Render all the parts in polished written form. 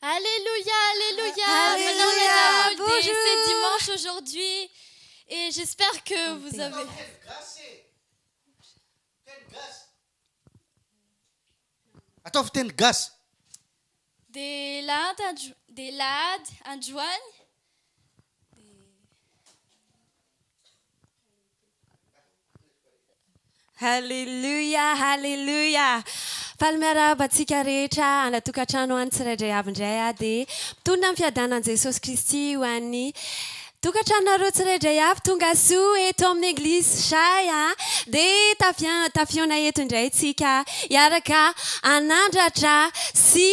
Alléluia, alléluia. Alléluia. Mon nom est Daoud et Bonjour. c'est dimanche aujourd'hui. Et j'espère que vous avez... Ataovy teny gasy. Des lades adjoignent. Halleluja, halleluja. Falmiarabantsika rehetra anatokantrano any tsirairay avy indray dia mitondra amin'ny fiadanan'i Jesosy Kristy ho an'ny tokantranonareo tsirairay avy tonga soa eto amin'ny eglizy Shay dia tafiona eto indray tsika hiaraka anandratra sy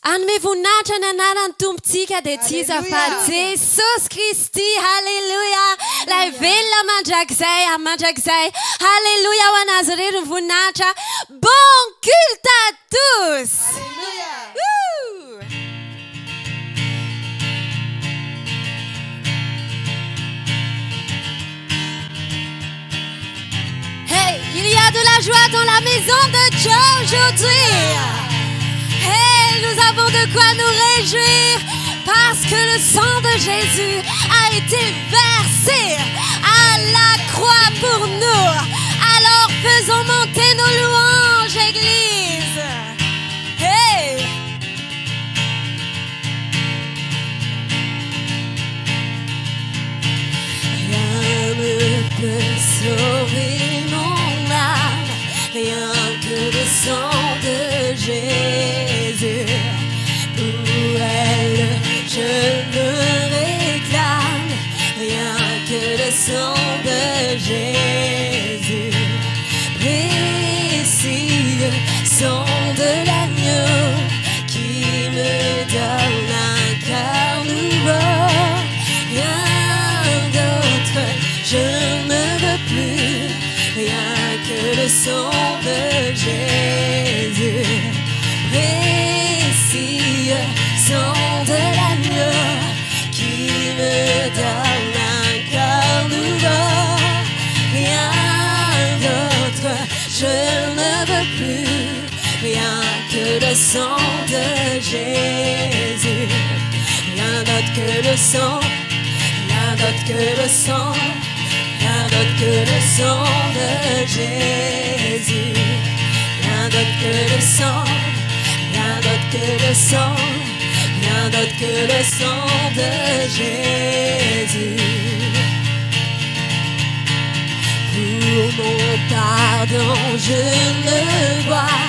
anome voninahitra ny anaran'ny tompontsika dia tsy iza fa Jesosy Kristy. Halleluja. Ilay velona mandrakizay. Halleluja ho anazy irery ny voninahitra. Bon culte à tous. Alléluia. Woo! Hey, il y a de la joie dans la maison de Dieu aujourd'hui. Hey, nous avons de quoi nous réjouir parce que le sang de Jésus a été versé à la croix pour nous. Alors faisons monter nos louanges, Église. Hey! Rien ne peut sauver mon âme, rien que le sang de Jésus. Pour elle, je me réclame, rien que le sang de Jésus. Précieux sang de l'agneau qui me donne un cœur nouveau. Rien d'autre, je ne veux plus, rien que le sang de Jésus. Précieux sang de l'agneau qui me donne un cœur nouveau. Rien d'autre, je ne veux plus, rien que le sang de Jésus. Rien d'autre que le sang, rien d'autre que le sang, rien d'autre que le sang de Jésus. Rien d'autre que le sang, rien d'autre que le sang, rien d'autre que le sang de Jésus. Pour mon pardon, je ne vois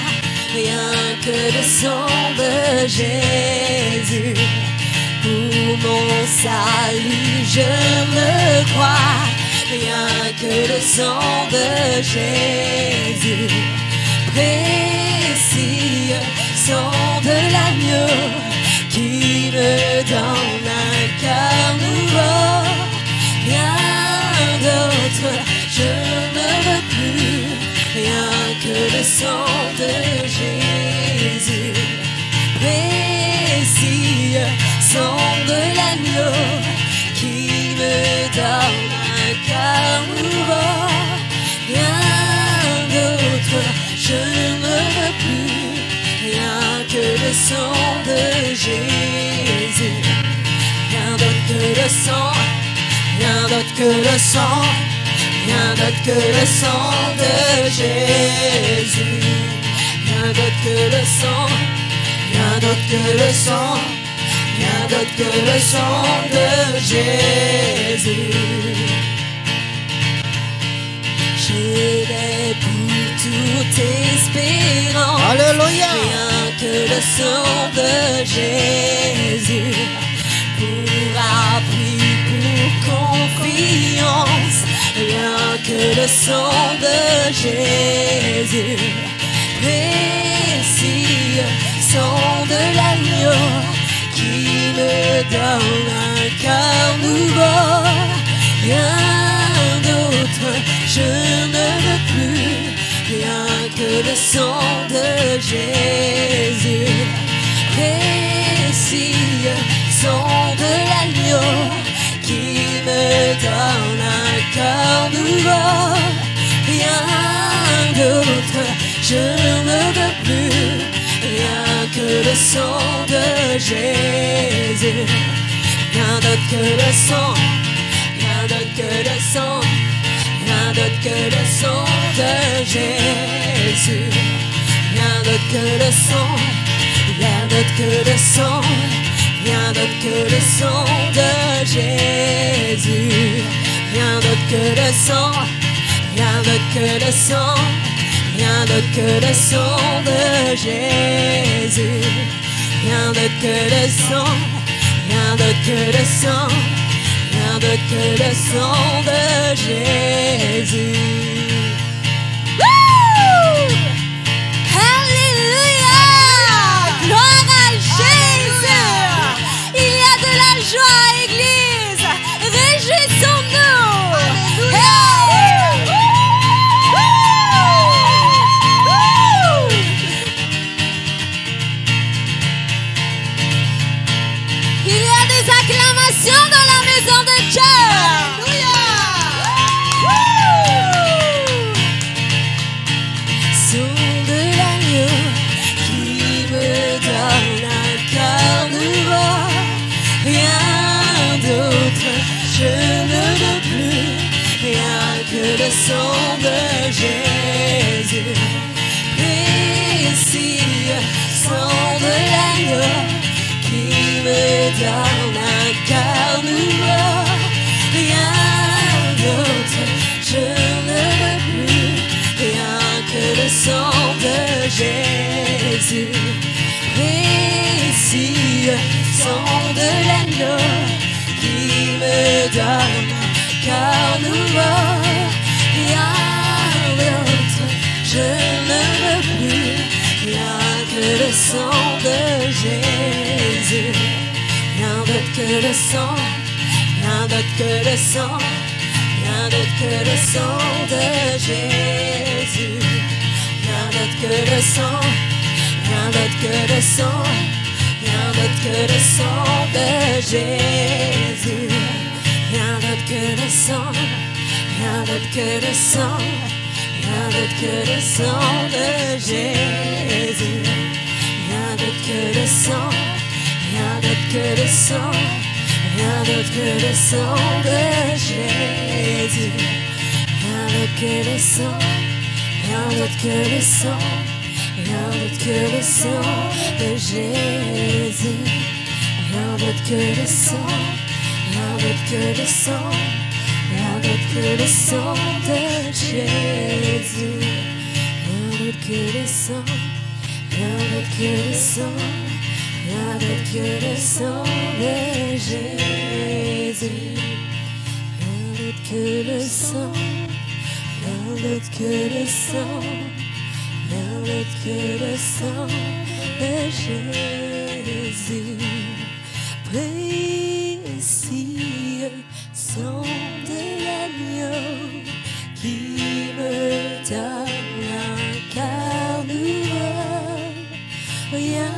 rien que le sang de Jésus. Pour mon salut, je me crois, rien que le sang de Jésus. Précieux sang de l'agneau qui me donne un cœur nouveau. Rien d'autre, je ne veux plus, rien que le sang de Jésus. Précieux sang de l'agneau qui me donne un cœur nouveau. Rien d'autre, je ne veux plus, rien que le sang de Jésus. Rien d'autre que le sang, rien d'autre que le sang, rien d'autre que le sang de Jésus. Rien d'autre que le sang, rien d'autre que le sang, rien d'autre que le sang de Jésus. Je l'ai pour toute espérance. Alléluia. Rien que le sang de Jésus. Pour appui, pour confiance. Rien que le sang de Jésus. Précieux sang de l'agneau qui me donne un cœur nouveau. Rien d'autre, je ne veux plus, rien que le sang de Jésus. Précieux sang de l'agneau qui me donne un cœur nouveau. Rien d'autre, je ne veux plus, rien que le sang de Jésus. Rien d'autre que le sang, rien d'autre que le sang, rien d'autre que le sang de Jésus. Rien d'autre que le sang, rien d'autre que le sang, rien d'autre que le sang de Jésus. Rien d'autre que le sang, rien d'autre que le sang, rien d'autre que le sang de Jésus. Rien d'autre que le sang, rien d'autre que le sang, rien d'autre que le sang de Jésus. Woo! Alléluia! Gloire à Jésus! Il y a de la joie, Église! Réjouissons-nous! Hey! Il y a des acclamations dans la maison de Dieu! Son de l'agneau qui me donne un cœur nouveau. Rien d'autre, je ne veux plus. Rien que le sang de Jésus. Précieux sang de l'agneau qui me donne un cœur nouveau. Rien d'autre, je ne veux plus. Rien que le sang de Jésus. Précieux sang de l'agneau qui me donne un cœur nouveau. Rien d'autre, je ne veux plus. Rien que le sang de Jésus. Rien d'autre que le sang, rien d'autre que le sang, rien d'autre que le sang de Jésus. Rien d'autre que le sang, rien d'autre que le sang, rien d'autre que le sang de Jésus. Rien d'autre que le sang, rien d'autre que le sang, rien d'autre que le sang de Jésus. Rien d'autre que le sang, rien d'autre que le sang, rien d'autre que le sang de Jésus. Rien d'autre que le sang, rien d'autre que le sang, rien d'autre que le sang de Jésus. Rien d'autre que le sang, rien d'autre que le sang, rien d'autre que le sang de Jésus. Rien d'autre que le sang, rien d'autre que le sang, rien d'autre que le sang de Jésus. Rien d'autre que le sang, rien d'autre que le sang, rien d'autre que le sang de Jésus. Précieux sang de l'agneau qui me donne un cœur nouveau. Rien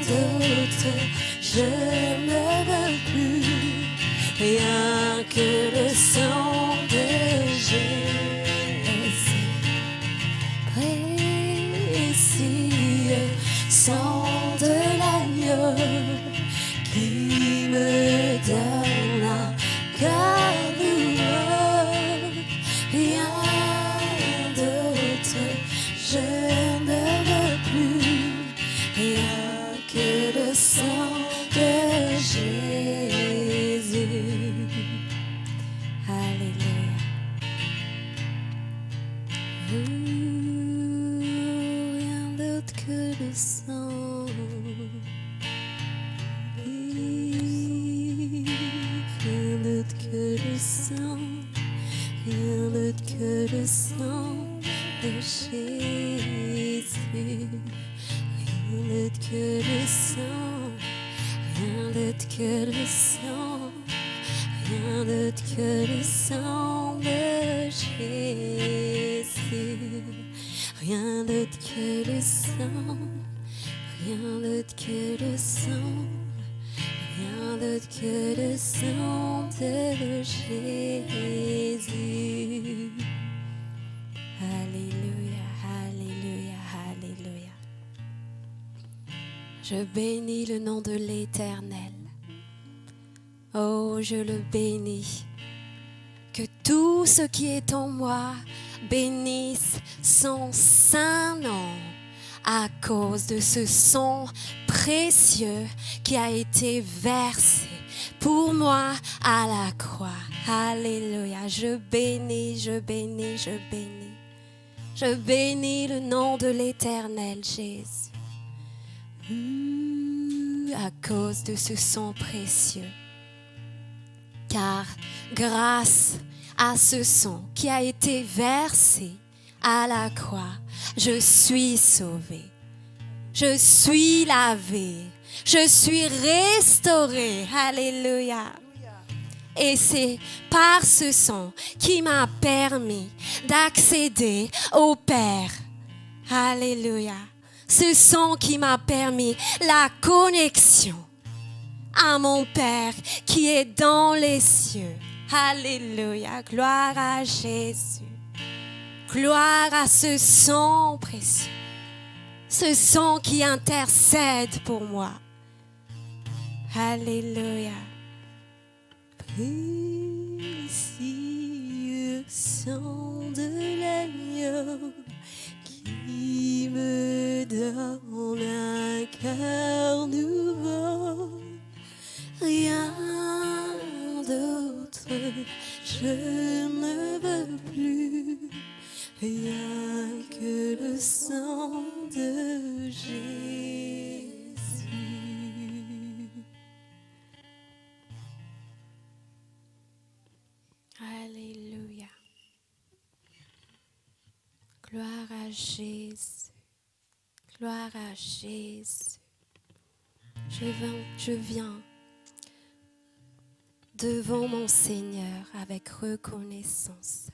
d'autre, je ne veux plus. Rien que le sang de Jésus. Précieux sang de l'agneau qui me donne un cœur nouveau. Rien d'autre, je ne veux plus. Rien que le sang de Jésus. Alléluia. Rien d'autre que le sang. Rien d'autre que le sang, rien d'autre que le sang de Jésus. Rien d'autre que le sang, rien d'autre que le sang, rien d'autre que le sang de Jésus. Rien d'autre que le sang, rien d'autre que le sang. Rien d'autre que le sang de Jésus. Alléluia, alléluia, alléluia. Je bénis le nom de l'Éternel. Oh, je le bénis. Que tout ce qui est en moi bénisse son saint nom à cause de ce sang précieux qui a été versé pour moi à la croix. Alléluia. Je bénis, je bénis, je bénis. Je bénis le nom de l'Éternel Jésus. À cause de ce sang précieux. Car grâce à ce sang qui a été versé à la croix, je suis sauvé, je suis lavé, je suis restauré. Alléluia. Et c'est par ce sang qui m'a permis d'accéder au Père. Alléluia. Ce sang qui m'a permis la connexion à mon Père qui est dans les cieux. Alléluia. Gloire à Jésus. Gloire à ce sang précieux. Ce sang qui intercède pour moi. Alléluia. Précieux sang de l'agneau qui me donne un cœur nouveau. Rien d'autre, je ne veux plus, rien que le sang de Jésus. Alléluia. Gloire à Jésus. Gloire à Jésus. Je viens devant mon Seigneur avec reconnaissance,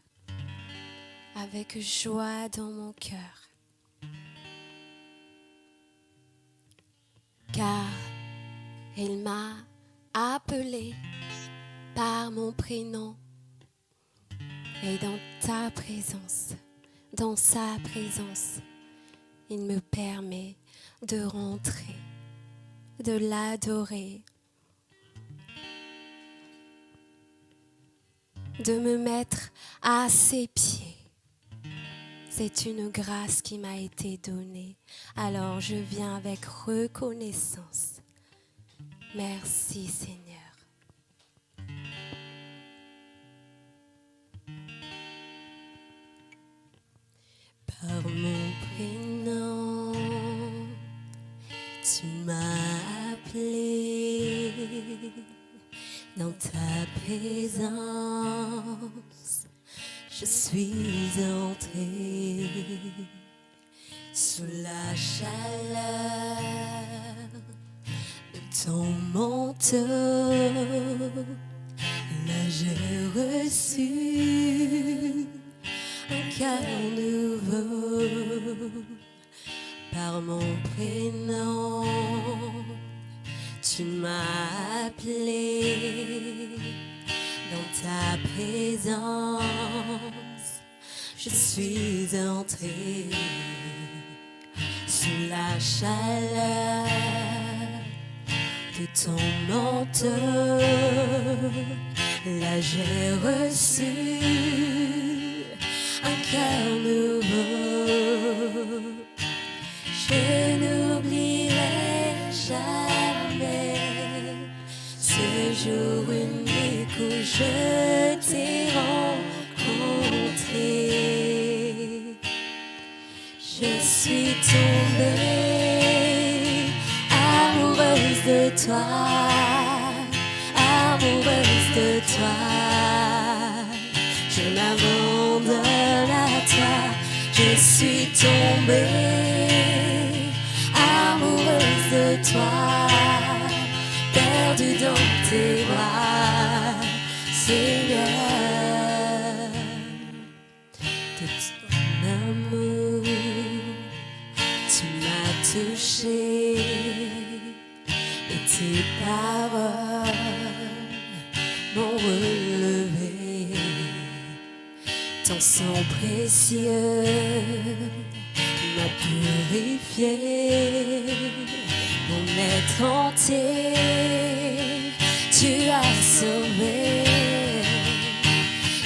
avec joie dans mon cœur. Car il m'a appelé par mon prénom et dans ta présence, dans sa présence, il me permet de rentrer, de l'adorer, de me mettre à ses pieds. C'est une grâce qui m'a été donnée. Alors je viens avec reconnaissance. Merci Seigneur. Par mon prénom, tu m'as appelé dans ta présence. Je suis entrée sous la chaleur de ton manteau. Là j'ai reçu un cœur nouveau. Par mon prénom, tu m'as appelé dans ta présence. Je suis entrée sous la chaleur de ton manteau. Là j'ai reçu un cœur nouveau. Je n'oublierai jamais ce jour unique où je t'ai rencontré. Je suis tombée amoureuse de toi, amoureuse de toi. Je m'abandonne à toi. Je suis tombée amoureuse de toi, perdue dans tes bras, Seigneur. De ton amour, tu m'as touché et tes paroles m'ont relevé. Ton sang précieux m'a purifié, mon être entier, tu as sauvé.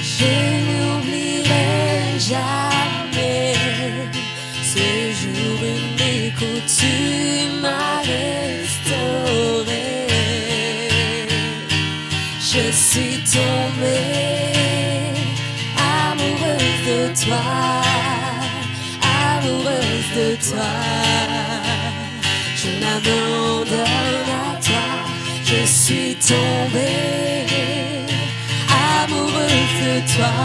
Je n'oublierai jamais ce jour unique où tu m'as restauré. Je suis tombée amoureuse de toi, amoureuse de toi. Je m'abandonne à toi, je suis tombée amoureuse de toi,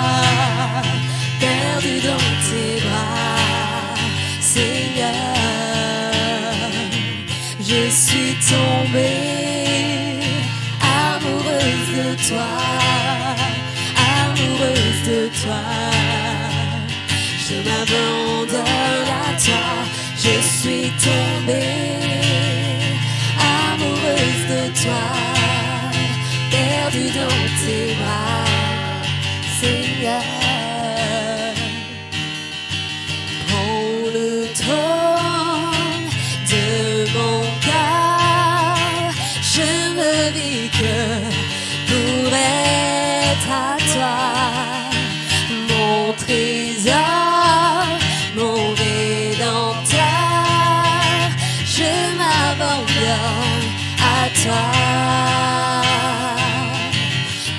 perdue dans tes bras, Seigneur. Je suis tombée amoureuse de toi, amoureuse de toi. Je m'abandonne à toi, je suis tombée amoureuse de toi, perdue dans tes bras, Seigneur. Prends le trône de mon cœur, je ne vis que pour être à toi, mon trésor, mon rédempteur, je m'abandonne à toi.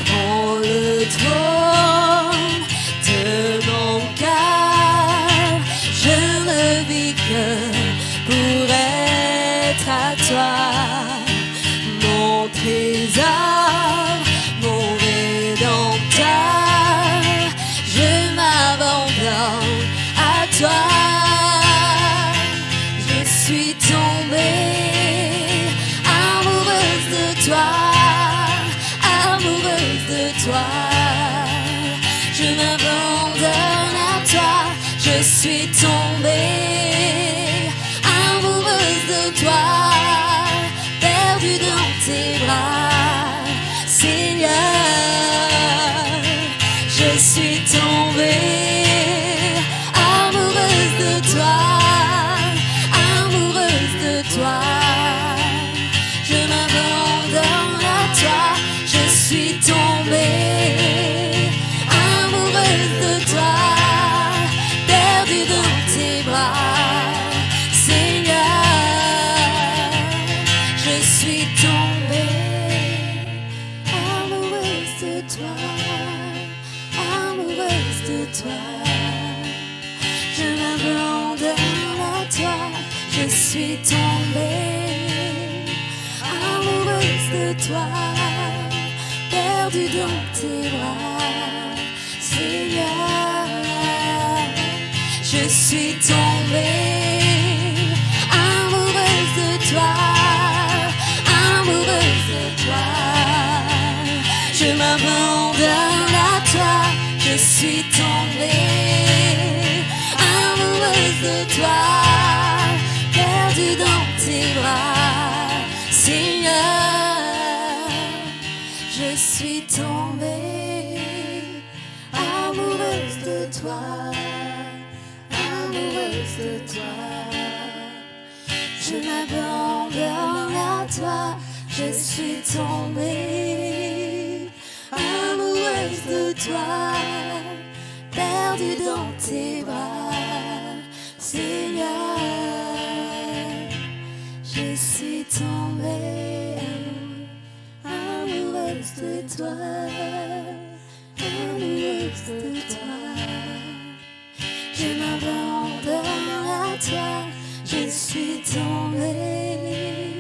Prends le trône de mon cœur, je ne vis que pour être à toi, mon trésor, mon rédempteur, je m'abandonne à toi. Je suis tombée amoureuse de toi, amoureuse de toi. Je m'abandonne à toi, je suis tombée amoureuse de toi, perdue dans tes bras, Seigneur. Je suis tombée amoureuse de toi, amoureuse de toi. Je m'abandonne à toi, je suis tombée amoureuse de toi, perdue dans tes bras, Seigneur. Je suis tombée amoureuse de toi, amoureuse de toi. Je m'abandonne à toi, je suis tombée amoureuse de toi, perdue dans tes bras, Seigneur. Je suis tombée amoureuse de toi, amoureuse de toi. Je m'abandonne à toi, je suis tombée amoureuse de toi, perdue dans tes bras, Seigneur. Je suis tombée amoureuse de toi, amoureuse de toi. Je m'abandonne à toi, je suis tombée amoureuse de toi, perdue dans tes bras, Seigneur. Je suis tombée amoureuse de toi, amoureuse de toi. Je m'abandonne à toi, je suis tombée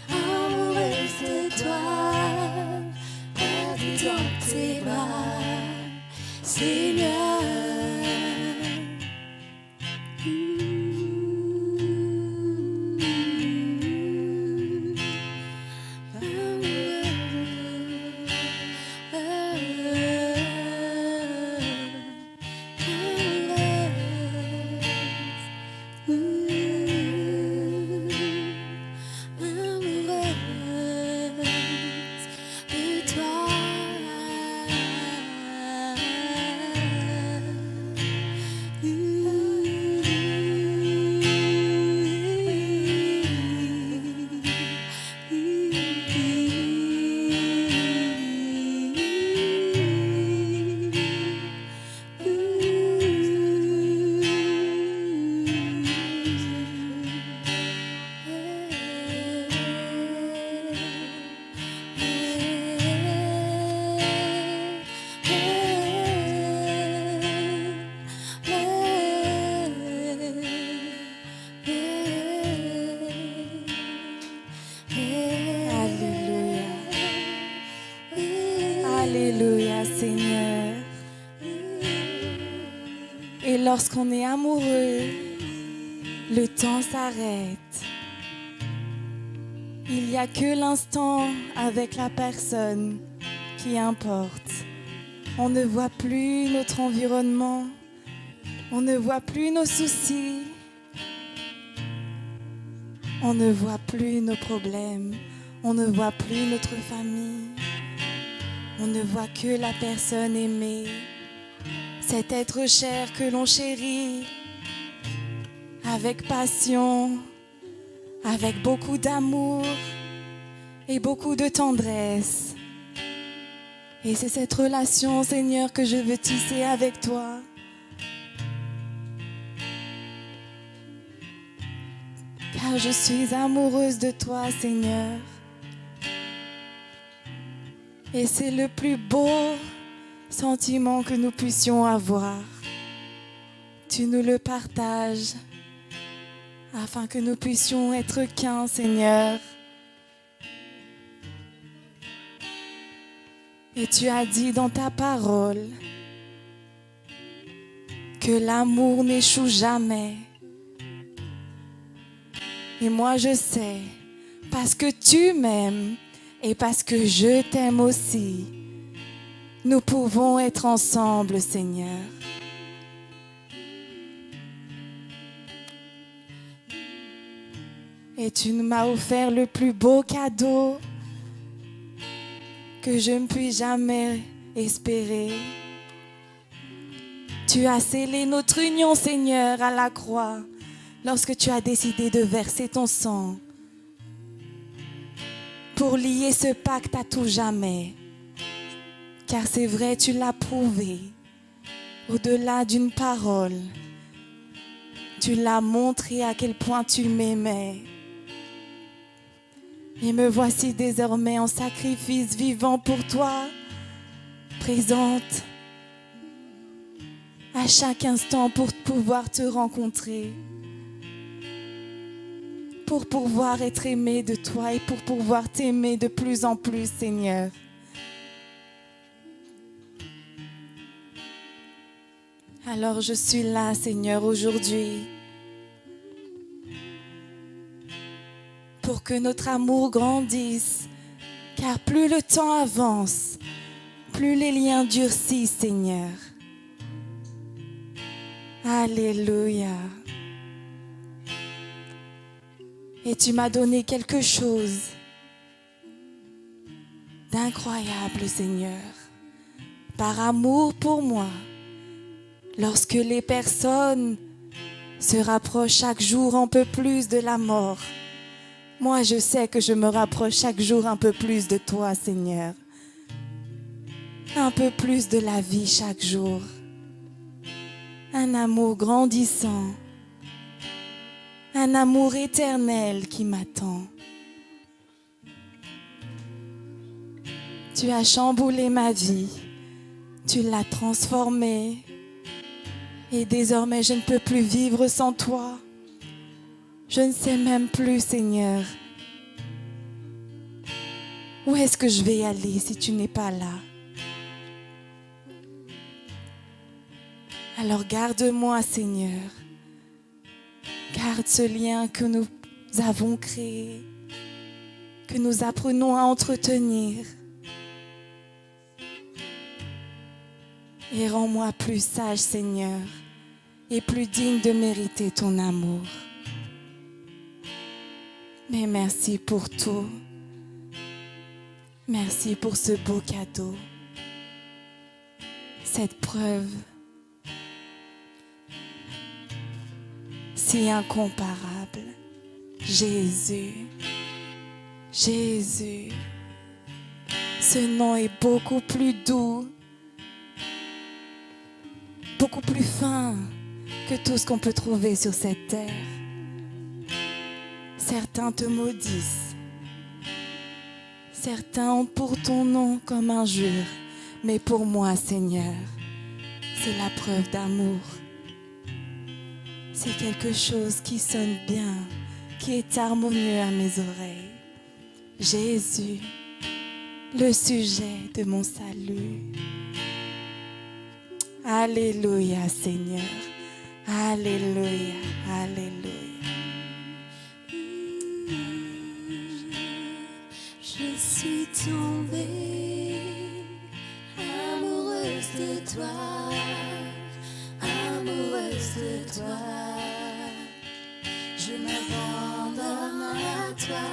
amoureuse de toi, perdue dans tes bras, Seigneur. Lorsqu'on est amoureux, le temps s'arrête. Il n'y a que l'instant avec la personne qui importe. On ne voit plus notre environnement, on ne voit plus nos soucis, on ne voit plus nos problèmes, on ne voit plus notre famille, on ne voit que la personne aimée, cet être cher que l'on chérit avec passion, avec beaucoup d'amour et beaucoup de tendresse. Et c'est cette relation, Seigneur, que je veux tisser avec toi. Car je suis amoureuse de toi, Seigneur. Et c'est le plus beau sentiment que nous puissions avoir. Tu nous le partages afin que nous puissions être qu'un, Seigneur. Et tu as dit dans ta parole que l'amour n'échoue jamais. Et moi je sais, parce que tu m'aimes et parce que je t'aime aussi, nous pouvons être ensemble, Seigneur. Et tu m'as offert le plus beau cadeau que je ne puis jamais espérer. Tu as scellé notre union, Seigneur, à la croix, lorsque tu as décidé de verser ton sang pour lier ce pacte à tout jamais. Car c'est vrai, tu l'as prouvé, au-delà d'une parole. Tu l'as montré à quel point tu m'aimais. Et me voici désormais en sacrifice vivant pour toi, présente à chaque instant pour pouvoir te rencontrer, pour pouvoir être aimé de toi et pour pouvoir t'aimer de plus en plus, Seigneur. Alors je suis là, Seigneur, aujourd'hui, pour que notre amour grandisse, car plus le temps avance, plus les liens durcissent, Seigneur. Alléluia. Et tu m'as donné quelque chose d'incroyable, Seigneur, par amour pour moi. Lorsque les personnes se rapprochent chaque jour un peu plus de la mort, moi, je sais que je me rapproche chaque jour un peu plus de toi, Seigneur. Un peu plus de la vie chaque jour. Un amour grandissant. Un amour éternel qui m'attend. Tu as chamboulé ma vie. Tu l'as transformée. Et désormais, je ne peux plus vivre sans toi. Je ne sais même plus, Seigneur, où est-ce que je vais aller si tu n'es pas là. Alors garde-moi, Seigneur. Garde ce lien que nous avons créé, que nous apprenons à entretenir. Et rends-moi plus sage, Seigneur, et plus digne de mériter ton amour. Mais merci pour tout. Merci pour ce beau cadeau. Cette preuve si incomparable. Jésus. Jésus. Ce nom est beaucoup plus doux, beaucoup plus fin que tout ce qu'on peut trouver sur cette terre. Certains te maudissent. Certains ont pour ton nom comme injure. Mais pour moi, Seigneur, c'est la preuve d'amour. C'est quelque chose qui sonne bien, qui est harmonieux à mes oreilles. Jésus, le sujet de mon salut. Alléluia, Seigneur. Alléluia, Alléluia. Je suis tombée amoureuse de toi, amoureuse de toi. Je m'abandonne à toi,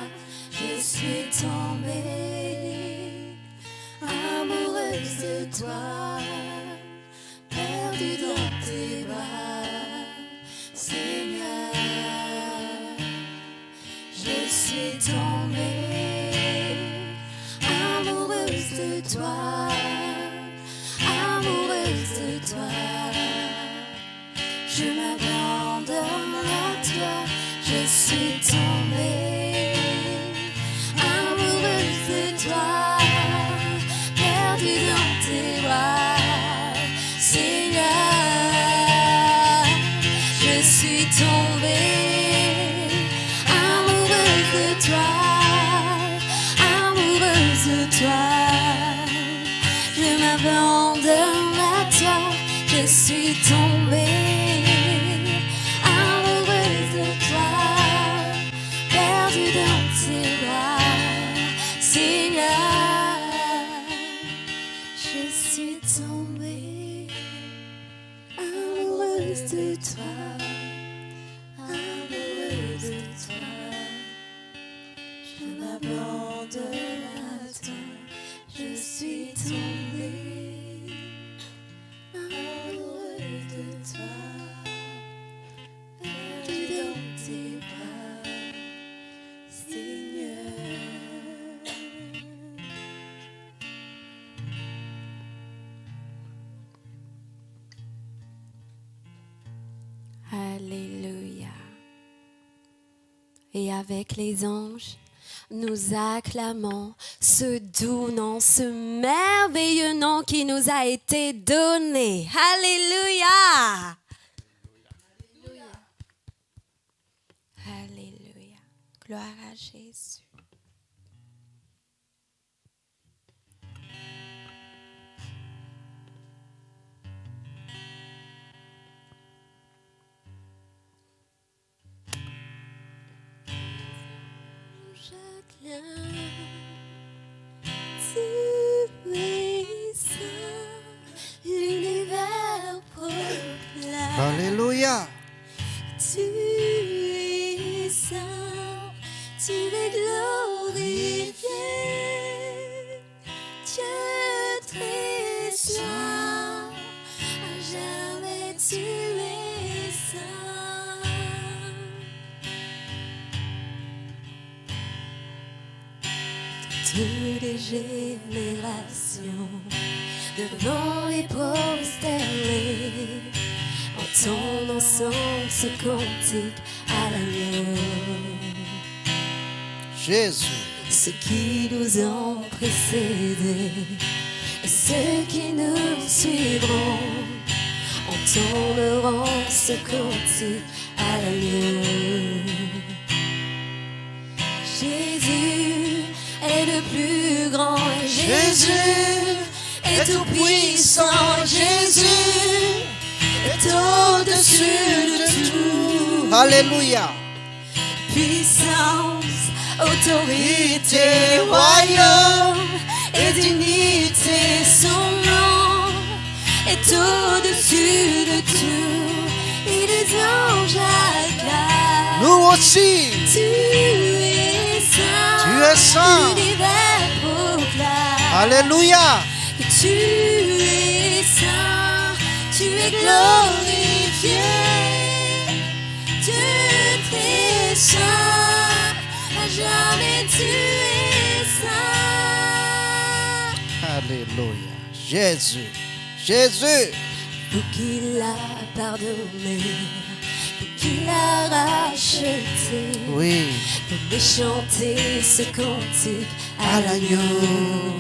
je suis tombée amoureuse de toi, perdue dans tes bras, Seigneur. Je suis tombée amoureuse de toi, amoureuse de toi. Je m'abandonne à toi, je suis tombée amoureuse de toi, perdue dans tes bras, Seigneur. Je suis tombée amoureuse de toi, amoureuse de toi. Je m'abandonne à toi, je suis tombée amoureuse de toi, perdue dans tes bras, Seigneur. Je suis tombée amoureuse de toi, amoureuse de toi. Je m'abandonne à toi, je suis tombée amoureuse de toi, perdue dans tes bras, Seigneur. Alléluia. Et avec les anges, nous acclamons ce doux nom, ce merveilleux nom qui nous a été donné. Alléluia. Alléluia. Gloire à Jésus. Tu es saint, l'univers proclame. Alléluia. Tu es saint, tu es glorifié. Dieu très saint, à jamais tu es saint. Toutes les générations, devant les prosternés, entendent ensemble ce cantique à l'agneau. Jésus. Ceux qui nous ont précédés et ceux qui nous suivront entendront ce cantique à l'agneau. Jésus est le plus grand, Jésus est tout puissant, Jésus est au-dessus de tout. Alléluia. Puissance, autorité, royaume et dignité, son nom est au-dessus de tout. Et les anges acclament. Nous aussi. Tu es saint. Tu es saint. L'univers proclame. Alléluia. Que tu es saint. Tu es glorifié. Dieu très saint. À jamais tu es saint. Alléluia. Jésus. Jésus. Vous qui l'a pardonné, vous qui l'a racheté. Oui. Venez chanter ce cantique à l'agneau.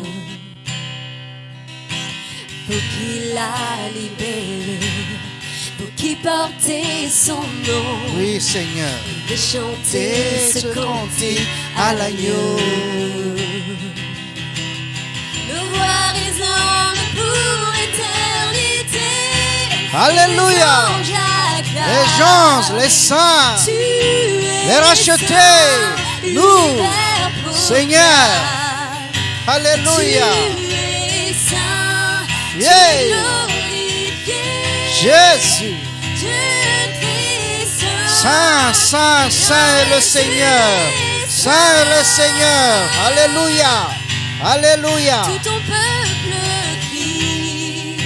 Vous qui l'a libéré, vous qui portez son nom. Oui, Seigneur. Venez chanter ce cantique à l'agneau. Nos voix résonnent pour l'éternité. Alléluia. Les anges j'acclame. les anges, les saints, Tu es les rachetés, saint, nous, l'univers proclame. Seigneur. Alléluia. Tu es saint, Yeah. tu es glorifié. Jésus. Dieu très Saint, saint, saint est le Seigneur. Saint est le Seigneur. Alléluia. Alléluia. Tout ton peuple crie.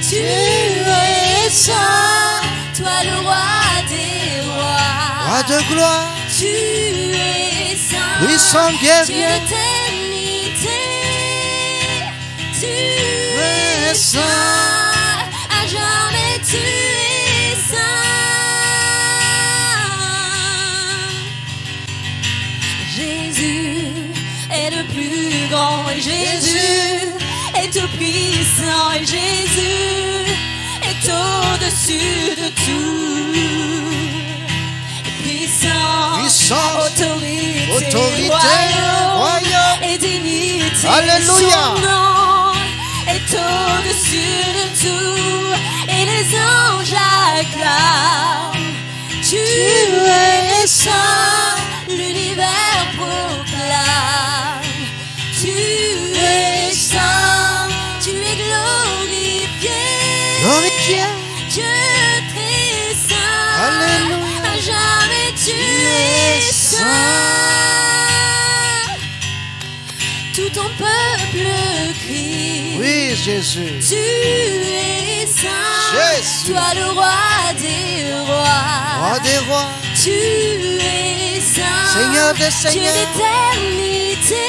Tu es saint, toi le roi des rois. Roi de gloire, Tu es saint, puissant Dieu guerrier. d'éternité. Tu es es saint. saint, à jamais tu es saint. Jésus est le plus grand, et Jésus est tout puissant, et Jésus est au-dessus de tout. Puissance, autorité, royaume royaume. et dignité. Alléluia. Son nom est au-dessus de tout, et les anges acclament. Tu es saint, l'univers proclame. Tu es saint, tu es glorifié. Glorifié. Dieu très saint, Alléluia. à jamais tu es saint. Tout ton peuple crie. Oui, Jésus. Tu es saint, Jésus. toi le roi des rois. Roi des rois, Tu es saint, Seigneur des Dieu seigneurs. d'éternité.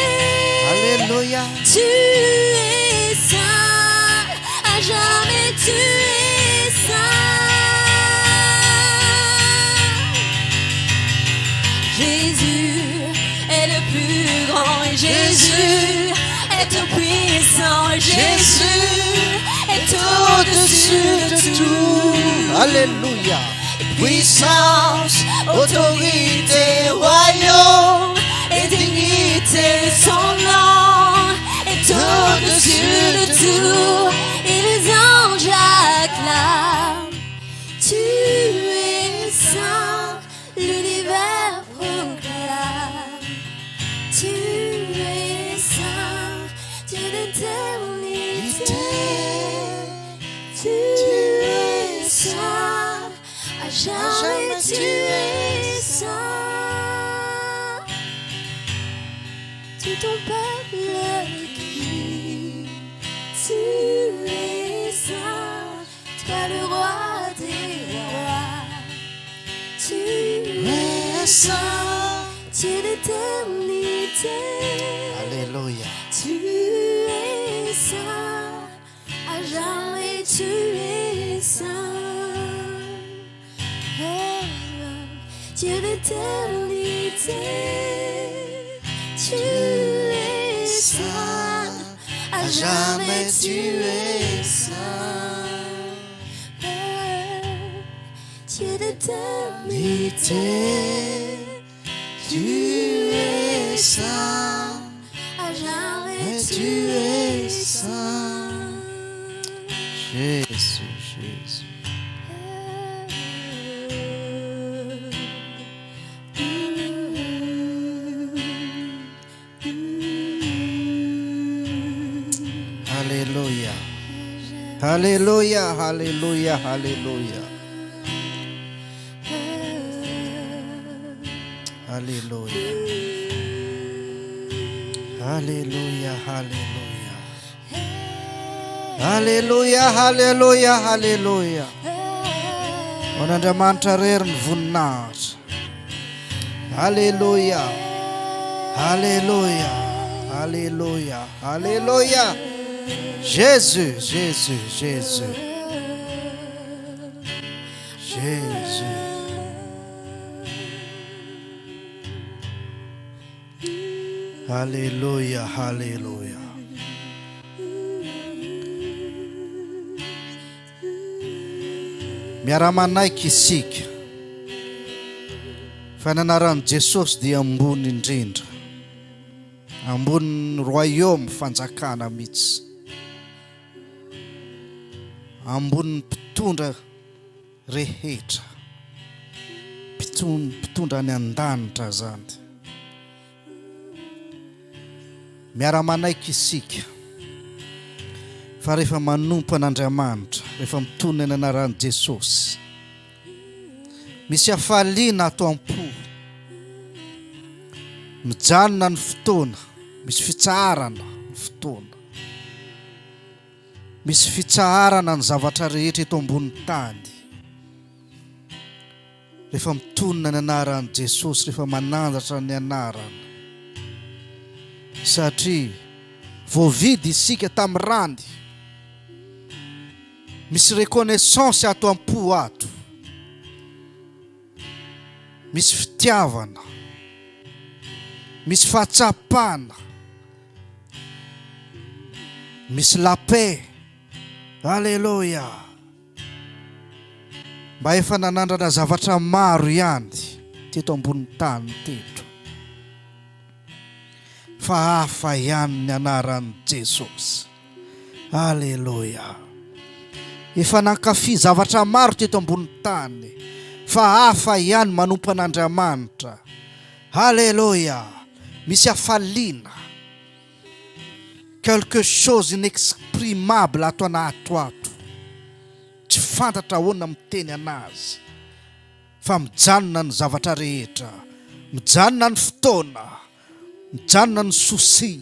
Alléluia. Tu es saint, à jamais tu es saint. Jésus est le plus grand, et Jésus est tout puissant, et Jésus est au-dessus de tout. Alléluia. Puissance, autorité, royaume et dignité, son nom est au-dessus de tout, et les anges acclament. Tu es saint, l'univers proclame. Tu es saint, Dieu d'éternité. Tu es saint, à jamais tu es saint. Tout ton peuple crie. Tu es saint, toi le roi des rois. Tu es saint, Dieu d'éternité. Alléluia. Tu es saint, à jamais tu es saint. Dieu d'éternité. Tu es saint, à jamais tu es saint. Dieu d'éternité. Tu es saint, À jamais et tu tu es es saint. Jésus, Jésus. Alléluia. Alléluia, alléluia, alléluia. Alléluia. Alléluia, alléluia. Alléluia, alléluia, alléluia. Onandamanta rern vunnat. Alléluia. Alléluia. Alléluia. Alléluia. Jésus, Jésus, Jésus. Jésus. Alléluia, alléluia. Miaramanay kisika. Fananaran Jesosy dia ambony indrindra. Ambony royaume fanjakana mihitsy. Ambony mpitondra rehetra mpitondra ny an-danitra zany. Miara-manaiky isika fa rehefa manompo an'Andriamanitra, rehefa mitondra ny anaran'i Jesosy, misy hafaliana ato am-po, mijanona ny fotoana, misy fitsaharana ny fotoana, misy fitsaharana ny zavatra rehetra eto ambony tany. Rehefa mitondra ny anaran'i Jesosy, rehefa manandratra ny anarana, satria voavidy isika tamin'ny rany, misy reconnaissance ato am-po ato, misy fitiavana, misy fahatsapana, misy la paix. Alléluia. Mba efa nanandrana zavatra maro ihany teto ambony tany teto, fa hafa ihany ny anaran'i Jesosy. Alléluia. Efa nankafy zavatra maro teto ambony tany, fa hafa ihany manompo an'Andriamanitra. Alléluia. Misy hafaliana, quelque chose inexprimable ato anato ato, tsy fantatra ahoana miteny anazy, fa mijanona ny zavatra rehetra, mijanona ny fotoana, mijanona ny sosi,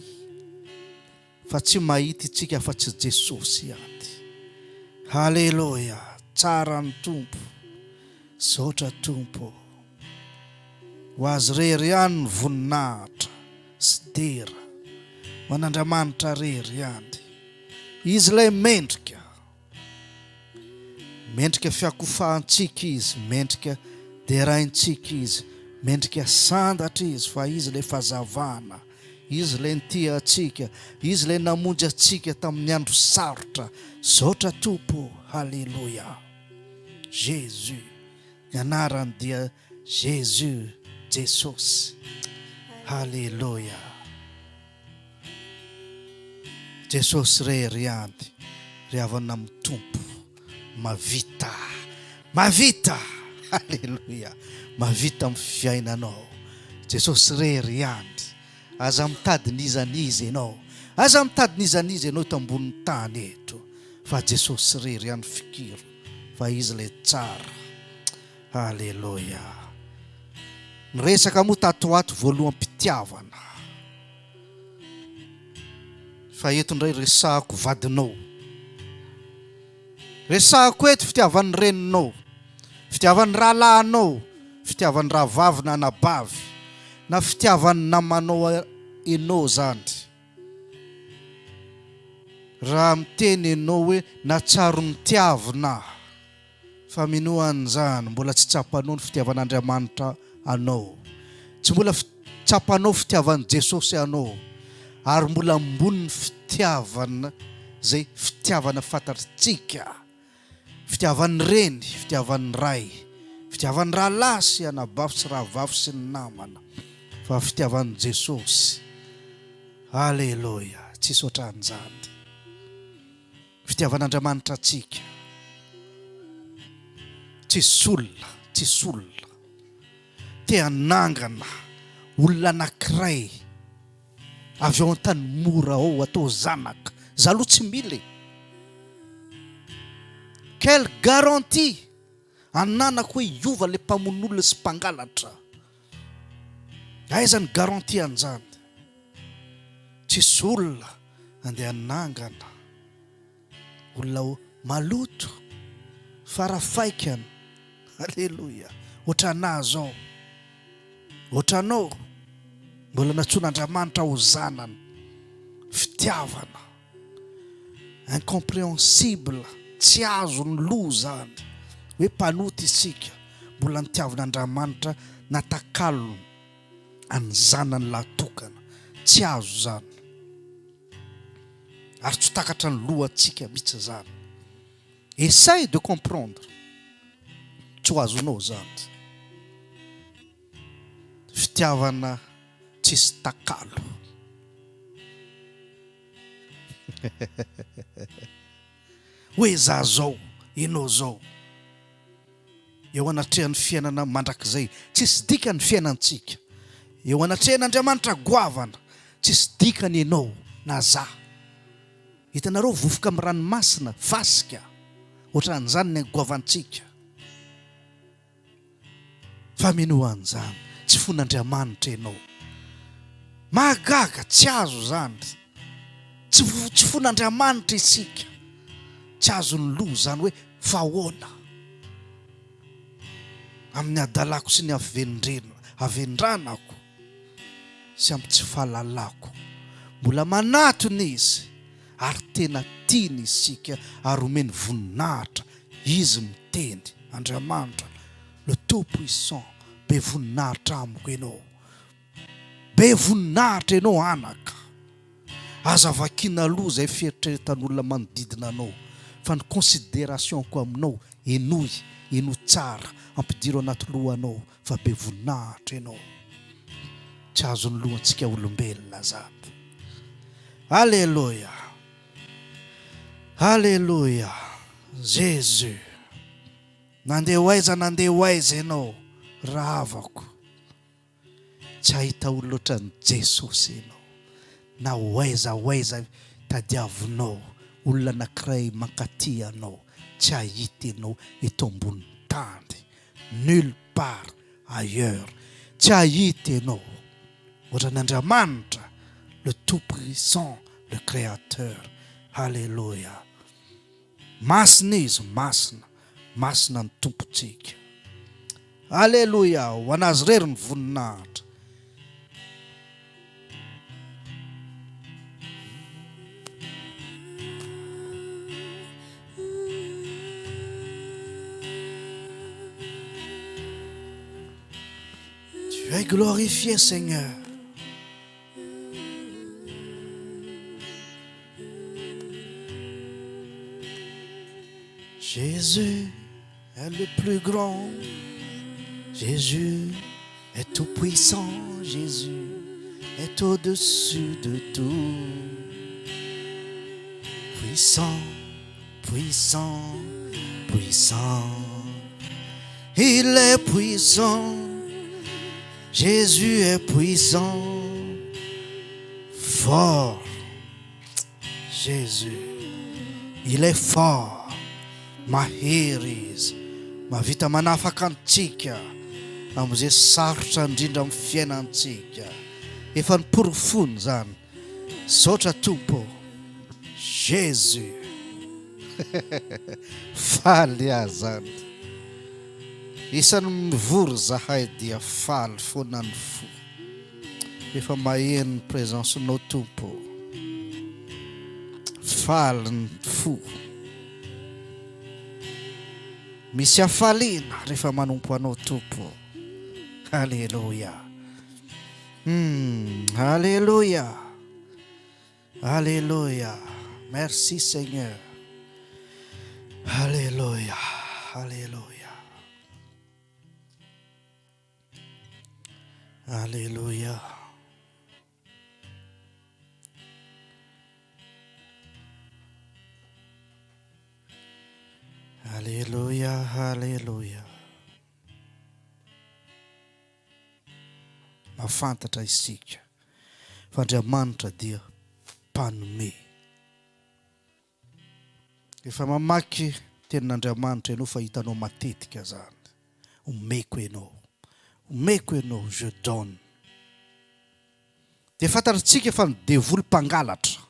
fa tsy mahita itsika fa tsy Jesosy ihany. Halleluja. Tsara ny tompo, saotra tompo, ho azy rery ihany ny voninahitra sy dera, ho an'Andriamanitra rery ihany. Izy ilay mendrika fiakofahantsika izy, mendrika deraintsika izy, mendrika sandatra izy, fa izy ilay fazavana, izy ilay ntia atsika, izy ilay namonjy atsika tamin'ny andro sarotra. Saotra tompo. Halleluja. Jésus, ny anarany dia Jésus, Jesosy. Halleluja. Jesosy rery ihany, ry havana amin'ny tompo, mavita, mavita. Halleluja. Mavita amin'ny fiainanao. Jesosy rery ihany. Aza mitady nizaniza ianao, aza mitady nizaniza ianao tambony tany eto, fa Jesosy rery ihany fikiro, fa izy ilay tsara. Halleluja. Niresaka moa tato ato voaloham-pitiavana, fa eto indray resahako vadinao, resahako eto fitiavan'ny reninao, fitiavan'ny rahalahinao, fitiavan'ny rahavavy na anabavy, na fitiavan'ny namanao ianao zany. Raha miteny ianao hoe natsaro ny tiavina, fa minoan'izany mbola tsy tsapanao ny fitiavan'Andriamanitra anao, tsy mbola tsapanao fitiavan'i Jesosy anao, ary mbola ambony ny fitiavana zay fitiavana fantatritsika, fitiavan'ny reny, fitiavan'ny ray, fitiavan'ny rahalahy sy anabavy sy rahavavy sy ny namana, fa fitiavan'i Jesosy. Halleluja. Tsisy ohatran'izany. Fitiavan'Andriamanitra atsika, tsisy olona te hanangana olona anankiray avy ao an-tany mora ao atao zanaka, zaloha tsy mila. Quelle garantie ananako hoe iova le mpamon'olona sy mpangalatra. Aiza ny garantie an'izany? Tsisy olona andeha hanangana olona maloto, farafaikana. Halleluja. Ohatranazy ao, ohatranao mbola natsoan'Andriamanitra ho zanany, fitiavana incompréhensible, tsy azo ny loha zany hoe mpanoty isika, mbola nitiavan'Andriamanitra natakalo any zanany latokana, tsy azo zany, ary tsy takatra ny loha atsika mihitsy zany. Essaye de comprendre, tsy ho azonao zany. Fitiavana tsisy takalo. Hoe za zao, ianao zao, eo anatrehan'ny fiainana mandrakizay tsisy dikany fiainantsika, eo anatrehan'Andriamanitra goavana tsisy dikany ianao na za. Hitanareo vofoka amin'ny ranomasina fasika ohatran'izany ny goavantsika, fa mino an'izany tsy fon'Andriamanitra ianao. Mahagaga tsy azo zany, tsy fon'Andriamanitra isika, tsy azo ny loha zany hoe fahoana amin'ny adalako sy ny avendranako sy amin'ny tsy fahalalako. Mbola manatona izy ary tena tiany isika ary omeny voninahitra. Izy miteny, Andriamanitra le tout puissant, be voninahitra amiko ianao, be voninahitra ianao anaka. Aza vakiana aloha izay fieritreretan'olona manodidina anao, fa ny considérationko aminao eno tsara ampidiro anaty lohanao, fa be voninahitra ianao. Tsy azo ny lohantsika olombelona zany. Alléluia, alléluia. Jésus, nandeha ho aiza ianao rahavako, tsy ahita olona ohatran'i Jesosy ianao, na ho aiza tadiavinao olona anankiray mankaty anao, tsy ahita ianao eto ambony tany, nulle part ailleurs. Tsy ahita ianao ohatran'Andriamanitra le tout puissant, le créateur. Alléluia. Masina izy, masina ny tompontsika. Alléluia. Ho anazy rery ny voninahitra. Tu es glorifié, Seigneur. Jésus est le plus grand. Jésus est tout puissant. Jésus est au-dessus de tout. Puissant, puissant, puissant. Il est puissant. Jésus est puissant. Fort. Jésus, il est fort. Mahery izy, mahavita manafaka antsika amin'izay sarotra indrindra amin'ny fiainantsika. Efa niporofony zany. Saotra tompo Jésus. Faly ahy zany. Isan'ny mivory zahay dia faly foana ny fo. Efa maheno ny presencenao tompo. Faly ny fo. Misy hafaliana rehefa manompo anao tompo. Alléluia. Alléluia. Alléluia. Merci Seigneur. Alléluia. Alléluia. Alléluia. Alléluia, alléluia. Mafantatra isika fa Andriamanitra dia mpanome. Efa mamaky tenin'Andriamanitra ianao fa hitanao matetika zany. Omeko ianao, je donne. Dia fantatritsika fa ny devoly mpangalatra.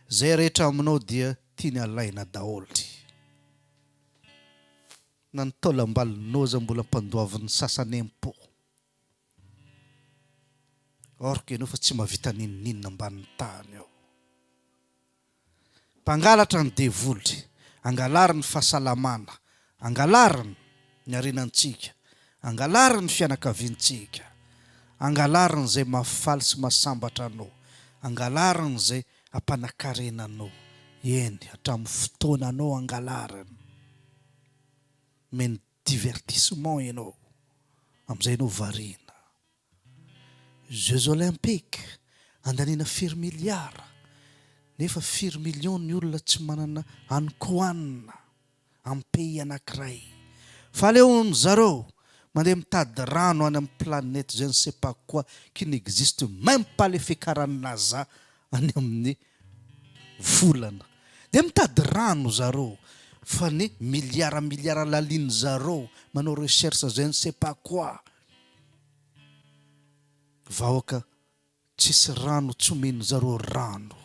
Zay rehetra aminao dia tiany alaina daholy. Na ny taolam-balonao mbola mpandoavin'ny sasany am-po. Orka ianao fa tsy mahavita ninninna ambanin'ny tany ao. Mpangalatra ny devoly, angalarany fahasalamana, angalarany ny arenantsika, angalarany fianakaviantsika, angalarany zay mahafaly sy mahasambatra anao, angalarany zay ampanakarenanao. Eny, hatramin'ny fotoana anao angalarany. Men divertissement ianao. Amin'izay anao variana. Jeux olympiques, andaniana 4 milliards. Nefa 4 millions ny olona tsy manana hanikohanina amin'ny pays anankiray. Fa leo zareo mandeha mitady rano any amin'ny planète je ne sais pas quoi qui n'existe même pas le fekaran'ny NASA any amin'ny volana. Dia mitady rano zareo fa ny milliard laliny zareo manao recherche je ne sais pas quoi. Vahoaka tsisy rano tsy omeny zareo rano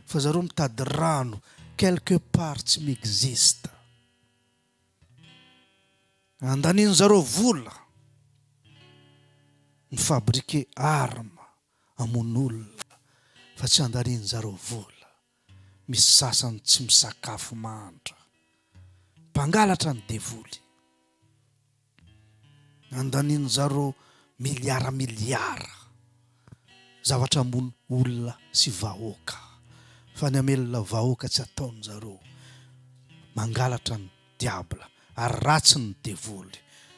fa zareo mitady rano quelque part tsy m'existe. Andaniny zareo vola mifabriquer arme amon'olona fa tsy andaniny zareo vola. Misy sasany tsy misakafo mandra mpangalatra ny devoly. Andaniny zareo milliard zavatra ambony olona sy vahoaka fa ny amelona vahoaka tsy ataony zareo. Mangalatra ny diabla ary ratsy ny devoly.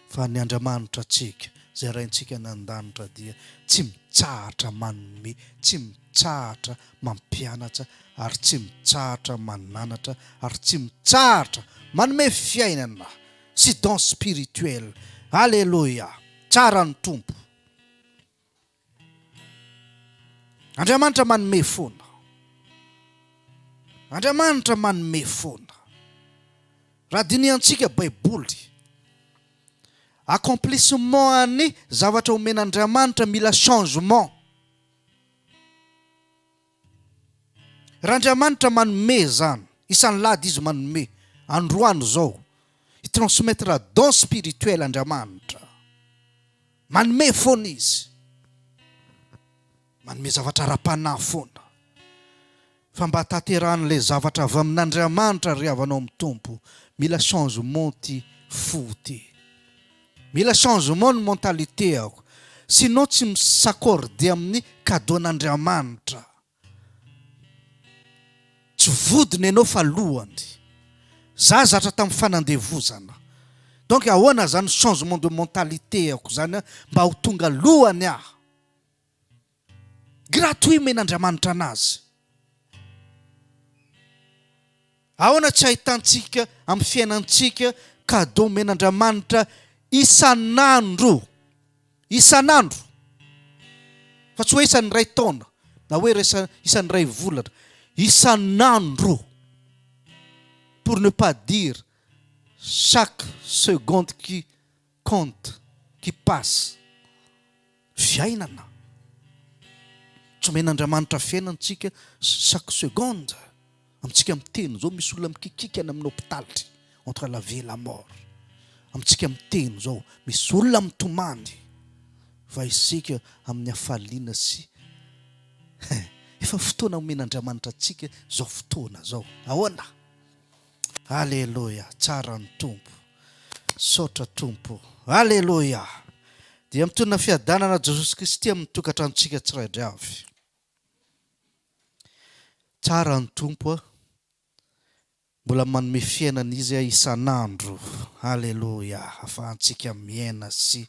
Fa ny Andriamanitra atsika zay raintsika nandanitra dia tsy mitsahatra manome, tsy mitsahatra mampianatra ary tsy mitsahatra mananatra ary tsy mitsahatra manome fiainana sy don spirituel. Alléluia. Tsara ny tompo. Andriamanitra manome foana. Andriamanitra manome foana. Raha diniantsika baiboly, accomplissement any zavatra omen'Andriamanitra mila changement. Raha Andriamanitra manome zany, isan'ny lady izy manome, androany zao, i-transmettre don spirituel Andriamanitra. Manome foana izy. Manome zavatra ra-panahy foana. Fa mba tateran'ilay zavatra avy amin'Andriamanitra ry havanao amin'ny tompo, mila changement ty fo ty. Mila changement ny mentalité ako. Sinon tsy misakorde amin'ny cadeau-n'Andriamanitra. Tsy vodiny ianao fa lohany. Za zatra tamin'ny fanandevozana. Donc ahoana zany changement de mentalité ako zany mba ho tonga lohany aho. Gratuit men'Andriamanitra anazy. Ahoana tsy ahitantsika amin'ny fiainantsika cadeau men'Andriamanitra isan'andro. Isan'andro. Fa tsy hoe isan'ny ray taona na hoe isan'ny ray volana. Isan'andro. Pour ne pas dire chaque seconde qui compte, qui passe. Fiainana. Tsy men'Andriamanitra fiainantsika chaque seconde. Amintsika miteny zao misy olona mikikikana amin'ny hôpitaly entre la vie et la mort. Amintsika miteny zao misy olona mitomany. Fa isika amin'ny hafaliana sy efa fotoana omen'Andriamanitra antsika zao fotoana zao. Ahoana? Alléluia. Tsara ny tompo. Sotra tompo. Alléluia. Dia mitondra fiadanana Jesosy Kristy amin'ny tokatrantsika tsirairay avy. Tsara ny tompo. Mbola manome fiainana izy isan'andro. Alléluia. Afahantsika miaina sy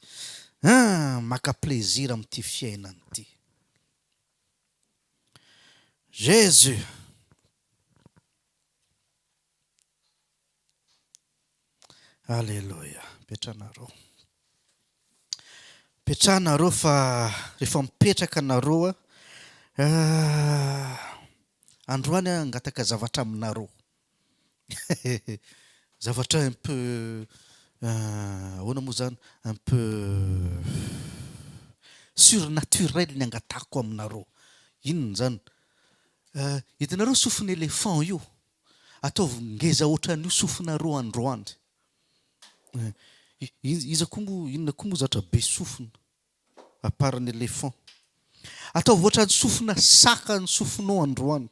maka plaisir amin'ity fiainana ity. Jésus. Alléluia. Petranareo. Petranareo fa rehefa mipetraka nareo androany angataka zavatra aminareo. Zavatra un peu ahoana moa zany un peu surnaturel ny angatako aminareo. Inona zany? Hitanareo sofina éléphant io. Ataovy ngeza ohatran'io sofinareo androany. Iza koa inona koa moa zatra be sofina à part ny éléphant. Ataovy ohatran'ny sofina saka ny sofinao androany.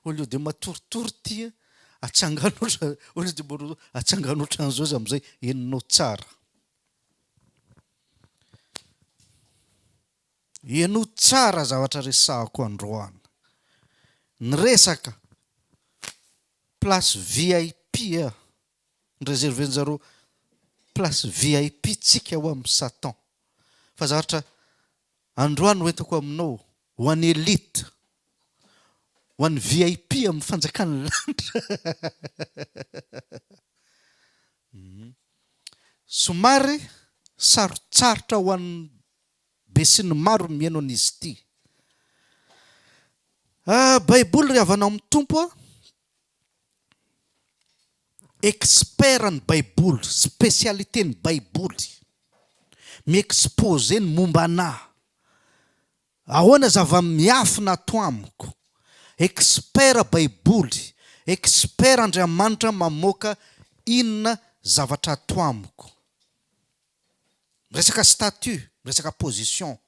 Au lieu de matoritory ty atsanganotra au lieu de atsanganotra an'izao am'izay eninao tsara. Eno tsara zavatra resahako androany. Niresaka place VIP réserven'zareo place VIP tsika ho amin'ny Satan. Fa zavatra androany hoentako aminao ho an'ny élite. ho an'ny VIP amin'ny fanjakany lanitra. Somary sarotsarotra ho an'ny be sy ny maro mihaino an'izy ity. Baiboly ry havanao amin'ny tompo a, expert ny baiboly, spécialité ny baiboly, miexposé ny momba anahy. Ahoana zava-miafina ato amiko. Expert baiboly, expert Andriamanitra mamoaka inona zavatra ato amiko. Miresaka statut, miresaka position,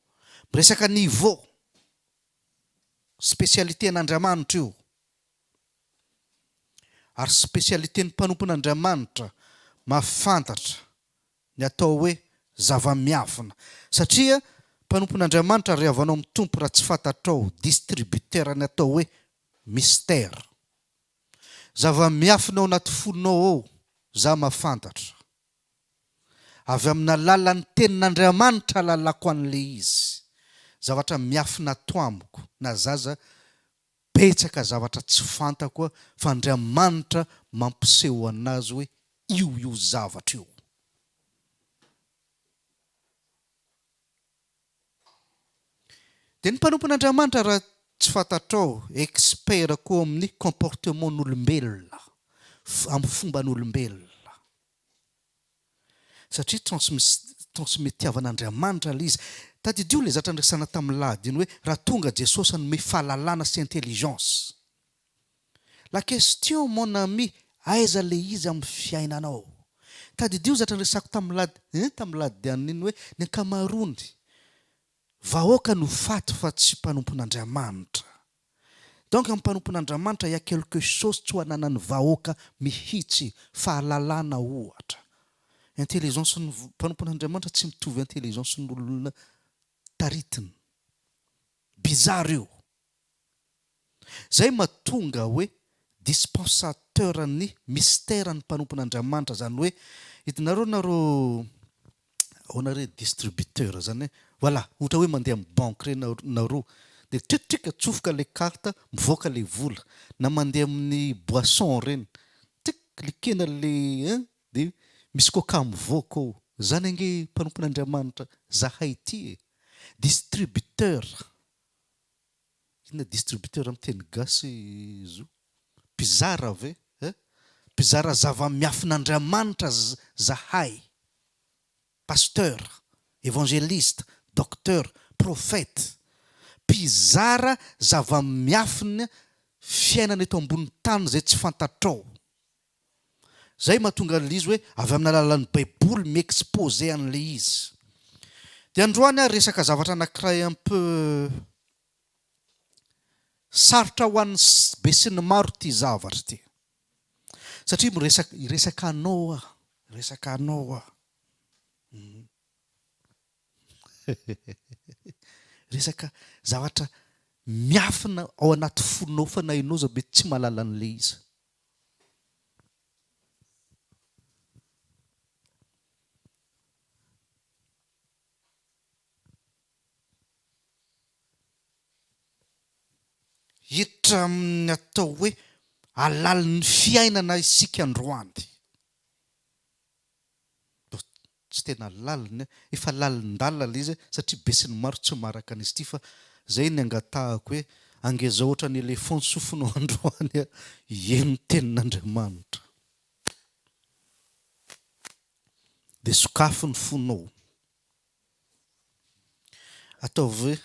miresaka niveau. Spécialité n'Andriamanitra io. Ary spécialité ny mpanompon'Andriamanitra mahafantatra ny atao hoe zava-miafina. Satria mpanompon'Andriamanitra ry havanao amin'ny tompo raha tsy fantatrao, distributeur ny atao hoe mystère. Zava-miafina ao anaty fonao ao, za mahafantatra. Avy amin'ny alalan'ny tenin'Andriamanitra lalako an'le izy. Zavatra miafina ato amiko, na zaza betsaka zavatra tsy fantako fa Andriamanitra mampiseho anazy hoe io zavatra io. Dia ny mpanompon'Andriamanitra raha tsy fantatrao, expert koa amin'ny comportement'olombelona, amin'ny fomban'olombelona. Satria transmetiavan'Andriamanitra le izy. Tadidio le zatra andresana tamin'ny lahady iny hoe raha tonga Jesosy hanome fahalalana sy intelligence. La question mon ami, aiza le izy amin'ny fiainanao? Tadidio zatra andresako tamin'ny lahady iny hoe ny ankamarony vahoaka no faty fa tsy mpanompon'Andriamanitra. Donc amin'ny mpanompon'Andriamanitra il y a quelque chose tsy ho ananany vahoaka mihitsy, fahalalana ohatra. Intelligence ny mpanompon'Andriamanitra tsy mitovy intelligence n'olona taritiny. Bizarre io. Zay mahatonga hoe dispensateur ny mystère ny mpanompon'Andriamanitra, zany hoe hitanareo onare distributeur zany hoe voilà, ohatra hoe mandeha amin'ny banque reny nareo dia tritrika tsofoka le carte mivoaka le vola, na mandeha amin'ny boisson reny tik likena le dia misy coca mivoaka ao. Zany ange mpanompon'Andriamanitra zahay ity distributeur. Inona distributeur amin'ny teny gasy izo? Mpizara ve? Mpizara zava-miafin'Andriamanitra zahay. Pasteur, évangéliste, docteur, prophète. Mpizara zava-miafina fiainana eto ambony tany zay tsy fantatrao. Zay mahatonga le izy hoe avy amin'ny alalan'ny baiboly miexposé an'le izy. Dia androany resaka zavatra anankiray un peu sarotra ho an'ny be sy ny maro ty zavatra ty. Satria resaka anao resaka anao resaka zavatra miafina ao anaty fonao fa na ianao za be tsy mahalala an'le izy. Hiditra amin'ny atao hoe alalin'ny fiainana isika androany. Tsy tena laliny, efa lalindalina le izy satria be sy ny maro tsy maraka an'izy ity fa zay ny angatahako hoe angeza ohatra ny elefant sofinao androany eno tenin'Andriamanitra. Dia sokafo ny fonao. Ataovy hoe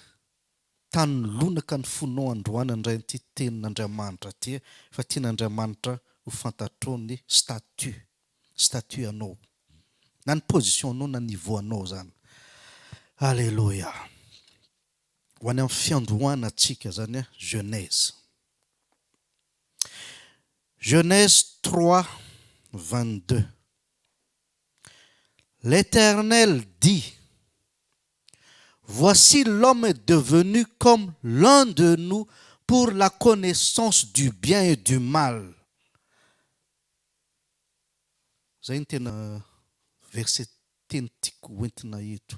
tany lonaka ny fonao androany andray ity tenin'Andriamanitra ty fa tian'Andriamanitra ho fantatrao ny statut anao. Na ny position anao na niveau anao zany. Alléluia. Ho any amin'ny fiandohana antsika zany Genèse. Genèse 3, 22. L'Éternel dit: voici l'homme est devenu comme l'un de nous pour la connaissance du bien et du mal. Zay ny tena verset teny tiako hoentina eto.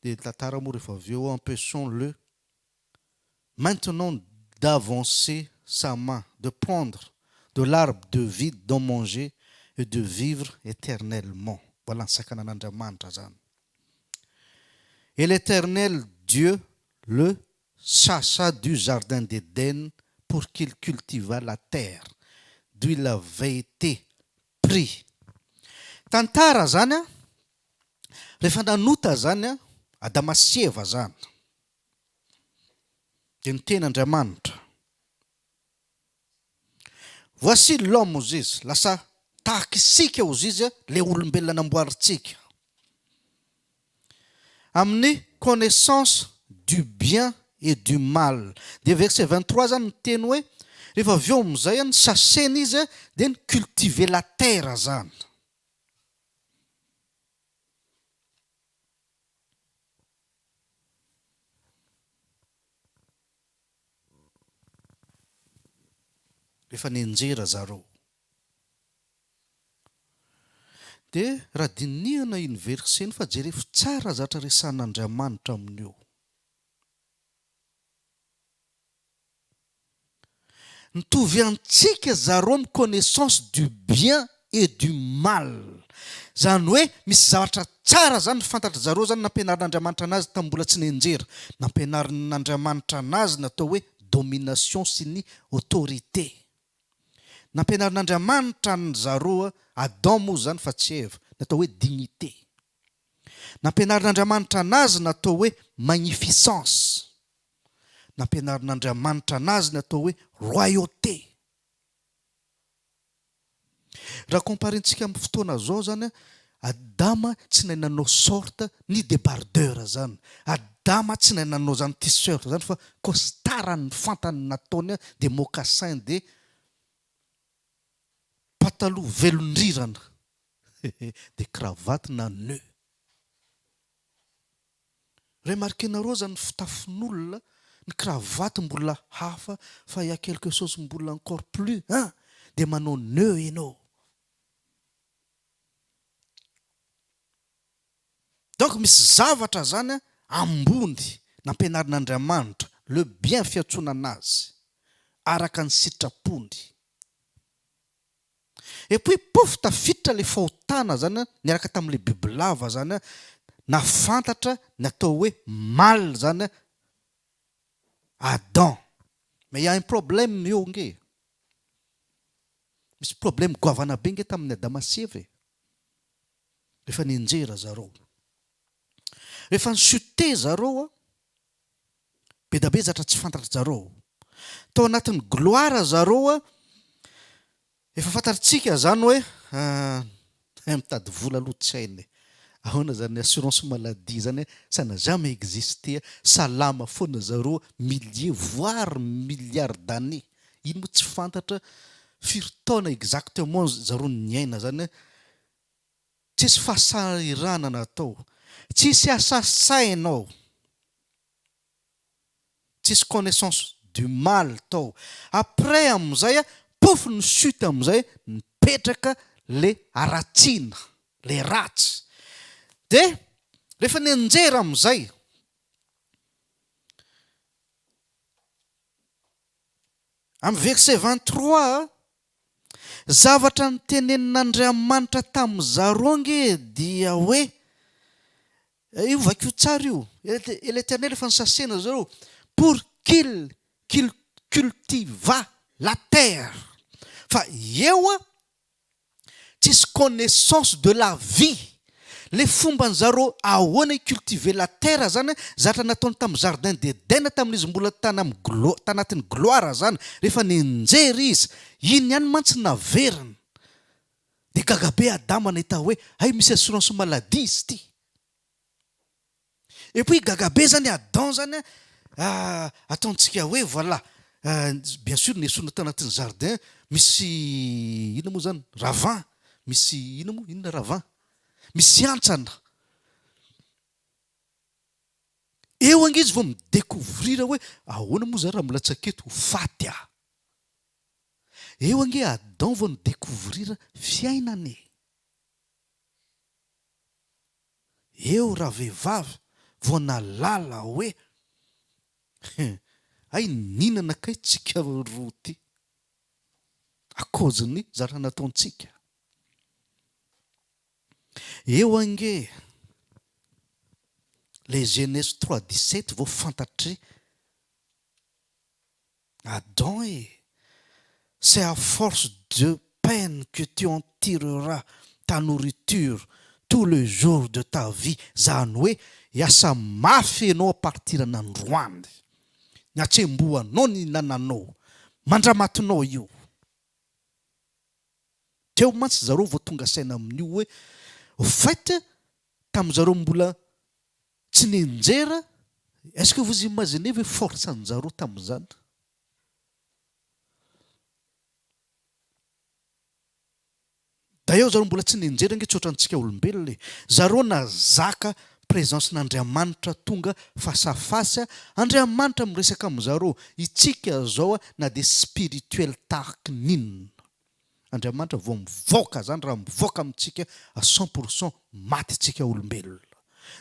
Dia tantara moa rehefa avy eo empêchons-le maintenant d'avancer sa main, de prendre de l'arbre de vie, d'en manger et de vivre éternellement. Voilà ce qu'on a demandé. Et l'Éternel Dieu le chassa du jardin d'Éden pour qu'il cultivât la terre d'où il avait été pris. Tantara zany a, rehefa nanota zany a, Adama sy Eva zany. Dia ny ten'Andriamanitra. Voici l'homme ozy izy, lasa tahaka isika ozy izy le olombelona namboaritsika. Amin'ny connaissance du bien et du mal. Dia verset 23 zany ny teny hoe rehefa avy eo amin'izay ny sasena izy dia ny cultiver la terre zany. Rehefa nianjera zareo. Dia raha dinihana iny verset fa jerefo tsara zatra resan'Andriamanitra amin'io. Nitovy antsika zareo amin'ny connaissance du bien et du mal. Zany hoe misy zavatra tsara zany fantatra zareo zany nampianarin'Andriamanitra anazy tamin'ny mbola tsy nianjera. Nampianarin'Andriamanitra anazy natao hoe domination sy ny autorité. Nampianarin'Andriamanitra ny zareo Adam moa zany fa tsy Eva, natao hoe dignité. Nampianarin'Andriamanitra anazy natao hoe magnificence. Nampianarin'Andriamanitra anazy natao hoe royauté. Raha comparentsika amin'ny fotoana zao zany Adama tsy nanao sorte ni débardeur zany. Adama tsy nanao zany t-shirt zany fa costard ny fantany nataony de mocassin de pataloha velondrirana de cravate na nœud. Remarquenareo zany fitafin'olona ny cravatte mbola hafa fa il y a quelque chose mbola encore plus de manao nœud ianao. Donc misy zavatra zany ambony nampianarin'Andriamanitra le bien fiantsonana azy araka ny sitrapony. Et puis pouf tafiditra le fahotana zany niaraka tamin'le bibilava zany nafantatra natao hoe mal zany Adam. Mais il y a un problème io nge. Misy problème goavana be nge tamin'ny Adama sy Eva. Rehefa nianjera zareo. Rehefa nisute zareo be da be zatra tsy fantatra zareo. Tao anatin'ny gloire zareo efa fantaritsika zany hoe mitady vola aloha tsy hainy. Ahoana zany assurance maladie zany ça n'a jamais existé. Salama foana zareo milliers voire milliards d'années. Ino moa tsy fantatra firy taona exactement zareo niaina zany. Tsisy fahasairana natao. Tsisy asa sainao. Tsisy connaissance du mal tao. Après amizay pouf ny chute amizay nipetraka le aratsina, le ratsy. De rehefa nianjera amizay amin'ny verset 23 zavatra nitenenin'Andriamanitra tamin'ny zareo nge dia hoe io vakio tsara io. Et l'Éternel efa nisasena zareo pour qu'il cultiva la terre. Fa eo tsisy connaissance de la vie. Le fomba zareo ahoana cultiver la terre zany zatra nataony tamin'ny jardin d'Éden tamin'izy mbola tanatin'ny gloire zany rehefa nianjery izy iny ihany mantsy naverina. De gagabe Adama nahita hoe ay misy assurance maladie izy ty. Et puis gagabe zany Adam zany ataontsika hoe voilà bien sûr nesona tanatin'ny jardin misy ino moa zany ravin, misy ino moa inona ravin, misy antsana. Eo angizy vao midécouvrir hoe ahoana moa zany raha mbola tsaketo faty ah. Eo ange Adam vao midécouvrir fiainany. Eo raha vehivavy vao nalala hoe ay ninana kay tsika roa ty akoziny zara nataontsika eo ange les Genèse 3:17 vao fantatry Adam c'est à force de peine que tu en tireras ta nourriture tous les jours de ta vie zany hoe iasa mafy ianao apartir n'androany ny atsembohanao ny nananao mandramatinao io teo mantsy zareo vao tonga saina amin'io hoe au fait tamin'izareo mbola tsy nenjera est-ce que vous imaginez hoe force an'zareo tamin'izany da eo zareo mbola tsy nenjera nge tsotra antsika olombelona zareo nazaka présence n'Andriamanitra tonga face à face Andriamanitra miresaka amin'zareo itsika zao na de spirituel tahaka ninona Andriamanitra vao mivoaka zany raha mivoaka amintsika à 100% maty tsika olombelona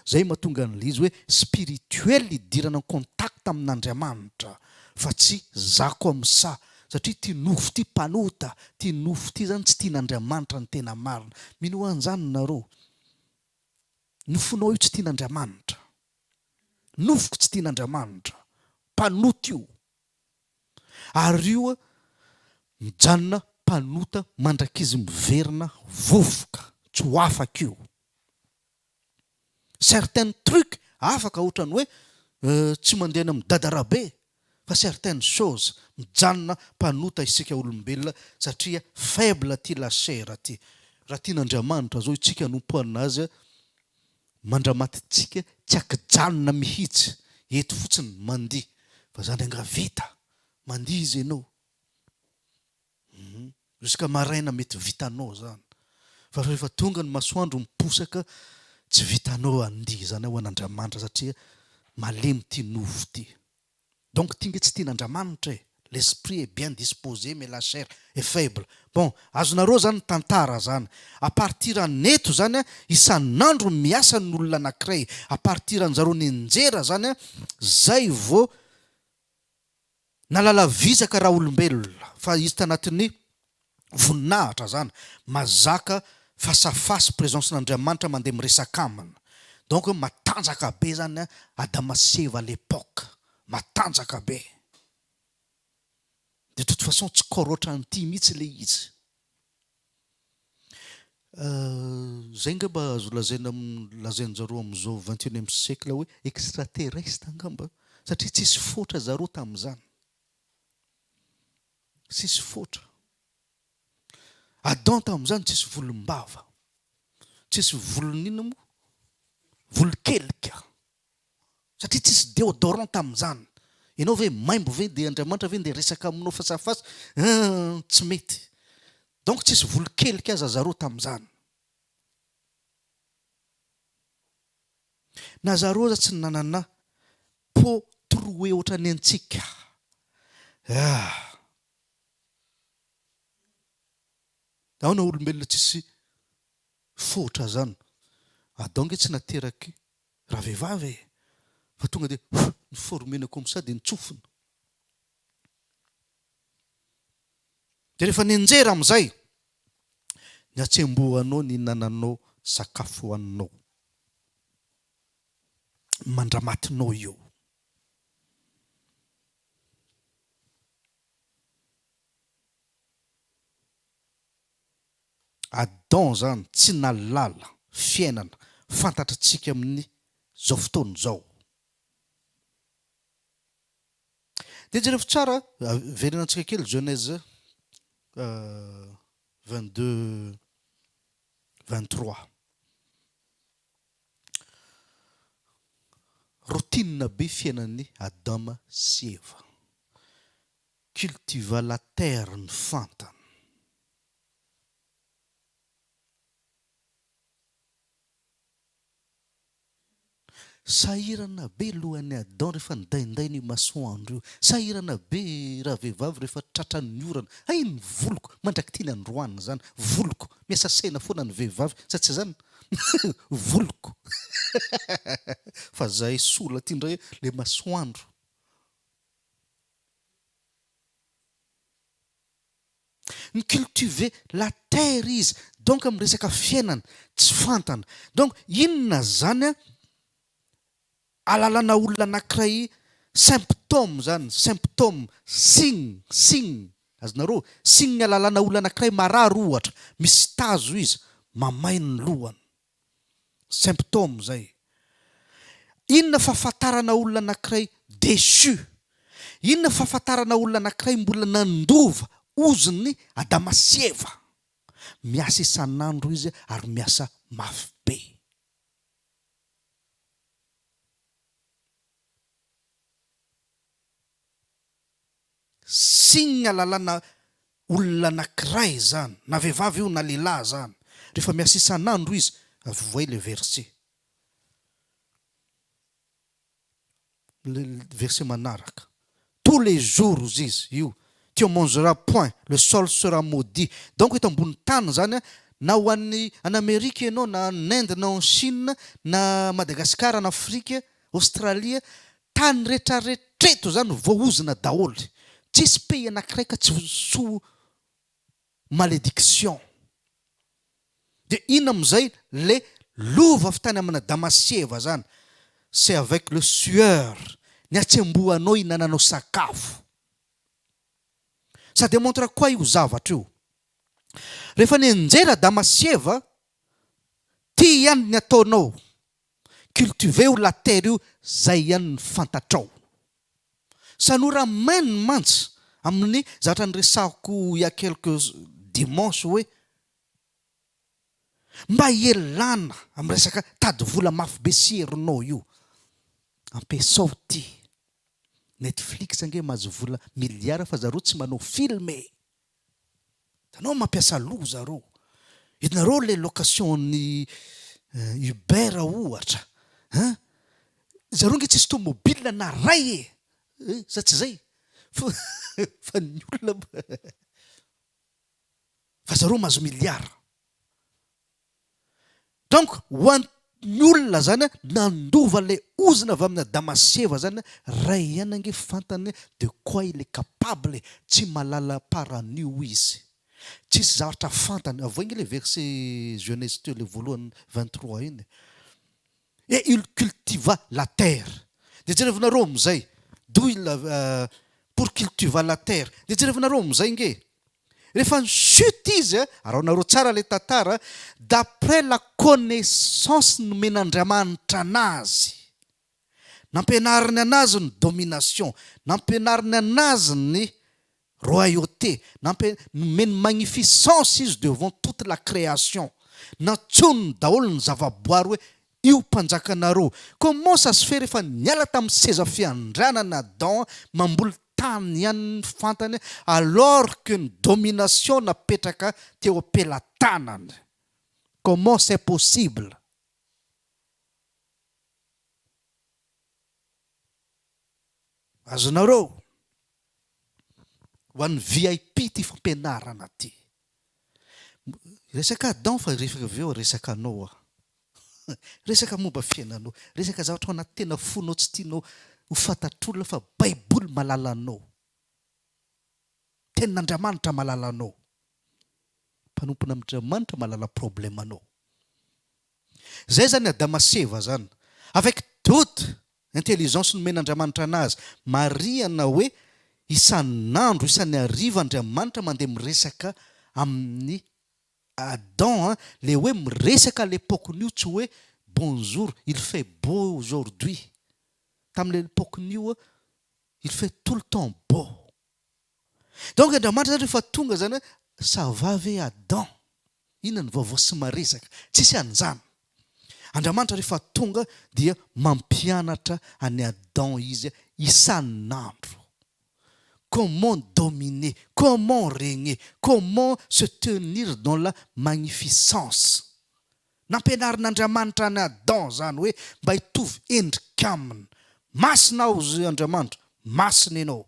zay mahatonga an'izy hoe spirituel idirana contact amin'Andriamanitra fa tsy zako am'sa satria tia nofo ty mpanota tia nofo ty zany tsy tian'Andriamanitra ny tena marina mino an'zany nareo nofonao io tsy tian'Andriamanitra nofoko tsy tian'Andriamanitra mpanota io ary io mijanona mpanota mandrakizy miverina vovoka tsy ho afaka io certains trucs afaka ohatrany hoe tsy mandeha amin'ny dadarabe fa certaines choses mijanona mpanota isika olombelona satria faible ty la chair ty raha tian'Andriamanitra zao itsika nompoana azy mandramatitsika tsy akijanona mihitsy eto fotsiny mandiha fa zany anga vita mandiha izy ianao jusqu'à maraina mety vitanao zany fa rehefa tonga ny masoandro miposaka tsy vitanao andiha zany ho an'Andriamanitra satria malemy ty nofo ty donc tinga tsy tian'Andriamanitra l'esprit est bien disposé mais la chair est faible bon azonareo zany tantara zany à partir aneto zany isan'andro miasa n'olona anankiray à partir an'zareo nenjera zany zay vao nalala vizaka raha olombelona fa izy tanatin'ny voninahitra zany mazaka face à face présence n'Andriamanitra mandeha miresaka amina donc matanjaka be zany Adama sy Eva à l'époque matanjaka be de toute façon tsy korotra an'ity mihitsy le izy zay ngamba azo lazain'jareo am'izao 21e siècle hoe extraterrestre ngamba satria tsisy fotra zareo tamin'izany tsisy fotra Adam tamin'izany tsisy volombava tsisy volon'inona moa volokelika satria tsisy déodorant tamin'izany ianao ve maimbo ve de Andriamanitra ve de resaka aminao face à face tsy mety donc tsisy volokelika aza zareo tamin'izany na zareo za tsy nanana po troué ohatrany antsika ao na olombelona tsisy fotra zany adonge tsy nateraky raha vehivavy fa tonga de niformena comme ça de nitsofina de rehefa nenjera am'izay ny atsembohanao ny nananao sakafo hoaninao mandramatinao io Adam zany tsy nalala fiainana fantatritsika amin'ny zao fotoana zao de jereo tsara verenantsika kely Genèse 22 23 routine be fiainan'ny Adama sy Eva cultiva la terre ny fantana sahirana be lohan'ny Adam rehefa nindainday ny masoandro io sahirana be raha vehivavy rehefa tratran'ny orana ay ny voloko mandraky tiany androany zany voloko miasa saina foana ny vehivavy satria zany voloko fa zahay sola ty ndray le masoandro micultiver la terre izy donc amin'ny resaka fiainana tsy fantana donc inona zany a alalana olona anankiray symptôme zany symptôme signe azonareo signe alalana olona anankiray marary ohatra misy tazo izy mamainy ny lohany symptôme zay inona fahafantarana olona anankiray déchu inona fahafantarana olona anankiray mbola nandova oziny adama sy eva miasa isan'andro izy ary miasa mafy be signe alalana olona anankiray zany na vehivavy io na lehilahy zany rehefa miasa isan'andro izy voyez le verset verset manaraka tous les jours izy io tu mangeras point le sol sera maudit donc eto ambony tany zany na ho an'ny en Amérique ianao na en Inde na en Chine na Madagascar na Afrique Australie tany rehetrarehetra zany voaozina daholy tsisy pays anankiray ka tsy so malédiction de ina amizay le lova avy tany amina Damasieva zany c'est avec le sueur ny atsembohanao inananao sakafo ça démontre quoi io zavatra io rehefa ny anjera Damasieva ty ihany ny ataonao cultiveo la terre io zay ihany ny fantatrao sanora mainy mantsy amin'ny zavatra nyresako il y a quelques dimanches hoe mba ielana amin'ny resaka tady vola mafy be sy herinao io ampesao ty Netflix ange mahazo vola miliara fa zareo tsy manao filme tanao mampiasa loha zareo hitanareo le location ny Uber ohatra zareo nge tsisy tomobile na ray sa tsy zay fa ny olona fa zareo mahazo miliara donc ny olona zany nandova le ozina avy amina Damasieva zany ray ihany ange fantany de quoi il est capable tsy malala paranio izy tsisy zavatra fantany avoa inge le verset Genèse teo le voalohany 23 iny et il cultiva la terre de jerevinareo amizay d'où il pour cultiver la terre de jerevinareo amizay nge rehefa ny chute izy araonareo tsara le tantara d'après la connaissance nomen'Andriamanitra anazy nampianariny anazy ny domination nampianariny anazy ny royauté nomeny magnificence izy devant toute la création natsonony daholo ny zavaboary hoe io mpanjakanareo comment ça se fait rehefa niala tamin'ny seza fiandranana Adam mamboly tany ihany fantany alors que ny domination napetraka teo am-pelatanany comment c'est possible azonareo ho an'ny VIP ty fampianarana ty resaka Adam fa resaka avy eo resaka Noa resaka momba fiainanao resaka zavatra ho anaty tena fonao tsy tianao ho fantatr'olona fa baiboly malalanao tenin'Andriamanitra malalanao mpanompona amin'Andriamanitra malala problemanao zay zany a Damasieva zany avec toute intelligence nomen'Andriamanitra anazy mariana hoe isan'andro isan'ny hariva Andriamanitra mandeha miresaka amin'ny Adam le hoe miresaka à l'époque-nio tsy hoe bonjour il fait beau aujourd'hui tamin'le époque-nio il fait tout le temps beau donc Andriamanitra zany rehefa tonga zany ça va ve Adam inona ny vaovao sy maresaka tsisy an'izany Andriamanitra rehefa tonga dia mampianatra any Adam izy isan'andro comment dominer, comment régner, comment se tenir dans la magnificence. Nampianarin'Andriamanitra any Adam zany hoe mba hitovy endrika aminy. Masina ao izy Andriamanitra, masina ianao.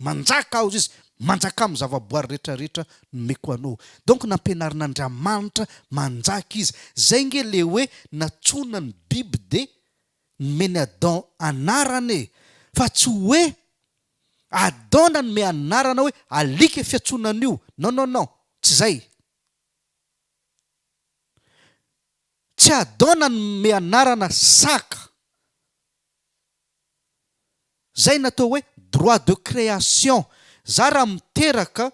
Manjaka ao izy, manjaka amin'ny zavaboary rehetrarehetra nomeko anao. Donc nampianarin'Andriamanitra manjaka izy. Zay nge le hoe natsona ny biby de nomeny Adam anarany fa tsy hoe Adona ny mianarana hoe alika fiatsonan'io. Non. Tsy zay. Tsy adona ny mianarana saka. Zay natao hoe droit de création. Za raha miteraka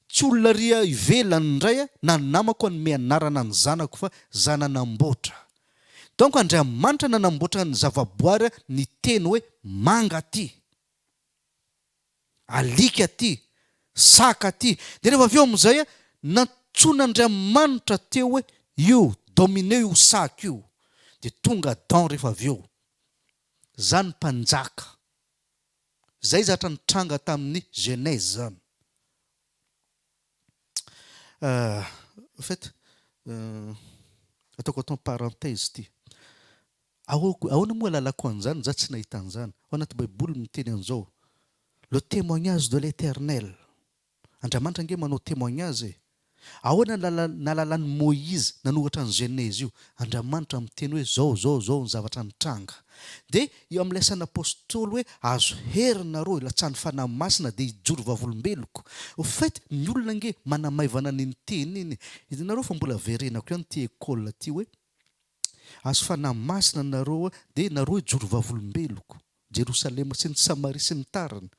tsy olona ria ivelany indray na namako ny mianarana ny zanako fa zananamboatra. Donc Andriamanitra nanamboatra ny zavaboary ny teny hoe manga ty, alika ty, saka ty. Dia rehefa avy eo amin'izay nantson'Andriamanitra teo hoe io domineo io saka io. Dia tonga Adam rehefa avy eo. Zany mpanjaka. Zay zatra nitranga tamin'ny Genèse zany. En fait, ataoko atao parenthèse ty. Ahoana moa lalako an'izany za tsy nahita an'izany. Ao anaty Baiboly miteny an'izao. Le témoignage de l'Éternel. Andriamanitra ange manao témoignage. Ahoana nalalany Moïse nanohatra ny Genèse io. Andriamanitra miteny hoe zao ny zavatra nitranga. Dia eo amin'ilay san'apôstôly hoe azo herinareo ilatsany fanahy masina dia hijoro vavolombeloko. Au fait ny olona ange manamaivana ny teny iny. Itanareo fa mbola verenako ihany ty école ty hoe azo fanahy masina nareo dia nareo hijoro vavolombeloko. Jerosalema sy ny Samaria sy ny tariny.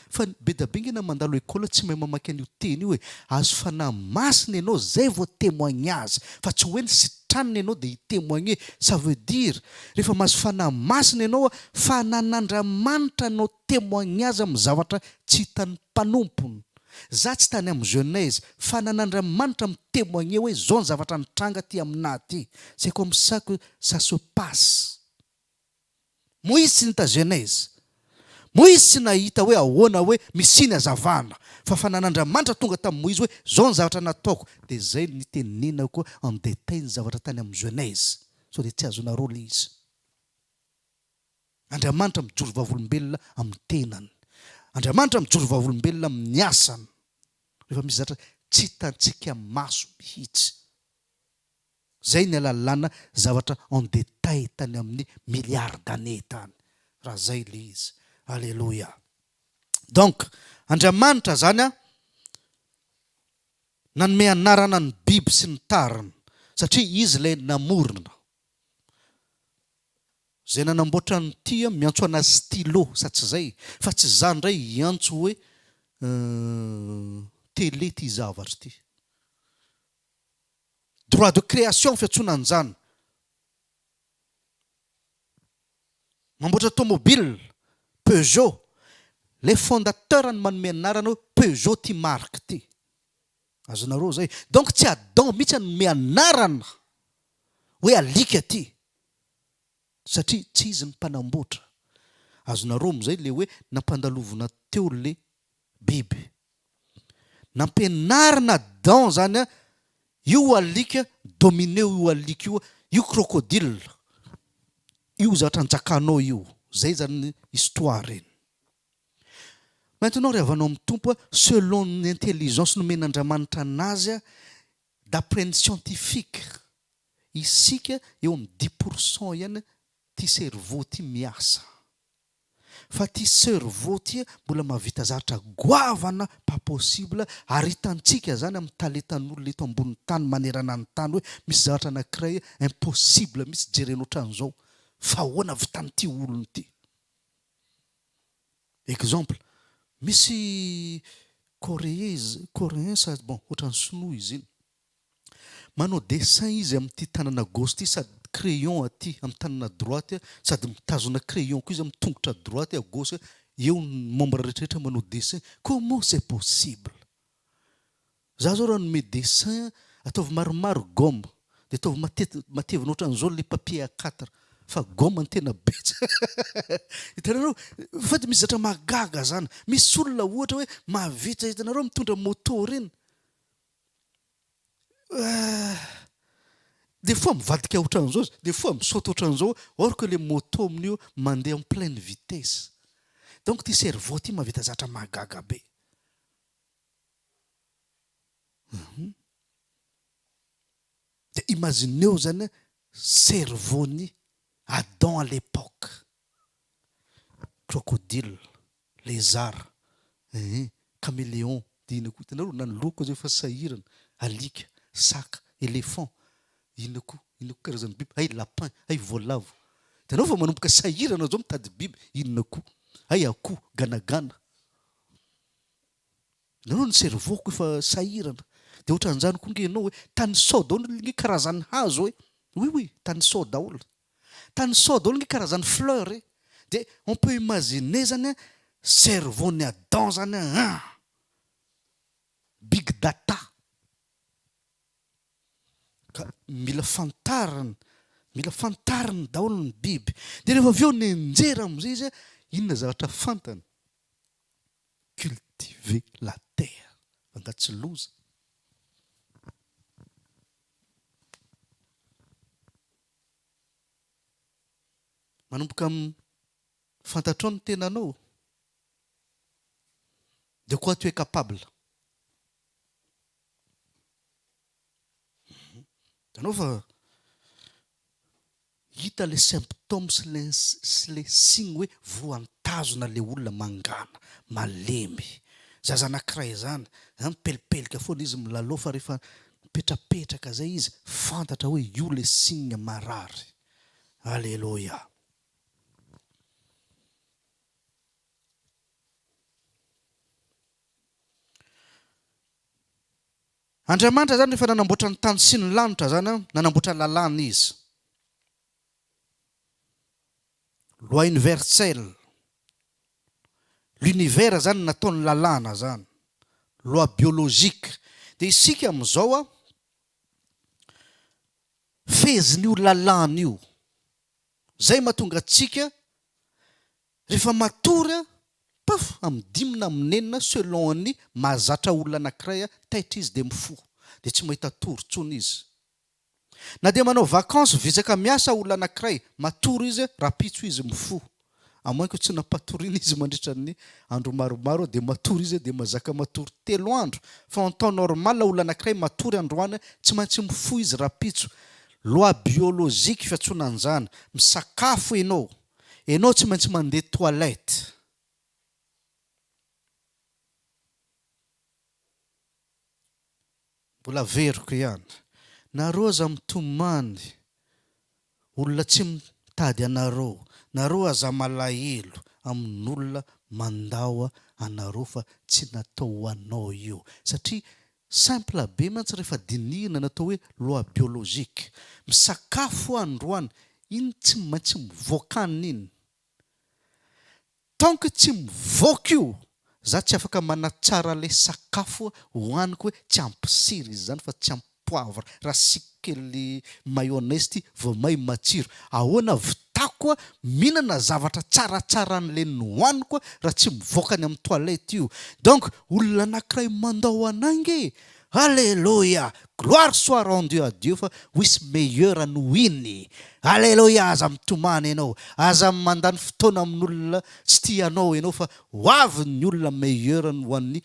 Fa be da be ngena mandalo école tsy mahay mamaky an'io teny io hoe azo fanahy masina ianao zay vao témoignage. Fa tsy hoe ny sitranina ianao dia hitémoigner. Ça veut dire rehefa mahazo fanahy masina ianao fa nan'Andriamanitra nao témoignage amin'ny zavatra tsy hitan'ny mpanompony. Za tsy tany amin'ny Genèse fa nan'Andriamanitra mitémoigner hoe zao ny zavatra nitranga ty aminahy ty. C'est comme ça que ça se passe. Moïse tsy nita Genèse. Moïse tsy nahita hoe ahoana hoe misy ny hazavana. Fa nan'Andriamanitra tonga tamin'ny Moïse hoe zao ny zavatra nataoko. Dia zay nitenenina koa en détail ny zavatra tany amin'ny Genèse. So dia tsy azonareo le izy. Andriamanitra mijoro vavolombelona amin'ny tenany. Andriamanitra mijoro vavolombelona amin'ny asany. Rehefa misy zavatra tsy hitantsika maso mihitsy. Zay ny alalana zavatra en détail tany amin'ny milliard d'années tany. Raha zay le izy. Alléluia. Donc Andriamanitra zany nanome anarana ny biby sy ny tariny satria izy ilay namorona. Zay nanamboatra ny tia miantso anazy stylo sa tsy zay. Fa tsy zany indray iantso hoe télé ty zavatra ty. Droit de création fiantsoana an'izany. Mamboatra tomobile Peugeot. Les fondateurs ny manome anarana Peugeot ty marque ty. Azonareo zay. Donc tsy Adam mihitsy anome anarana hoe alika ty. Satria tsy izy ny mpanamboatra. Azonareo amin'izay le hoe nampandalovina teo le biby. Nampianarina Adam zany io alika domineo io alika io crocodile. Io zavatra njakanao io. Zay zany histoire iny. Maintenant rehevanao amin'ny tompo selon l'intelligence nomen'Andriamanitra anazy d'après ny scientifique. Isika eo amin'ny 10% ihany ty cerveau ty miasa. Fa ty cerveau ty mbola mahavita zavatra goavana pas possible ary hitantsika zany amin'ny talentan'olona eto ambony tany manerana ny tany hoe misy zavatra anankiray impossible misy jerenao ohatran'izao. Fa ahoana vitan'ity olony ty. Exemple, misy coréen sady bon ohatran'ny sinoa izy iny. Manao dessin izy amin'ny tanana gauche ty sady crayon aty amin'ny tanana droite sady mitazona crayon koa izy amin'ny tongotra droite à gauche eo ny membre rehetrarehetra manao dessin. Comment c'est possible? Za zao raha nome dessin ataovy maromaro gomme dia ataovy matevina ohatran'izao le papier A4 fa gomme ny tena betsy. Hitanareo fa dia misy zavatra magaga zany. Misy olona ohatra hoe mahavita hitanareo mitondra moto iny. Des fois mivadika ohatran'izao, des fois misaoty ohatran'izao, or que les motos amin'io mandeha en pleine vitesse. Donc ty cerveau ty mahavita zavatra magaga be. Dia imagineo zany cerveau-ny Adam à l'époque. Crocodile, lézard, caméléon, dia inona koa hitanareo na ny loko zay efa sahirana, alika, saka, éléphant, inona koa karazana biby, hay lapin, hay voalavo. Hitanao fa manomboka sahirana zao mitady biby, inona koa, hay akoho, ganagana. Nanao ny cerveau-ko efa sahirana. Dia ohatran'izany koa nge ianao hoe tany sao daholo nge karazany hazo oui tany sao daholo. Tany sao daholo nge karazany fleur e. Dia on peut imaginer zany cerveau ny Adam zany big data. Ka mila fantarina daholo ny biby. Dia rehefa avy eo ny enjera amin'izay izy inona zavatra fantany? Cultiver la terre. Angatsy loza. Manomboka amin'ny fantatrao ny tenanao. De quoi tu es capable? Hitanao fa hita le symptômes sy le signe hoe voantazona le olona mangana, malemy. Zaza anankiray zany, mipelipelika foana izy milalao fa rehefa mipetrapetraka zay izy fantatra hoe io le signe marary. Alléluia. Andriamanitra zany rehefa nanamboatra ny tany sy ny lanitra zany, nanamboatra lalàna izy. Loi universelle. L'univers zany nataony lalàna zany. Loi biologique. Dia isika amin'izao fezin'io lalàna io. Zay mahatonga antsika rehefa matory paf amin'ny 5 na amin'ny 4 selon ny mahazatra olona anankiray taitra izy dia mifo. Dia tsy mahita tory tsony izy. Na dia manao vacances vizaka miasa olona anankiray, matory izy rapitso izy mifo. Amoinko tsy nampatoriana izy mandritra ny andro maromaro dia matory izy dia mazaka matory 3 andro. Fa en temps normal olona anankiray matory androany tsy maintsy mifo izy rapitso. Loi biologique fiantsoana an'izany. Misakafo ianao tsy maintsy mandeha toilette. Mbola veriko ihany. Nareo aza mitomany, olona tsy mitady anareo. Nareo aza malahelo amin'olona mandao anareo fa tsy natao anao io. Satria simple be mantsy rehefa dinihina natao hoe loi biologique. Misakafo androany, iny tsy maintsy mivoaka an'iny. Tant que tsy mivoaka io, za tsy afaka manatsara le sakafo hoaniko hoe tsy ampisiry izy zany fa tsy ampoavra. Raha sikely mayonnaise ty vao may matsiro. Ahoana vitako mihinana zavatra tsaratsara an'le nohaniko raha tsy mivoaka any amin'ny toilette io. Donc olona anankiray mandao anange. Alléluia. Gloire soit rendue à Dieu fa wisy meilleur no iny. Alléluia. Aza mitomany ianao. Aza mandany fotoana amin'olona tsy tianao ianao fa ho avy ny olona meilleur no an'ny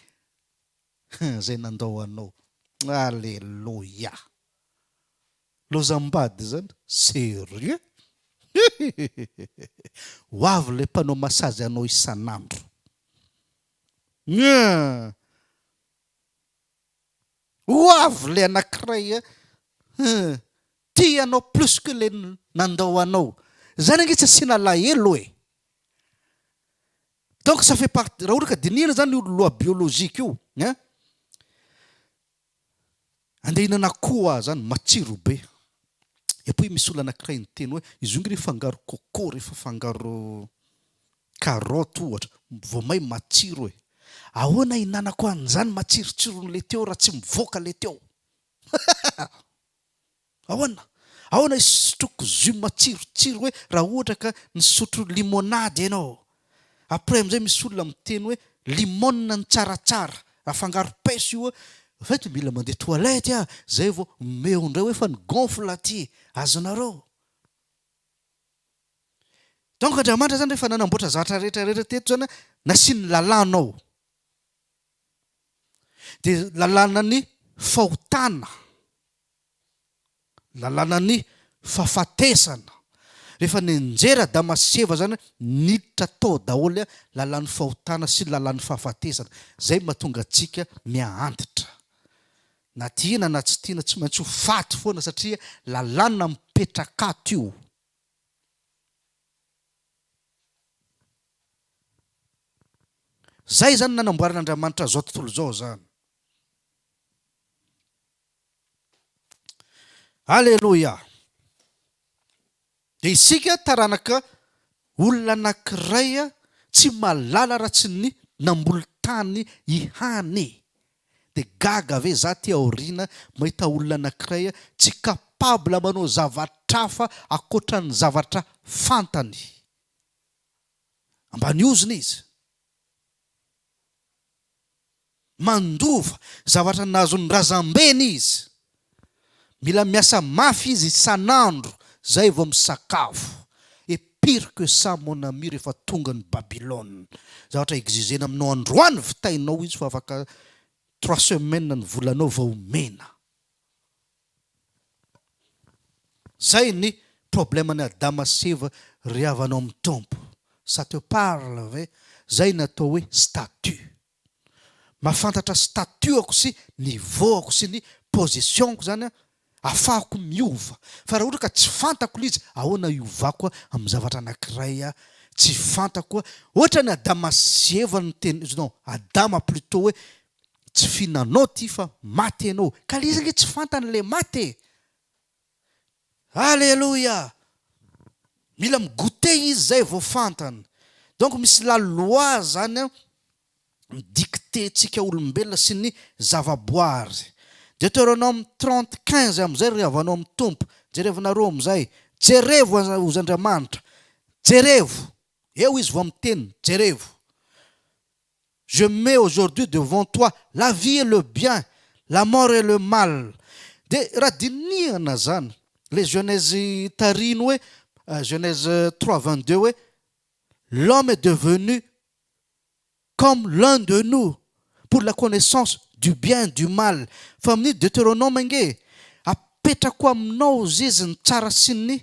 zay nandao anao. Alléluia. Lozambady zany. Sérieux? Ho avy le mpanao masazy anao isan'andro. Ho avy le anankiray tia anao plus que le nandao anao. Zany ange tsy asiana lahelo e. Donc ça fait partie. Raha ohatra ka dinihana zany io loi biologique io. Andeha hinana akoho zany matsiro be. Epoy misy olona anankiray niteny hoe izy io nge rehefa fangaro coco, rehefa fangaro carotte ohatra, vao may matsiro e. Ahoana hinanako an'izany matsirotsiron'le teo raha tsy mivoaka le teo? Ahoana isotroko jus matsirotsiro hoe raha ohatra ka nisotro limonade ianao. Après amin'izay misy olona miteny hoe limonina ny tsaratsara, afangaro paiso io fait mila mandeha toilette zay vao meo indray hoe fa ny gonfle aty. Azonareo. Donc Andriamanitra zany rehefa nanamboatra zavatra rehetra teto zany nasiany lalànao. Dia lalàna ny fahotana, lalàna ny fahafatesana, rehefa nenjery Adama sy Eva zany niditra tao daholo lalan'ny fahotana sy lalan'ny fahafatesana. Zay mahatonga antsika miaantitra. Na tiana na tsy tiana tsy maintsy ho faty foana satria lalàna mipetraka ato io. Zay zany nanamboaran'Andriamanitra zao tontolo zao zany. Alléluia. Dia isika taranaka olona anankiray tsy malala raha tsy ny namboly tany ihany. Dia gaga ve za ty aoriana mahita olona anankiray tsy kapabla manao zavatra hafa akoatran'ny zavatra fantany. Ambany ozina izy. Mandova zavatra nazon'ny razambeny izy. Mila miasa mafy izy isan'andro zay vao misakafo. Et pire que ça mon ami rehefa tonga ny Babylone. Zavatra exigena aminao androany vitainao izy fa afaka 3 semaines ny volanao vao omena. Zay ny problème ny Adama sy Eva ry havanao amin'ny tompo. Ça te parle ve? Zay natao hoe statut. Mahafantatra statuako sy niveauako sy ny positionko zany afahako miova. Fa raha ohatra ka tsy fantako izy, ahoana iovako amin'ny zavatra anankiray tsy fantako. Ohatra ny Adama sy Eva ny teny, non, Adama plutôt hoe tsy fihinanao ty fa maty anao. Ka le izy tsy fantany le maty. Alléluia. Mila migote izy zay vao fantany. Donc misy la loi zany dicté tsika olombelona sy ny zavaboary. Deutéronome 30:15 amizay ry havanao amin'ny tompo. Jerevanareo amizay. Jerevo ozy Andriamanitra. Jerevo. Eo izy vao miteny. Jerevo. Je mets aujourd'hui devant toi la vie et le bien, la mort et le mal. De raha dinihana zany. Le Genèse tarino hoe Genèse 3:22 hoe l'homme est devenu comme l'un de nous pour la connaissance du bien du mal. Fa amin'ny Deutéronome nge apetrako aminao izy ny tsara sy ny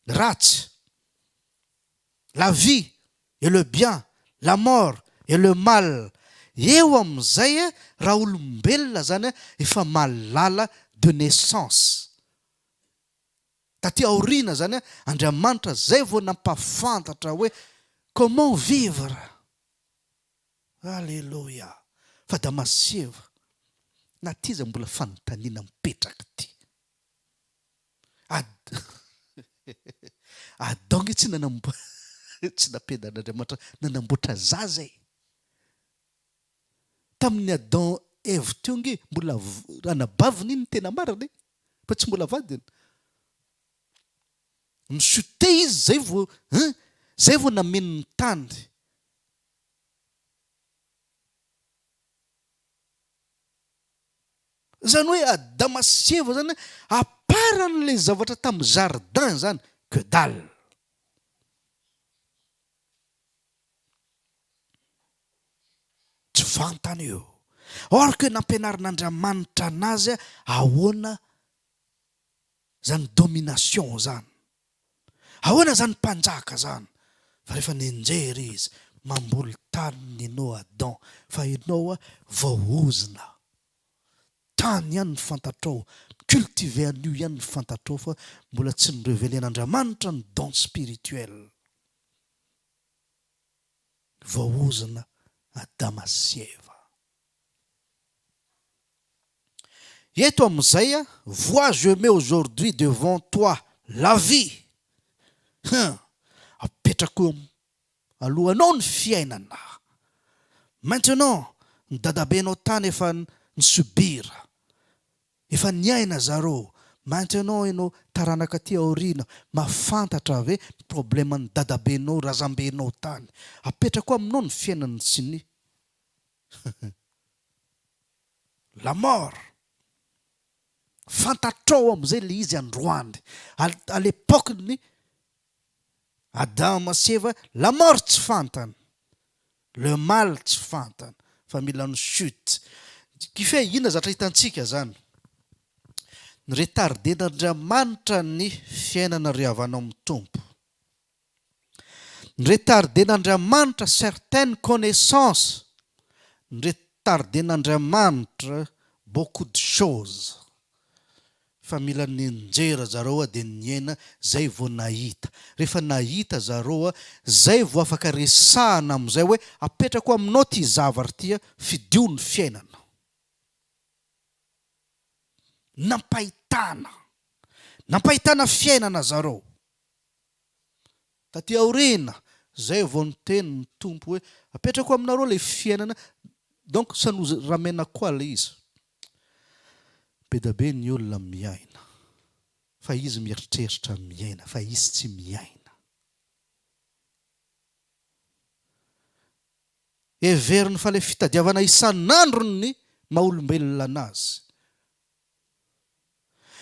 ratsy. La vie et le bien, la mort et le mal. Eo amizay raha olombelona zany efa malala de naissance. Taty aoriana zany Andriamanitra zay vao nampafantatra hoe comment vivre. Alléluia. Fa Adama sy Eva na ty izy mbola fanontaniana mipetraka ty. Adongy tsy tsy napedan'Andriamanitra nanamboatra zaza. Tamin'ny Adam Eve teo nge mbola anabaviny iny tena mariny fa tsy mbola vadiny. Misute izy zay vao nameno ny tany. Zany hoe Adama sy Eva zany aparan'le zavatra tamin'ny jardin zany que dalle. Tsy fantany io. Or que nampianarin'Andriamanitra anazy ahoana zany domination zany. Ahoana zany mpanjaka zany. Fa rehefa nenjery izy mamboly tany ianao Adam, fa ianao vaozina. Tany ihany ny fantatrao, cultiver an'io ihany ny fantatrao fa mbola tsy ny revelen'Andriamanitra ny don spirituel. Vaozina Adama sy Eva. Eto amizay vois je mets aujourd'hui devant toi la vie. Apetrako alohanao ny fiainana. Maintenant ny dadabenao tany efa ny subira. Efa niaina zareo. Maintenant ianao taranaka ty aoriana mafantatra ve problème ny dadabenao, razambenao tany. Apetrako aminao ny fiainana sy ny la mort. Fantatrao amizay le izy androany. À l'époque ny Adama sy Eva, la mort tsy fantany. Le mal tsy fantany. Fa mila ny chute. Qui fait ina zatra hitantsika zany. ny retarden'Andriamanitra ny fiainana ry havanao amin'ny tompo. Ny retarden'Andriamanitra certaines connaissances. Ny retarden'Andriamanitra beaucoup de choses. Fa mila ninjera zareo dia niaina zay vao nahita. Rehefa nahita zareo zay vao afaka resahana amin'izay hoe apetrako aminao ty zavatra ty fidio ny fiainana. Nampahitana fiainana zareo. Taty aoriana zay vao niteny ny tompo hoe apetrako aminareo le fiainana. Donc ça nous ramène à quoi le izy? Be da be ny olona miaina fa izy mieritreritra miaina fa izy tsy miaina. Heveriny fa le fitadiavana isan'andro ny maha-olombelona anazy.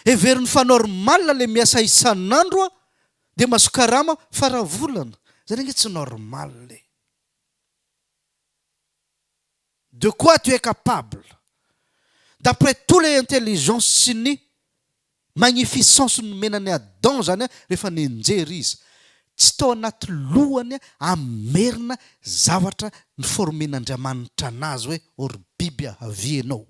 Heveriny fa normal le miasa isan'andro dia mahazo-karama fara-volana. Zany nge tsy normal le. De quoi tu es capable? D'après tous les intelligences sy ny magnificence nomenany Adam zany rehefa ninjery izy. Tsy tao anaty lohany amerina zavatra niformen'Andriamanitra anazy hoe or biby avienao.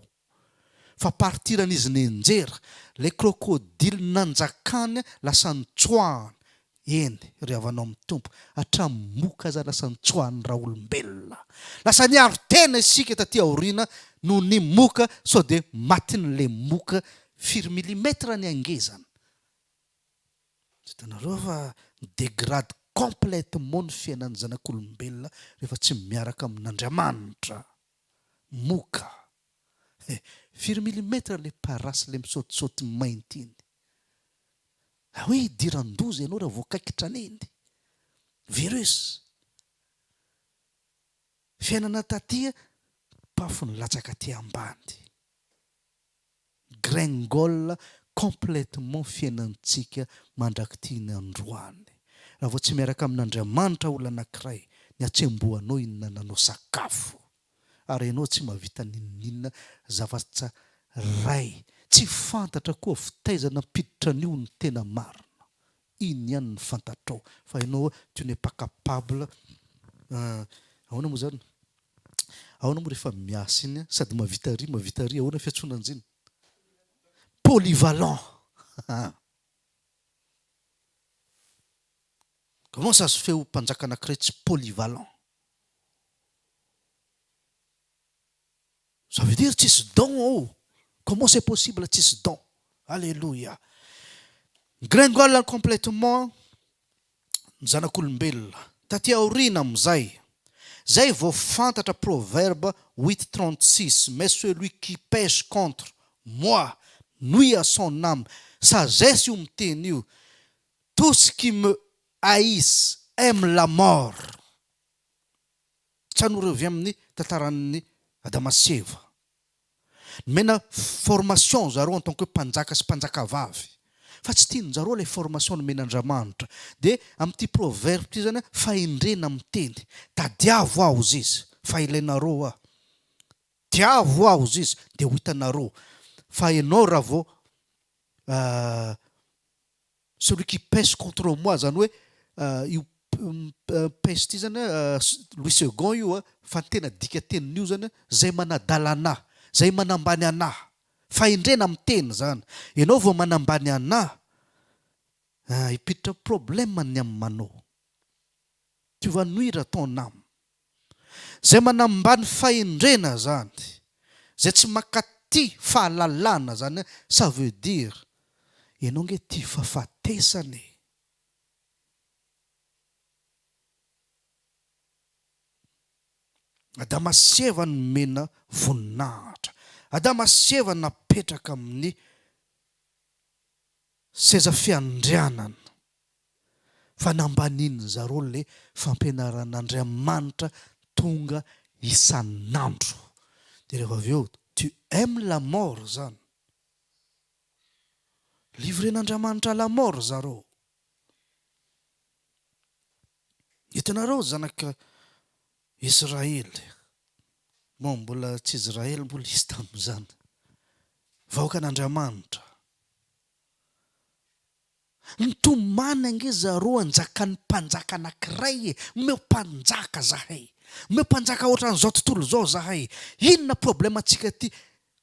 Fa partiran'izy ninjera le crocodile nanjakany lasa nitsoahany. Eny ry havanao amin'ny tompo hatramoka aza lasa nitsoahany raha olombelona. Lasa niaro tena isika taty aoriana no ny moka sao dia matin'le moka 4 mm ny angezana. Hitanareo fa dégrade complètement ny fiainan'ny zanak'olombelona rehefa tsy miaraka amin'Andriamanitra. Moka 4 mm le parasy le misaotisaoty mainty iny. Hoe idiran-doza ianao raha voakaikitra aneny. Virus. Fiainana taty pafony latsaka aty ambany. Gringole complètement fiainantsika mandrakity androany. Raha vao tsy miaraka amin'Andriamanitra olona anankiray ny atsembohanao inananao sakafo. Ary ianao tsy mahavita ninina zavatra ray. Tsy fantatra koa fitaizana mpiditra an'io ny tena marina. Iny ihany ny fantatrao. Fa ianao tu n'es pas capable. Ahoana moa zany? Ahoana moa rehefa miasa iny sady mahavita ry ahoana fiatsonan'iziny? Polyvalent. Comment ça se fait ho mpanjaka anankiray tsy polyvalent? Ça veut dire tsisy don. Comment c'est possible tsisy don? Alléluia. Gringole complètement ny zanak'olombelona. Taty aoriana amin'izay. Zay vao fantatra Proverbe 8:36. Mais celui qui pêche contre moi nuit à son âme. Sagesse io miteny io. Tout ce qui me haïssent aime la mort. Tsy anorevy amin'ny tantaran'ny Adama sy Eva. Mena formation zareo en tant que mpanjaka sy mpanjaka vavy. Fa tsy tiany zareo le formation nomen'Andriamanitra. Dia amin'ity proverbe ity zany fahendrena miteny. Tadiavo aho izy. Fa ilainareo diavo aho izy dia ho hitanareo. Fa ianao raha vao celui qui pêche contre moi zany hoe io pêche ity zany Louis II io fa tena dika tenin'io zany zay manadala anahy, zay manambany anahy. Fahendrena miteny zany. Ianao vao manambany anahy hipiditra problème ny aminao. Tu vas nuire à ton âme. Zay manambany fahendrena zany. Zay tsy makaty fahalalana zany. Ça veut dire ianao nge ty fahafatesany. Adama sy Eva nomena voninahitra. Adama sy Eva napetraka amin'ny seza fiandrianana. Fa nambaniny zareo le fampianaran'Andriamanitra tonga isan'andro. Dia rehefa avy eo, tu aimes la mort zany. Livren'Andriamanitra la mort zareo. Hitanareo zanaka Israely. Mbola tsy Israely mbola izy tamin'izany. Vahoakan'Andriamanitra. Nitomany ange zareo anjakan'ny mpanjaka anankiray meo mpanjaka zahay. Meo mpanjaka ohatran'izao tontolo zao zahay. Inona problème antsika ty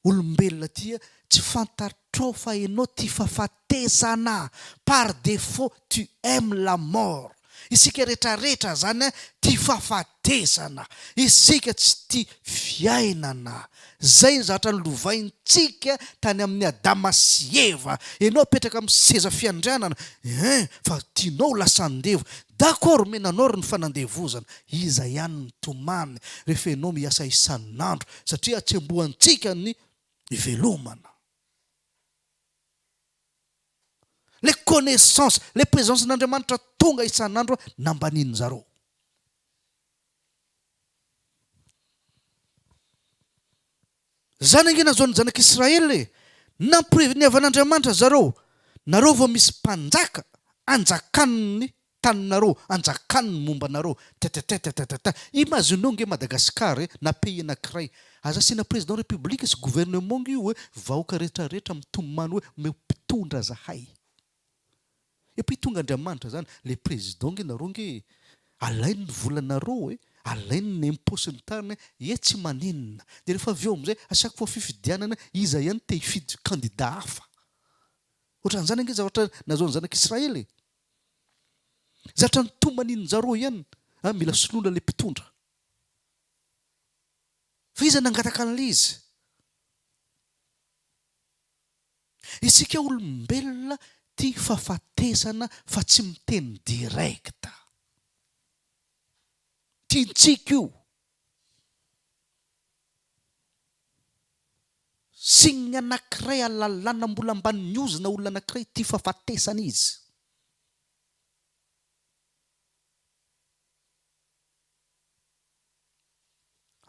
olombelona ty tsy fantatrao fa ianao ty fahafatesana. Par défaut tu aimes la mort. Isika rehetrarehetra zany ty fahafatesana. Isika tsy ty fiainana. Zay ny zavatra nilovaintsika tany amin'ny Adama sy Eva. Ianao petraka amin'ny seza fiandrianana, fa tianao lasa andevo. D'accord, menanao ny fanandevozana. Iza ihany ny tomany rehefa ianao miasa isan'andro satria atsembohantsika ny velomana. Les connaissances, les présences n'Andriamanitra tonga isan'andro nambaniny zareo. Zany angena zao ny zanak'Israely nampireveniavan'Andriamanitra zareo. Nareo vao misy mpanjaka anjakan'ny taninareo, anjakan'ny mombanareo. Imagineo nge Madagasikara na pays anankiray. Aza sina président république sy gouvernement io vahoaka rehetrarehetra mitomany hoe meo mpitondra zahay. Tonga Andriamanitra zany le président nge nareo nge alainy ny volanareo alainy ny impôt sy ny tariny tsy maninona. De rehefa avy eo amizay à chaque fois fifidianana iza ihany te hifidy candidat hafa. Ohatran'izany ange zavatra nazaony zanak'Israely. Zavatra nitomaniny zareo ihany mila soloina le mpitondra. Fa iza nangataka an'izy. Isika olombelona ty fahafatesana fa tsy miteny direkta. Tiantsika io. Signy anankiray alalana mbola ambany ozina olona anankiray ty fahafatesana izy.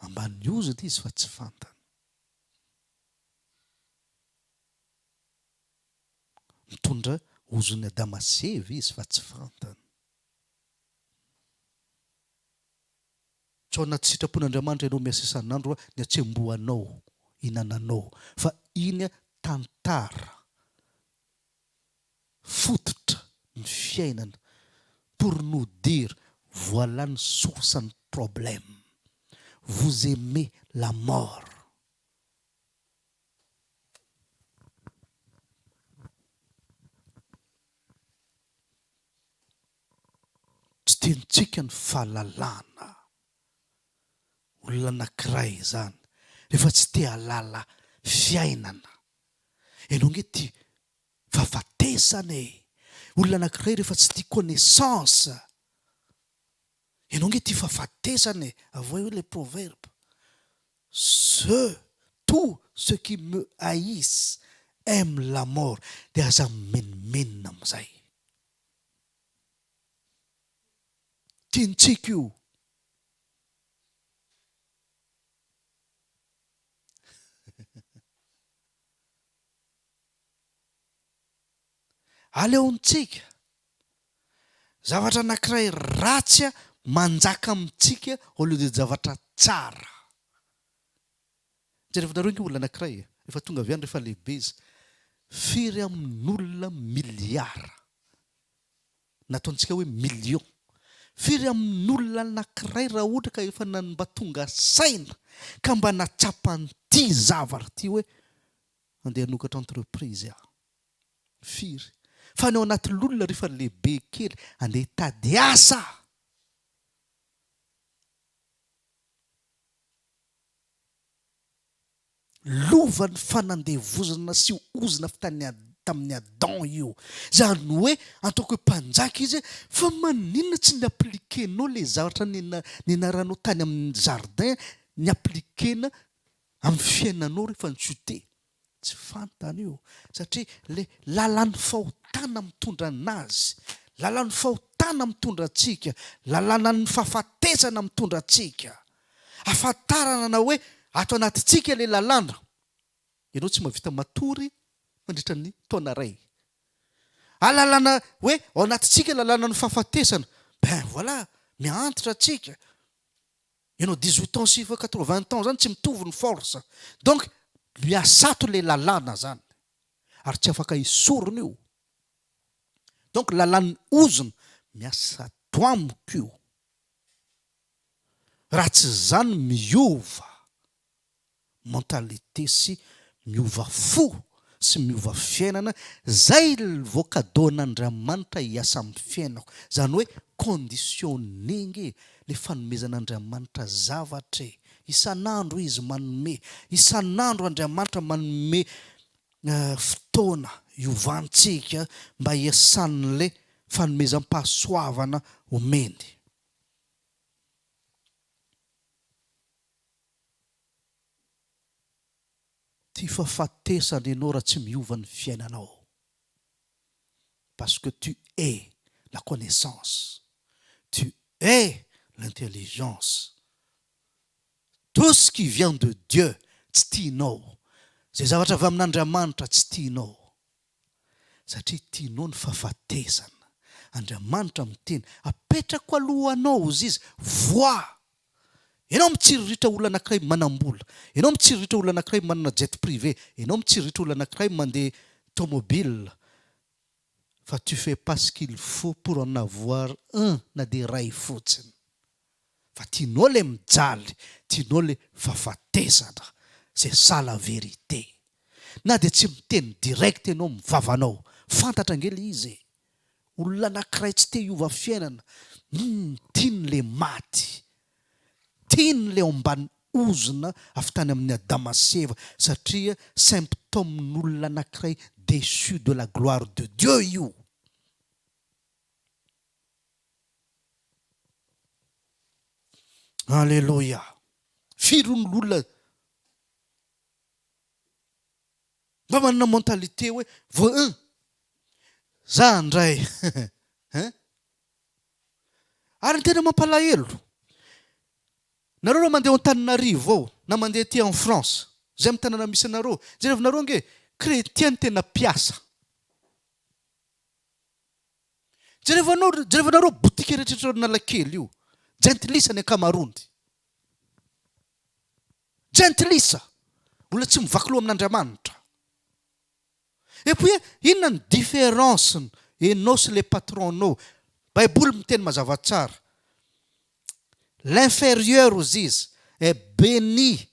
Ambany ozina izy fa tsy fantany. Mitondra ozony Adama sy Eva izy fa tsy fantany. Tsy ao anaty sitrapon'Andriamanitra ianao miasa isan'andro ny atsembohanao, hinananao. Fa iny tantara fototra ny fiainana pour nous dire voilà une source de problème. Vous aimez la mort. Tsy tiantsika ny fahalalana. Olona anankiray zany rehefa tsy te halala fiainana. Ianao nge ty fahafatesana olona anankiray rehefa tsy ty connaissance. Ianao nge ty fahafatesana avoa les proverbes. Tous ceux qui me haïssent aiment la mort. De aza menimenina amizay. Tiantsika io. Aleontsika zavatra anankiray ratsy manjaka amintsika au lieu de zavatra tsara. Jerevanareo nge olona anankiray rehefa tonga avy any rehefa lehibe izy firy amin'olona miliara. Nataontsika hoe million. Firy amin'olona anankiray raha ohatra ka efa mba tonga saina ka mba natsapan'ty zavatra ty hoe andeha hanokatra entreprise firy. Fa ny ao anaty l'olona rehefa lehibe kely andeha hitady asa. Lovan'ny fanandevozana sy ozina tamin'ny Adam io. Zany hoe en tant que mpanjaka izy fa maninona tsy ny appliquenao le zavatra nianaranao tany amin'ny jardin ny appliquena amin'ny fiainanao rehefa nisute. Tsy fantany io. Satria le lalan'ny fahotana mitondra anazy. Lalan'ny fahotana mitondra antsika. Lalan'ny fahafatesana mitondra antsika. Afantarana na hoe ato anatintsika le lalana. Ianao tsy mahavita matory mandritra ny taona ray. Lalana hoe ao anatintsika lalana ny fahafatesana. Ben voilà, miantitra antsika. Ianao 18 ans sy 80 ans zany tsy mitovy ny force. Donc miasato le lalana zany. Ary tsy afaka isorona io. donc lalàn'ny ozona miasa toamiko io raha tsy zany miova mentalité sy miova fo sy miova fiainana zay voakadon'Andriamanitra hiasa amin'ny fiainako zany hoe conditionning le fanomezan'Andriamanitra zavatra isan'andro izy manome isan'andro Andriamanitra manome fotoana iovantsika mba hiasan'le fanomezam-pahasoavana omeny. Ty fahafatesana ianao raha tsy miova ny fiainanao parce que tu es la connaissance, tu es l'intelligence. Tout ce qui vient de Dieu tsy tianao zay zavatra avy amin'Andriamanitra tsy tianao satria tianao ny fahafatesana. Andriamanitra miteny apetrako alohanao izy voa. Ianao mitsiriritra olona anankiray manambola, ianao mitsiriritra olona anankiray manana jet privé, ianao mitsiriritra olona anankiray mandeha tomobile, fa tu fais pas ce qu'il faut pour en avoir un na dia ray fotsiny. Fa tianao le mijaly, tianao le fahafatesana. C'est ça la vérité. Na dia tsy miteny direct ianao mivavanao, fantatra angely izy. Olona anankiray tsy te hiova fiainana, tiany le maty. Tiany le ambany ozona avy tany amin'ny Adama sy Eva satria symptômen'olona anankiray déchu de la gloire de Dieu io. Alléluia. Firon'olona mba manana mentalité hoe vo za andray ary ny tena mampalahelo nareo raha mandeha Antananarivo ao na mandeha ty en France zay mitanana misy anareo jerevanareo nge chrétien tena piasa jerevanareo botika rehetraretra n'Analakely io gentilisa ny ankamaroany gentilisa olona tsy mivaky loha amin'Andriamanitra. Et puis inona ny différence enao sy le patronao? Baiboly miteny mazava tsara l'inférieur aux izy est béni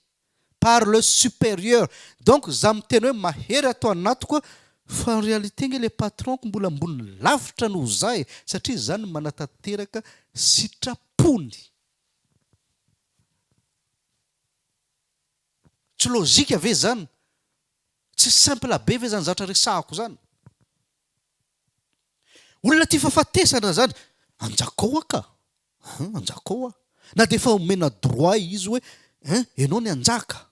par le supérieur. Donc za miteny hoe mahery atao anatiko fa en réalité nge le patronko mbola ambony lavitra noho zay satria zany manatanteraka sitrapony. Tsy logika ve zany? Tsy simple be ve zany zavatra resahako zany? Olona ty fahafatesana zany anjakao ka anjakao na dia efa omena droit izy hoe ianao ny anjaka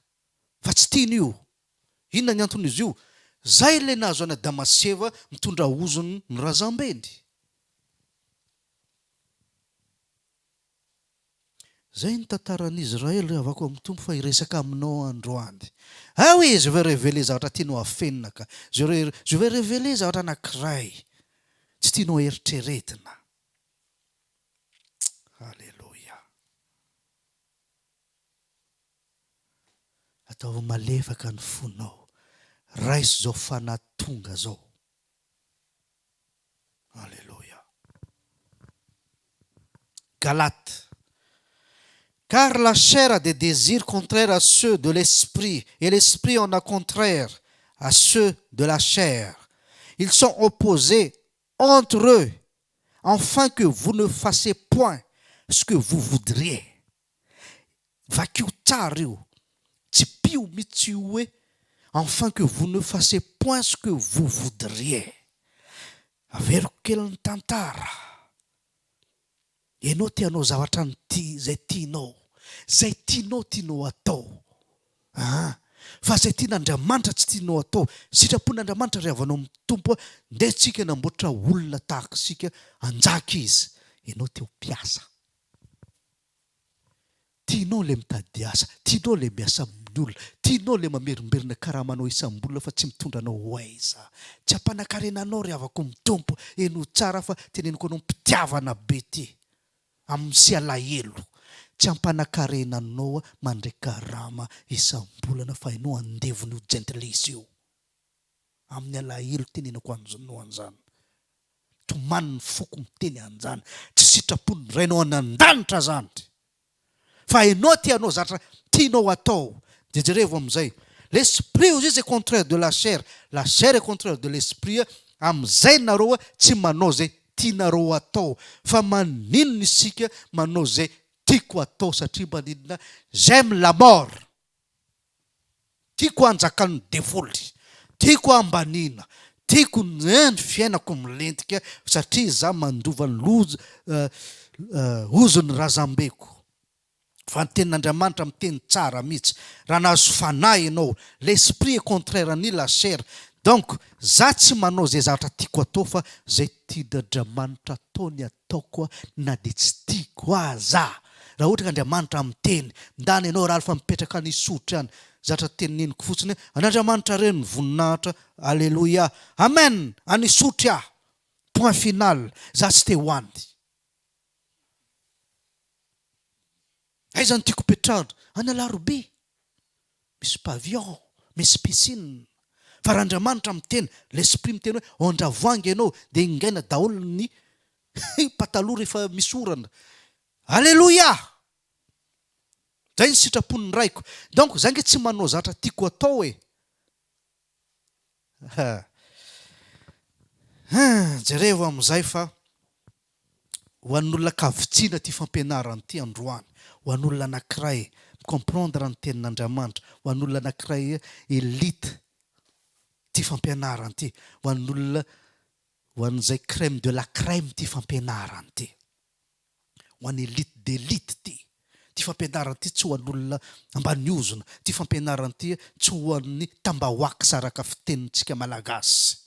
fa tsy tiany io. Inona ny anton'izy io? Zay le nahazo any Adama sy Eva mitondra ozony ny razambeny. Zay ny tantaran'Israël avako amin'ny tompo fa iresaka aminao androany. Ah oui, je vais révéler zavatra tianao afenina ka. Je vais révéler zavatra anankiray tsy tianao eritreretina. Alléluia. Atao malefaka ny fonao. Raisy zao fanatonga zao. Alléluia. Galates. Car la chair a des désirs contraires à ceux de l'esprit, et l'esprit en a contraire à ceux de la chair. Ils sont opposés entre eux, afin que vous ne fassiez point ce que vous voudriez. Vakio tsara io, tsy pio mihitsy io hoe afin que vous ne fassiez point ce que vous voudriez. Averiko kely ny tantara. Ianao tianao zavatra zay tianao atao. Fa zay tian'Andriamanitra tsy tianao atao. Sitrapon'Andriamanitra ry avanao amin'ny tompo ndetsika namboatra olona tahaka sika anjaka izy. Ianao teo piasa. Tianao le mitady asa, tianao le miasa amin'ny olona, tianao le mamerimberina karamanao isam-bolona fa tsy mitondra anao oaiza. Tsy ampanankarenanao ry avako amin'ny tompo, eno tsara fa teneniko anao mpitiavana be ty. Amin'ny sy alahelo. Tsy ampanankarenanao mandray karama isam-bolana fa ianao andevon'io gentilisa io. Amin'ny alahelo tenenako an'izany. tomaniny foko miteny an'izany tsy sitrapony rainao an'andanitra zany fa ianao tianao zatra tianao atao dia jereo amin'izay l'esprit aussi c'est contraire de la chair est contraire de l'esprit amin'izay nareo tsy manao zay tianareo atao fa maninona isika manao zay tiako atao satria maninona j'aime la mort tiako anjakan'ny devoly tiako ambaniana tiako ny fiainako milentika satria za mandova ny loza ozony razambeko fa ny tenin'Andriamanitra miteny tsara mihitsy raha nahazo fanahy ianao l'esprit est contraire ni la chair donc za tsy manao zay zavatra tiako atao fa zay tian'Andriamanitra ataony ataoko na dia tsy tiako za raha ohatra ka Andriamanitra miteny ndany ianao raha fa mipetraka ny sotra any zatra tenineniko fotsiny an'Andriamanitra reny voninahitra alleluia amen any sotra point final za tsy te hoany aizany tiako petrahana any alarobe misy pavillon misy piscine fa raha Andriamanitra miteny l'esprit miteny hoe andravoangy ianao dia ingaina daholo ny pataloha rehefa misy orana alleluia zay ny sitrapon'ny raiko donc za nge tsy manao zatra tiako atao jereo amin'izay fa ho an'olona kavitsiana ty fampianarana ty androany ho an'olona anankiray comprendre ny tenin'Andriamanitra ho an'olona anankiray élite ty fampianarana ty ho an'olona ho an'izay crème de la crème ty fampianarana ty ho an'ny élite d'élite ty fampianarana ty tsy ho an'olona ambany ozona ty fampianarana ty tsy ho an'ny tambahoaka saraka fitenintsika malagasy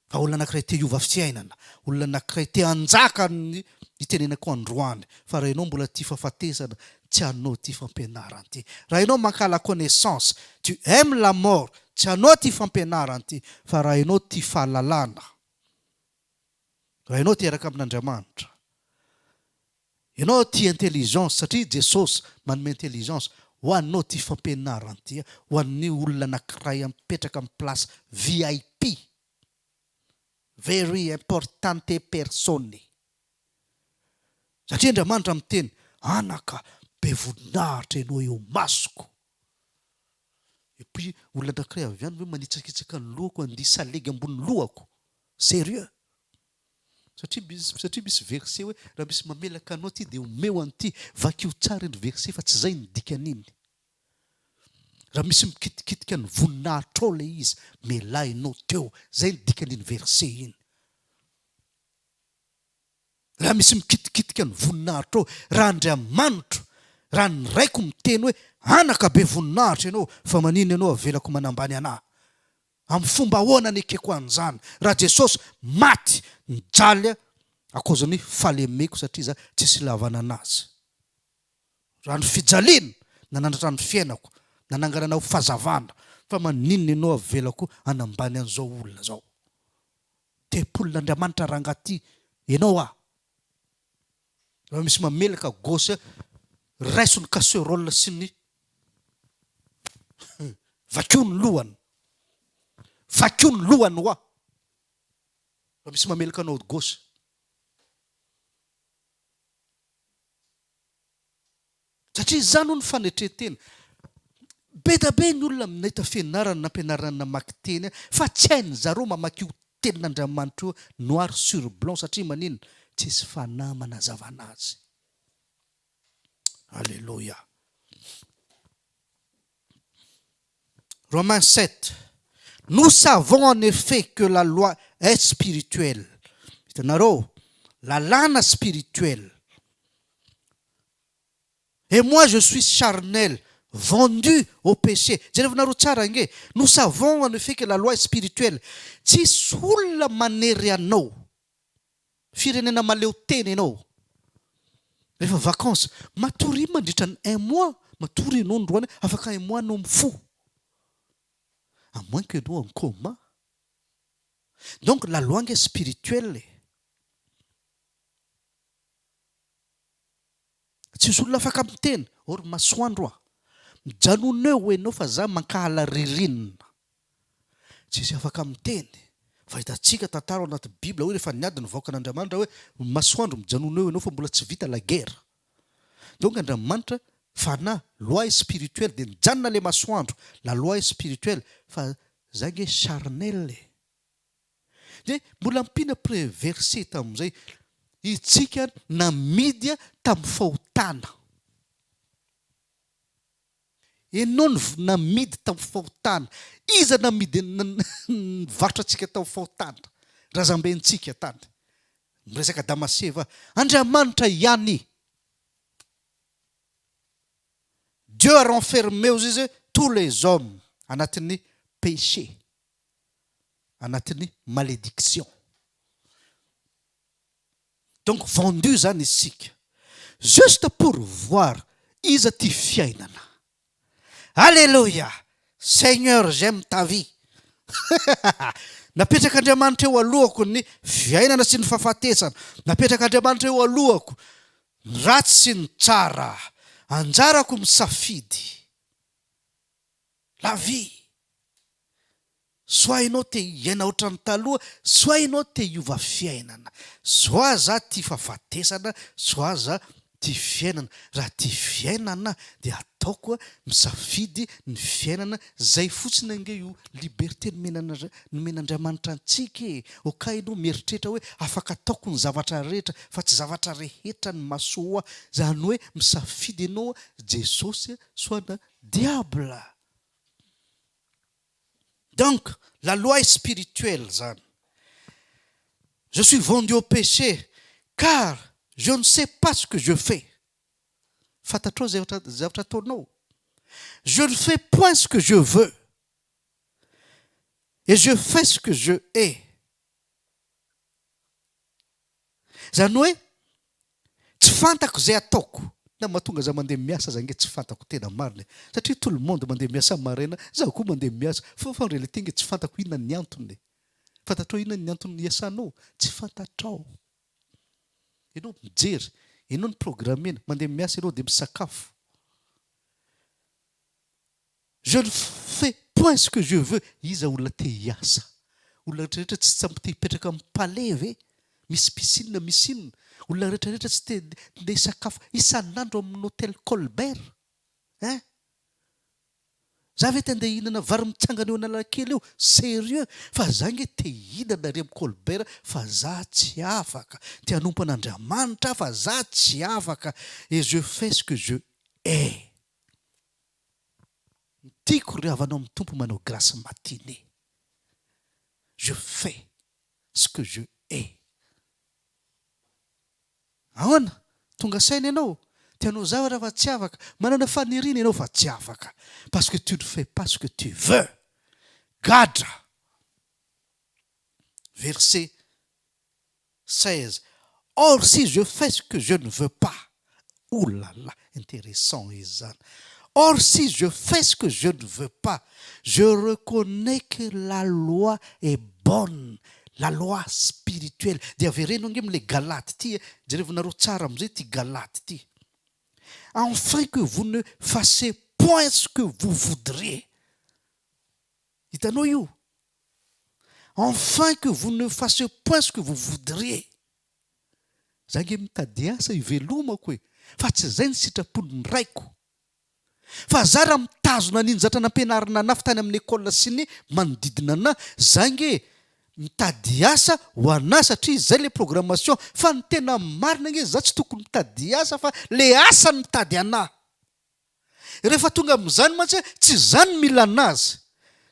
fa olona anankiray te hiova fiainana olona anankiray te hanjaka ny itenenako androany fa raha ianao mbola ty fahafatesana tsy hanao ty fampianarana ty raha ianao mankala connaissance tu aimes la mort tsy hanao ty fampianarana ty fa raha ianao ty fahalalana raha ianao ty hiaraka amin'Andriamanitra ianao ty intelligence satria Jesosy manome intelligence ho anao ty fampianarana ty ho an'ny olona anankiray mipetraka amin'ny place VIP very importante persone satria Andriamanitra miteny anaka be voninahitra ianao eo masoko epuis olona anankiray avy any hoe manitsakitsaka ny lohako andia salegy ambony lohako sérieux satria misy verset hoe raha misy mamelaka anao ty dia omeo an'ity vakio tsara ny verset fa tsy zay ny dikan'iny raha misy mikitikitika ny voninahitra ao lay izy melahinao teo zay ny dikan'iny verset iny raha misy mikitikitika ny voninahitra ao raha Andriamanitra raha ny raiko miteny hoe anaka be voninahitra ianao fa manino ianao avelako manambany anahy amin'ny fomba ahoana ny ekeko an'izany raha Jesosy maty nijaly akozany falemeko satria za tsisy lavana anazy raha ny fijaliana nanandratra ny fiainako nanangananao fahazavana fa maninona ianao avelako anambany an'izao olona zao tepolin'Andriamanitra rangaty ianao raha misy mamelaka gosy raiso ny casserole sy ny vakio ny lohany hoa raha misy mamelaka anao gosy satria zany ny fanetretena be da be ny olona minahita fianarana nampianarana namaky teny fa tsy hainy zareo mamaky io tenin'Andriamanitra io noir sur blanc satria manino tsisy fanahy manazava anazy alléluia Romains 7 nous savons en effet que la loi est spirituelle hitanareo lalàna spirituelle et moi je suis charnel vendu au péché jerevanareo tsara nge nous savons en effet que la loi est spirituelle tsisy olona manery anao firenena maleo teny ianao rehefa vacances matory mandritra ny 1 mois matory ianao androany afaka 1 mois anao mifo à moins que nous en coma donc la loi est spirituelle tsisy olona afaka miteny or masoandro mijanoneo ianao fa za mankahala ririnina tsisy afaka miteny Fahitantsika tantara ao anaty Bibla hoe rehefa niady ny vahoaka an'Andriamanitra hoe masoandro mijanona eo ianao fa mbola tsy vita la guerre. Donc Andriamanitra fana loi spirituelle dia nijanona le masoandro, la loi spirituelle fa zany hoe charnel. Dia mbola ampina verset tamin'izay itsika namidy tamin'ny fahotana. Ianao namidy tamin'ny fahotana. Iza namidy nivarotra antsika tamin'ny fahotana? Razambentsika tany. Miresaka Damaseva. Andriamanitra ihany. Dieu a renfermé aux yeux tous les hommes anatin'ny péché, anatin'ny malédiction. Donc vendu zany isika. Juste pour voir iza ty fiainana. Alléluia. Seigneur, j'aime ta vie. Napetraka Andriamanitra eo alohako ny fiainana sy ny fahafatesana. Napetraka Andriamanitra eo alohako ny ratsy sy ny tsara. Anjarako misafidy la vie. Soit ianao te hiaina ohatran'ny taloha, soit ianao te hiova fiainana. Soit za ty fahafatesana, soit za ty fiainana. Raha ty fiainana dia ataoko misafidy ny fiainana zay fotsiny ange io liberté nomen'Andriamanitra antsika. Oka ianao mieritreritra hoe afaka ataoko ny zavatra rehetra fa tsy zavatra rehetra ny mahasoa. Zany hoe misafidy ianao Jesosy soit na diable. Donc, la loi est spirituelle, zany. Je suis vendu au péché, car je ne sais pas ce que je fais. Fantatrao zavatra ataonao. Je ne fais point ce que je veux. Et je fais ce que je hais. Zany hoe, tsy fantako zay ataoko. Na mahatonga za mandeha miasa zany tsy fantako tena marina. Satria tout le monde mandeha miasa maraina, zaho koa mandeha miasa. Fa en réalité tsy fantako inona ny antony. Fantatrao inona ny antony iasanao? Tsy fantatrao. Ianao mijery, ianao ny programmena, mandeha miasa ianao dia misakafo. Je ne fais point ce que je veux. Iza olona te hiasa. Olona rehetrarehetra tsy sampy te hipetraka amin'ny palais ve? Misy piscine, misy inona. Olona rehetrarehetra tsy te ndeha sakafo isan'andro amin'ny hôtel Colbert. Hein? Za ve te andeha hihinana vary mitsangana eo Analakely eo? Sérieux? Fa za nge te hihinana ary amin'ny Colbert fa za tsy afaka. Te hanompo an'Andriamanitra fa za tsy afaka. Et je fais ce que je hais. Tiako ry havanao amin'ny tompo manao grâce matinée. Je fais ce que je hais. Ahoana? Tonga saina ianao. Tianao zavatra fa tsy afaka. Manana faniriana ianao fa tsy afaka. Parce que tu ne fais pas ce que tu veux. Gadra. Verset 16. Or si je fais ce que je ne veux pas. Ouh là là, intéressant izany. Or si je fais ce que je ne veux pas, je reconnais que la loi est bonne. La loi spirituelle. Dia avereno nge am'le Galates ty. Jerevanareo tsara am'izay ty Galates ty. Enfin que vous ne fassiez point ce que vous voudriez. Hitanao io? Enfin que vous ne fassiez point ce que vous voudriez. Za nge mitady asa ivelomako e. Fa tsy zay ny sitrapon'ny raiko. Fa za raha mitazona an'iny zatra nampianarina anahy tany amin'ny école sy ny manodidina anahy, za nge mitady asa ho anahy satria zay le programmation. Fa ny tena marina nge za tsy tokony mitady asa fa le asa ny mitady anahy. Rehefa tonga amin'izany mantsy tsy zany mila anazy.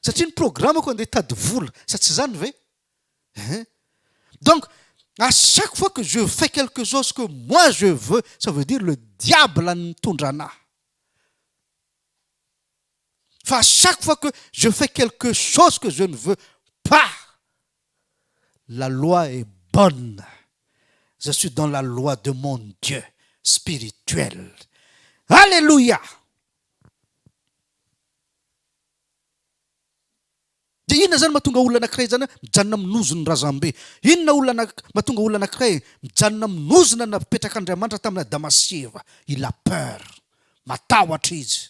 Satria ny programmako andeha tady vola. Sa tsy zany ve? Donc, à chaque fois que je fais quelque chose que moi je veux, ça veut dire le diable mitondra anahy. Enfin, à chaque fois que je fais quelque chose que je ne veux pas, la loi est bonne. Je suis dans la loi de mon Dieu spirituel. Alléluia. Dia inona zany mahatonga olona anankiray zany mijanona minozony razambe? Inona olona mahatonga olona anankiray mijanona minozona napetraka Andriamanitra tamina Damasieva? Il a peur. Matahotra izy.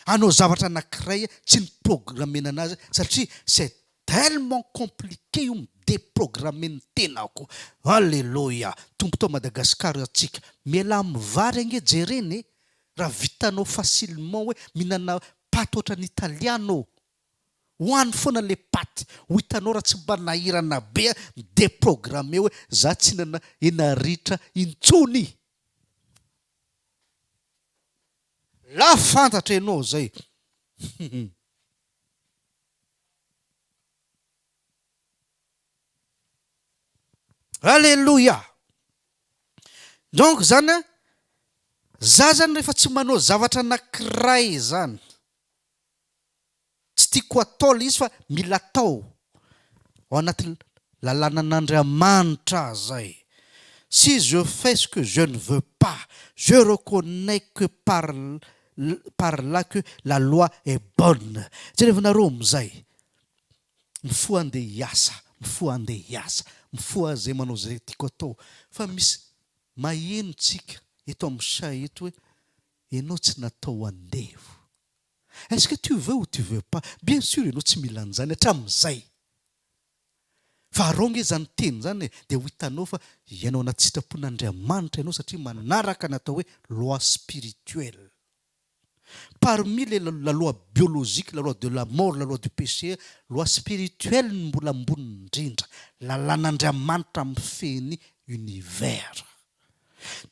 Anao zavatra anankiray tsy ny programmena anazy satria c'est tellement compliqué io mideprogramme ny tenako. Alléluia. Tombo tao Madagasikara atsika. Miala amin'ny vary ange jereny raha vitanao facilement hoe mihinana paty ohatran'ny italiano. Hoany foana le paty. Ho hitanao raha tsy mba nahirana be mideprogramme hoe za tsy hinana hena ritra intsony. La fantatra ianao zay. Alléluia. Donc zany za zany rehefa tsy manao zavatra anankiray zany tsy tiako atao le izy fa mila atao ao anaty lalànan'Andriamanitra zay. Si je fais ce que je ne veux pas, je reconnais que par là que la loi est bonne. Jerevanareo amizay mifoha andeha hiasa, mifoha andeha hiasa, mifoha zay manao zay tiako atao. Fa misy maheno tsika eto amin'ny say eto hoe ianao tsy natao andevo. Est-ce que tu veux ou tu veux pas? Bien sûr ianao tsy mila an'izany hatramin'izay. Fa aronge zany teny zany dia ho hitanao fa ianao anaty sitrapon'Andriamanitra ianao satria manaraka natao hoe loi spirituelle. Parmi la loi biologique, la loi de la mort, la loi du péché, loi spirituelle mbola ambony indrindra. Lalàn'Andriamanitra mifeny univers.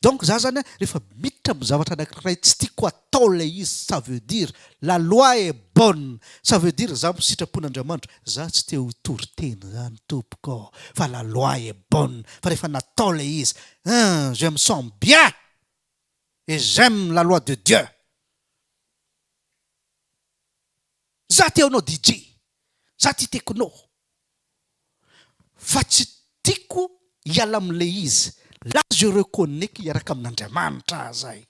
Donc za zany rehefa miditra amin'ny zavatra anankiray tsy tiako atao le izy, ça veut dire la loi est bonne. Ça veut dire za sitrapon'Andriamanitra, za tsy te ho toriteny zany tompoko. Fa la loi est bonne. Fa rehefa natao le izy, je me sens bien et j'aime la loi de Dieu. Za te anao DJ, za ty tekonao. Fa tsy tiako hiala am'le izy. Là je reconnais que hiaraka amin'Andriamanitra zay.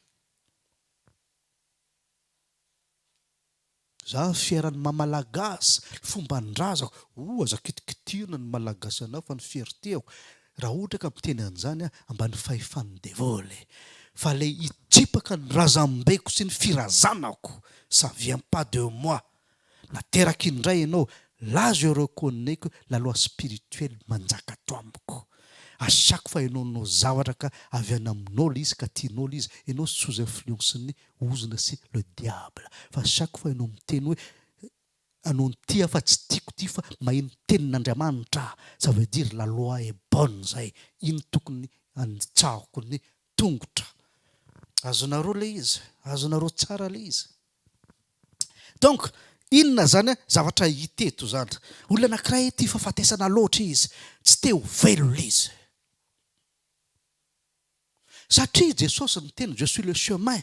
Za fieran'ny mamalagasy, fomban-drazako, aza kitikitirana ny malagasy anao fa ny fiertéako. Raha ohatra ka miteny an'izany ambany fahefany devoly. Fa le hitsipaka ny razambeko sy ny firazanako, ça vient pas de moi. Nateraka indray ianao, là je reconnais que la loi spirituelle manjaka ato amiko. À chaque fois ianao zavatra ka avy any aminao le izy ka tianao le izy, ianao sous influence-ny ozina sy le diable. Fa chaque fois ianao miteny hoe anao ty fa tsy tiako ty fa maheno tenin'Andriamanitra, ça veut dire la loi est bonne zay. Iny tokony anitsahako ny tongotra. Azonareo le izy, azonareo tsara le izy. Donc inona zany zavatra hita eto zany. Olona anankiray ty fahafatesana loatra izy, tsy te ho velo le izy. Satria Jesosy ny teny je suis le chemin.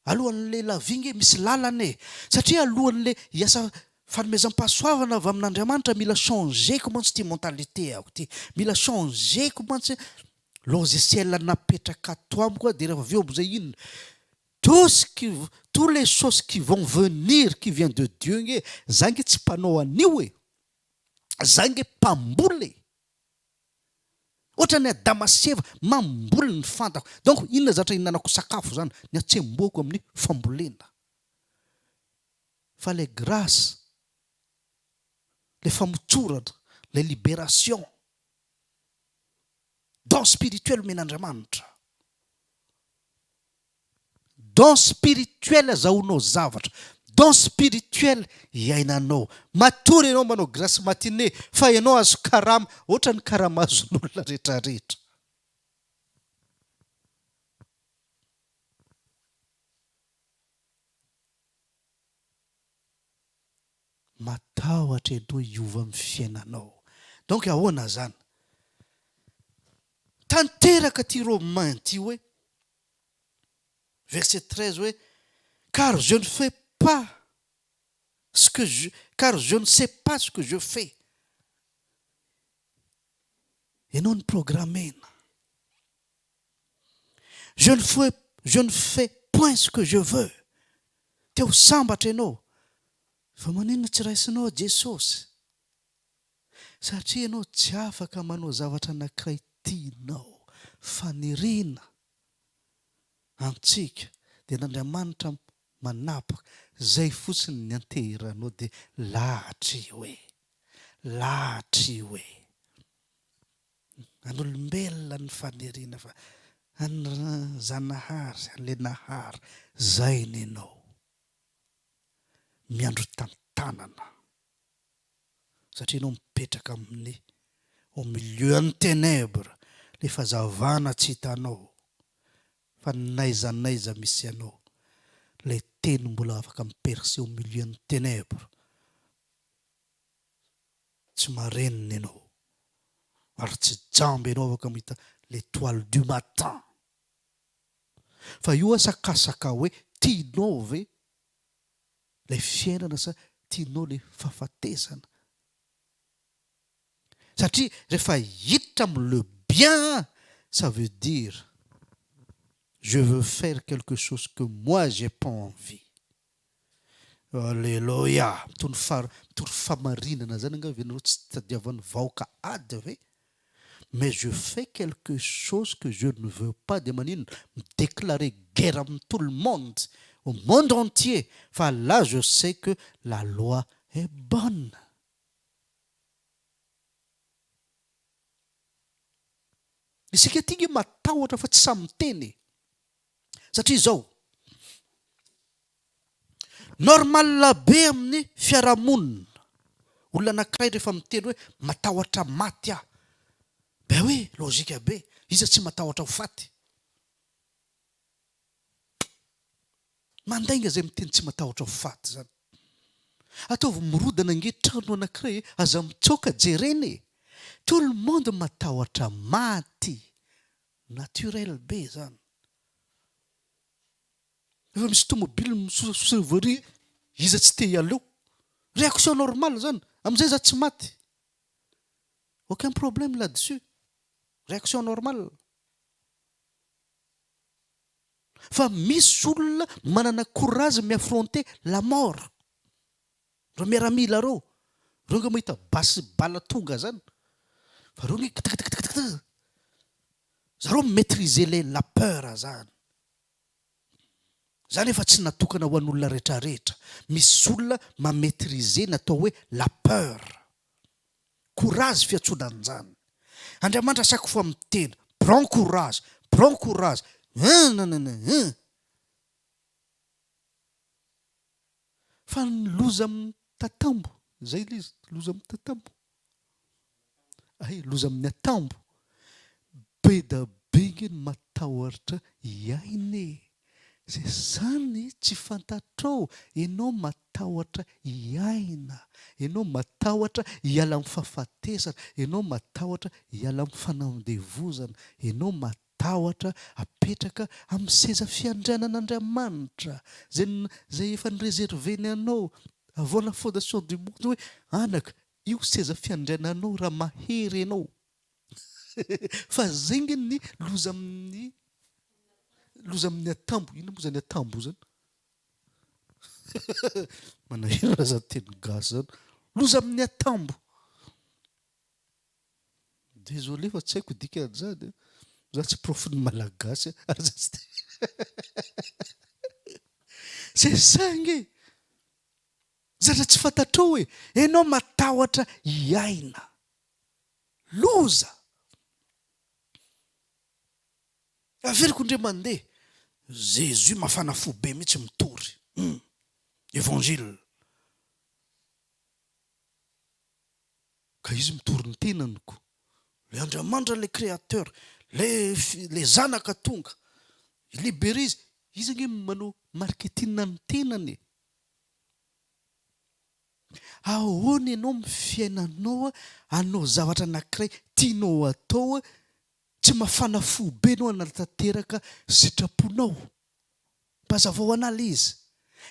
Alohan'le lavingy misy lalany. Satria alohan'le hiasa fanomezam-pahasoavana avy amin'Andriamanitra mila changer comment ty mentalité ako ty. Mila changer comment logiciel napetraka ato amiko dia rehefa avy eo am'izay inona. Tous les choses qui vont venir, qui viennent de Dieu, zange tsy mpanao anio e. Zange mpamboly. Ohatrany Damaseva mamboly ny fantako. Donc inona zatra hinanako sakafo zany, ny atsemboako amin'ny fambolena. Fa les grâces, les famotsorana, les libérations, don spirituel men'Andriamanitra. Don spirituel azahoanao zavatra. Don spirituel iainanao. Matory ianao manao grâce matinée fa ianao azo karama, ohatra ny karama azon'olona rehetrarehetra. Matahotra ianao hiova amin'ny fiainanao. Donc ahoana zany? Tanteraka ty Romain ty hoe verset 13, oui. Car je ne sais pas ce que je fais. Et non programmé. Je ne fais point ce que je veux. Te ho sambatra ianao. Fa manino tsy raisinao Jesosy. Satria ianao tsy afaka manao zavatra anankiray tianao. Faniriana antsika dia n'Andriamanitra manapaka zay fotsiny ny antehiranao dia lahatra hoe an'olombelona ny faneriana fa zanahary an'le nahary zay ny ianao miandro tantanana satria ianao mipetraka amin'ny au milieu ny ténèbre le fazavana tsy hitanao fa naizanaiza misy ianao le teny mbola afaka miperse au milieu ny ténèbre tsy marenina ianao ary tsy jamby ianao afaka mahita l'étoile du matin fa io asakasaka hoe tianao ve le fiainana sa tianao le fahafatesana satria rehefa hiditra le bien ça veut dire je veux faire quelque chose que moi j'ai pas envie. Alléluia. Tony famarinana zany angavy ianao tsy tadiavan'ny vahoaka ady ve mais je fais quelque chose que je ne veux pas de manino déclarer guerre à tout le monde au monde entier fa là je sais que la loi est bonne. Isika tia matahotra fa tsy samy teny satria zao normal be amin'ny fiarahamonina olona anankiray rehefa miteny hoe matahotra maty aho be hoe logika be iza tsy matahotra ho faty mandainga zay miteny tsy matahotra ho faty zany ataovy mirodana nge trano anankiray aza mitsoka jereny tout le monde matahotra maty naturel be zany efa misy tomobile misosovory iza tsy te hialeo réaction normale zany amizay za tsy maty aucun problème là-dessus réaction normale fa misy olona manana courage miaffronter la mort ro miaramila ro nga mahita basy bala tonga zany fa ro zareo maîtriser la peur zany zany efa tsy natokana ho an'olona rehetrarehetra misy olona mametrize natao hoe la peur courage fiatsonan'izany Andriamanitra chaque fois miteny prends courage fa loza amin'ny tatambo zay ilay izy loza amin'ny tatambo loza amin'ny atambo be da be ny matahotra iainy zay zany tsy fantatrao ianao matahotra iaina ianao matahotra hiala amin'ny fahafatesana ianao matahotra hiala amin'ny fanandevozana ianao matahotra apetraka amin'ny seza fiandrianan'Andriamanitra zay efa nireserveny anao avant la fondation du monde hoe anaka io seza fiandriananao raha mahery ianao fa zay ny loza amin'ny atambo ino moa zany atambo zany manahira raha za teny gasy zany loza amin'ny atambo désolé fa tsy haiko dikany zany za tsy profiny malagasy ary za tsy c'est ça nge zatra tsy fantatrao hoe ianao matahotra iaina loza averiko ndre mandeha Jésus mafana fo be mihitsy mitory évangile ka izy mitory ny tenaniko le Andriamanitra le créateur le zanaka tonga libéré izy nge manao marketing ny tenany ahoana ianao mifiainanao anao zavatra anankiray tianao atao tsy mafana fo be anao anatanteraka sitraponao mpazavao analyse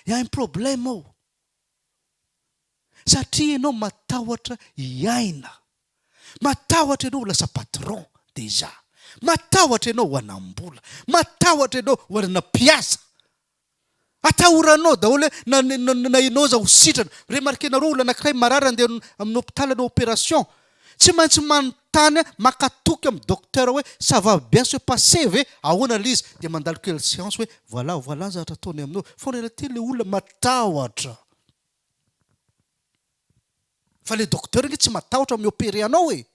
y a un problème ao satria ianao matahotra iaina matahotra ianao lasa patron déjà matahotra ianao ho anambola matahotra ianao ho anana piasa atahoranao daholo na ianao za ho sitrana remarquenareo olona anankiray marary andeha amin'ny hôpital na opération tsy maintsy manontany makatoky amin'ny docteur hoe ça va bien se passer ve ahoana le izy dia mandalo kely séance hoe voilà zavatra ataony aminao fa reality le olona matahotra fa le docteur iny tsy matahotra miopérer anao e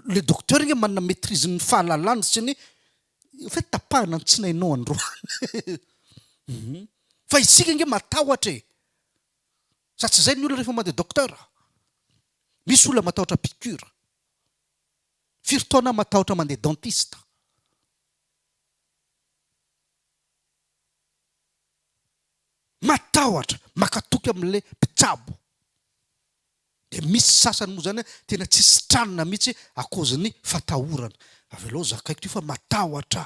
le docteur iny manana maîtrise ny fahalalany sy ny fa tapahana ny tsinainao androany fa isika inge matahotra e sa tsy zay ny olona rehefa mandeha docteur misy olona matahotra piqûre firy taona matahotra mandeha dentiste matahotra makatoky amin'le mpitsabo dia misy sasany moa zany tena tsy sitranina mihitsy akoziny fatahorana avy aloha zakaiko ty fa matahotra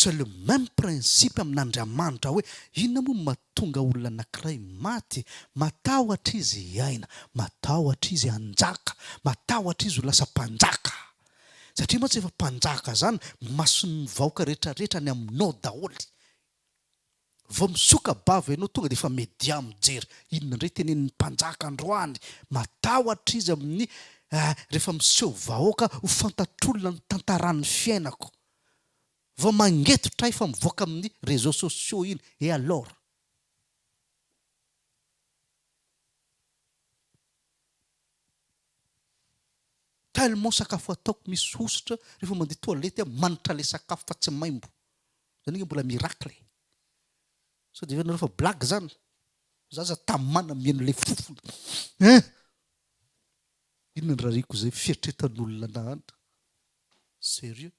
c'est le même principe amin'Andriamanitra hoe inona moa mahatonga olona anankiray maty matahotra izy hiaina matahotra izy hanjaka matahotra izy ho lasa mpanjaka satria moa tsy efa mpanjaka zany mason'ny vahoaka rehetrarehetra ny aminao daholy vao misoka bava ianao tonga dia efa media mijery inona indray tenen'ny mpanjaka androany matahotra izy amin'ny rehefa miseho vahoaka ho fantatr'olona ny tantaran'ny fiainako vao mangetotra efa mivoaka amin'ny réseaux sociaux iny et alors tellement sakafo ataoko misy hosotra rehefa mandeha toalety manitra le sakafo fa tsy maimbo zany iny mbola miracle so dia rehefa blague zany zaza tamana mieno le fofona inona ny rariko zay fieritretan'olona nahanda sérieux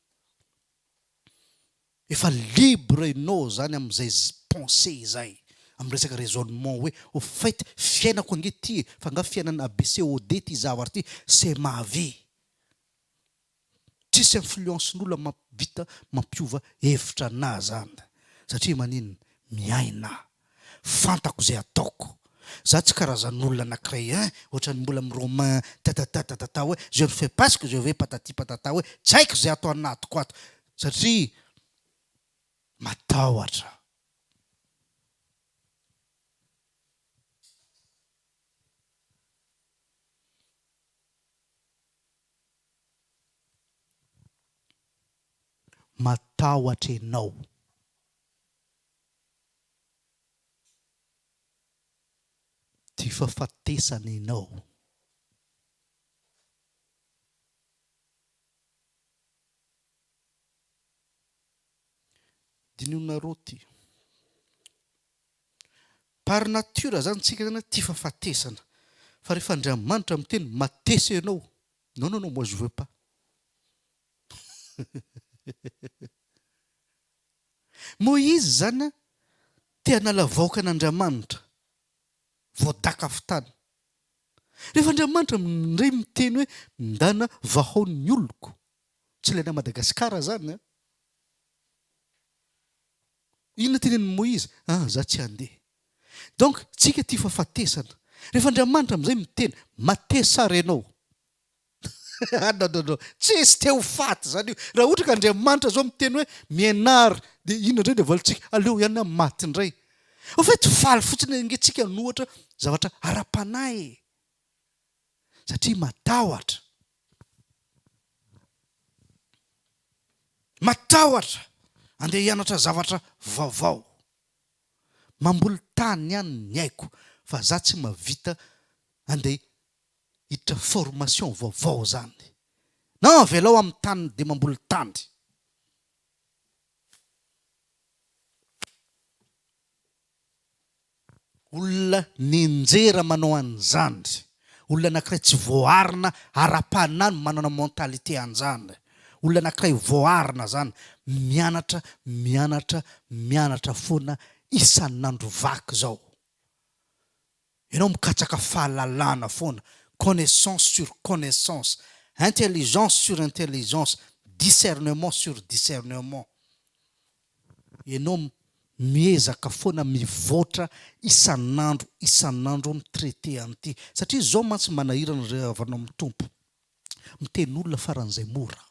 efa libre ianao zany amin'izay pensée zay amin'ny resaka raisonnement hoe au fait fiainako ange ty fa nga fiainana ABCOD ty zavatra ty c'est ma vie tsisy influence n'olona mampita mampiova hevitra anahy zany satria manino miaina fantako zay ataoko za tsy karazan'olona anankiray ohatran'ny mbola amin'ny romain tatatatata hoe je ne fais pas ce que je vais patati patata hoe tsy haiko zay atao anatiko ato satria matahotra matahotra ianao ty fahafatesana ianao dinionareo ty par nature zany tsika zany ty fahafatesana fa rehefa Andriamanitra miteny matesa ianao non moi je veux pas Moïse zany te hanala vahoaka an'Andriamanitra voadaka fitany rehefa Andriamanitra ndray miteny hoe ndana vahaon'ny oloko tsy ilaina Madagasikara zany inona tenen'ny Moïse za tsy handeha donc tsika ty fahafatesana rehefa Andriamanitra amin'izay miteny matesara ianao non tsisy te ho faty zany io raha ohatra ka Andriamanitra zao miteny hoe mianary dia inona indray dia valontsika aleo ihany amin'ny maty indray au fait faly fotsiny angentsika nohatra zavatra ara-panahy satria matahotra andeha hianatra zavatra vaovao mamboly tany ihany ny haiko fa za tsy mavita andeha hiditra formation vaovao zany non velao amin'ny tany dia mamboly tany olona ninjera manao an'izany olona anankiray tsy voarina ara-panany manana mentalité an'izany olona anankiray voarina zany mianatra foana isan'andro vaky zao ianao mikatsaka fahalalana foana connaissance sur connaissance intelligence sur intelligence discernement sur discernement ianao miezaka foana mivoatra isan'andro mitraité an'ity satria zao mantsy manahirana rehevanao amin'ny tompo miteny olona faran'izay mora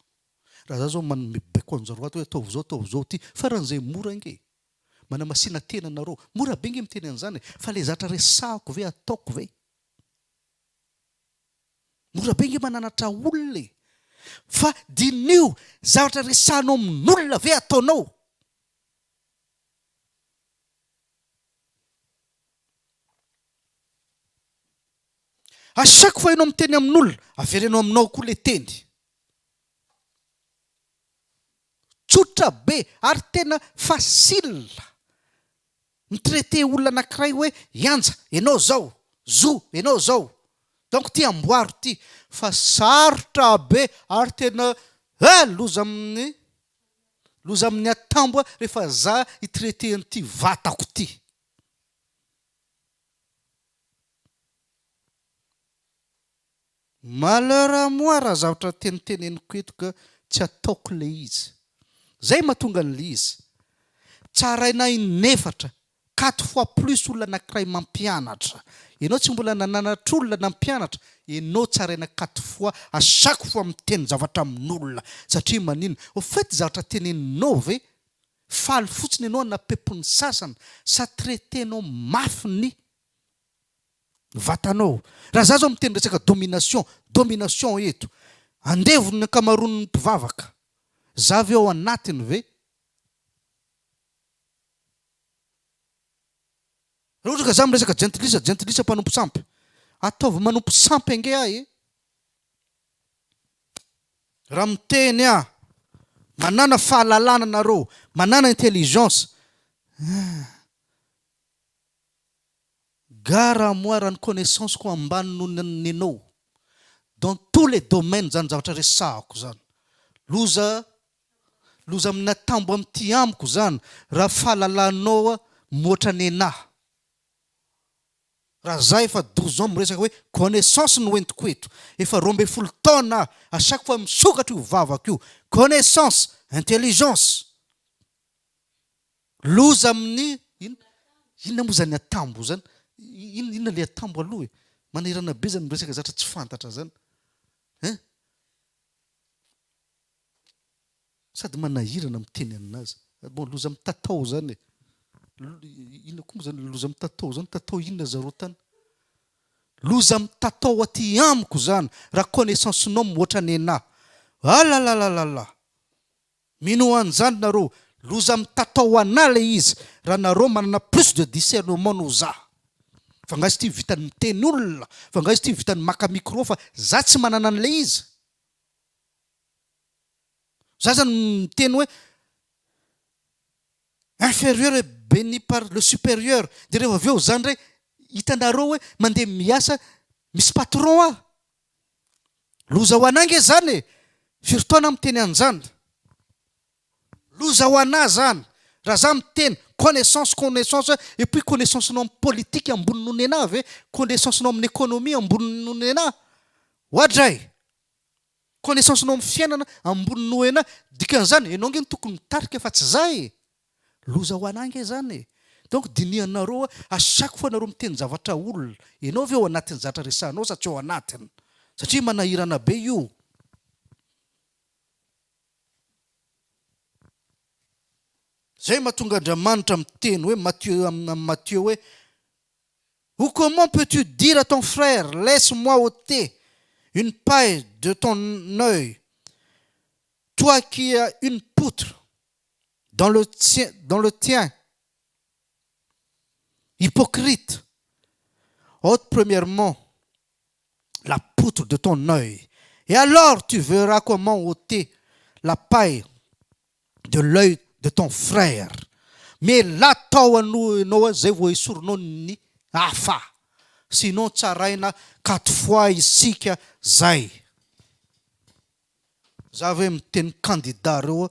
raha za zao manobeko an'zaro ato hoe ataovy zao ty faran'izay mora inge mana masina tena nareo mora be nge miteny an'izany fa le zatra resahako ve ataoko ve mora be nge mananatra olona fa dinio zavatra resanao amin'olona ve ataonao. À chaque fois ianao miteny amin'olona averenao aminao koa le teny tsotra be ary tena facile mitraité olona anankiray hoe ianja ianao zao zo ianao zao donc ty amboaro ty fa sarotra be ary tena loza amin'ny atambo rehefa za hitraité an'ity vatako ty. Malheur à moi raha zavatra teniteneniko eto ka tsy ataoko le izy. Zay mahatonga an'le izy. Tsaraina inefatra 4 fois plus olona anankiray mampianatra. Ianao tsy mbola nananatra olona nampianatra, ianao tsaraina 4 fois à chaque fois miteny zavatra amin'olona. Satria manino? Au fait zavatra teneninao ve faly fotsiny ianao napepony sasany sa traitenao mafy ny vatanao. Raha za zao miteny resaka domination eto. Andevony ankamaroan'ny mpivavaka. Za ve ao anatiny ve? Raha ohatra ka za miresaka gentilisa mpanompo sampy. Ataovy manompo sampy ange ahy. Raha miteny manana fahalalana nareo, manana intelligence. Gare à moi raha ny connaissance ko ambany noho nenao. Dans tous les domaines zany zavatra resahako zany. Loza amin'ny atambo amin'ty amiko zany raha fahalalanao moatra nenahy. Raha za efa 12 ans miresaka hoe connaissance no entiko eto. Efa 12 taona à chaque fois misokatra io vavako io. Connaissance, intelligence. Loza amin'ny inona moa zany atambo zany? Inona le atambo aloha e? Manerana be zany miresaka zavatra tsy fantatra zany. Sady manahirana miteny aminazy. Bon, loza amin'ny tatao zany e. Inona koa moa zany loza amin'ny tatao zany? Tatao inona zareo tany? Loza amin'ny tatao aty amiko zany. Raha connaissance nao mihoatra nenahy. Alalalala. Mino an'izany nareo. Loza amin'ny tatao anahy le izy. Raha nareo manana plus de discernement noho za. Fa ngazy ty vitany miteny olona. Fa ngazy ty vitany maka micro fa za tsy manana an'le izy. Ça zany miteny hoe inférieur est béni par le supérieur. De rehefa avy eo zany re hitanareo hoe mandeha miasa misy patron loza ho anange zany e. Firy taona miteny an'izany. Loza ho anahy zany. Raha za miteny connaissance et puis connaissance nao amin'ny politique ambony noho nenahy ve? Connaissance nao amin'ny économie ambony noho nenahy. Ohatray. Connaissance nao amin'ny fiainana ambony noho nenahy. Dikan'izany ianao nge tokony mitarika fa tsy zay. Loza ho anange zany e. Donc dinianareo à chaque fois nareo miteny zavatra olona. Ianao ve ao anatin'ny zavatra resahanao sa tsy ao anatiny? Satria manahirana be io. Zay mahatonga Andriamanitra miteny hoe Matthieu hoe ou comment peux-tu dire à ton frère laisse-moi ôter une paille de ton œil, toi qui as une poutre dans le tien. Hypocrite. Ôte premièrement la poutre de ton œil. Et alors tu verras comment ôter la paille de l'œil de ton frère. Mais là taoanao zay vao esorinao ny hafa. Sinon tsaraina 4 fois isika zay. Za ve miteny candidat reo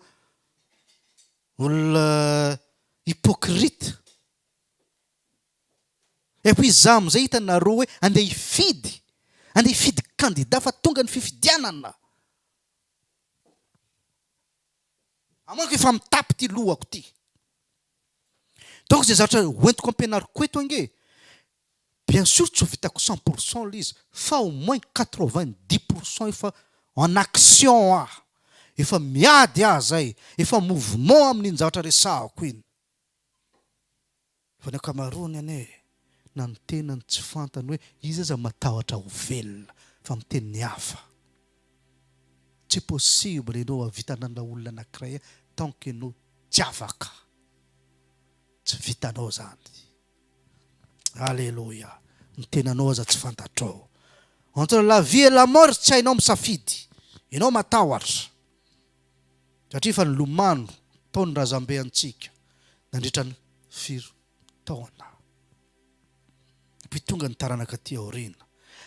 olona hypocrite. Et puis za am'izay hitanareo hoe andeha hifidy candidat fa tonga ny fifidianana. Amoako efa mitapy ty lohako ty. Donc zay zavatra hoentiko ampianariko eto ange. Bien sûr tsy ho vitako 100% l'izy, fa au moins 90% efa en action efa miady zay, efa mouvement amin'iny zavatra resahako iny. Fa ny ankamaroany ane na ny tenany tsy fantany hoe izy aza matahotra ho velona. fa miteny ny hafa. Tsy possible ianao havitanana olona anankiray tant que ianao tsy afaka. Tsy vitanao zany. Alléluia. Ny tenanao aza tsy fantatrao. Entre la vie et la mort tsy hainao misafidy. Ianao matahotra. Satria fa nilomano taony razambe antsika nandritra ny 4 taona. Puis tonga ny taranaka aty aoriana.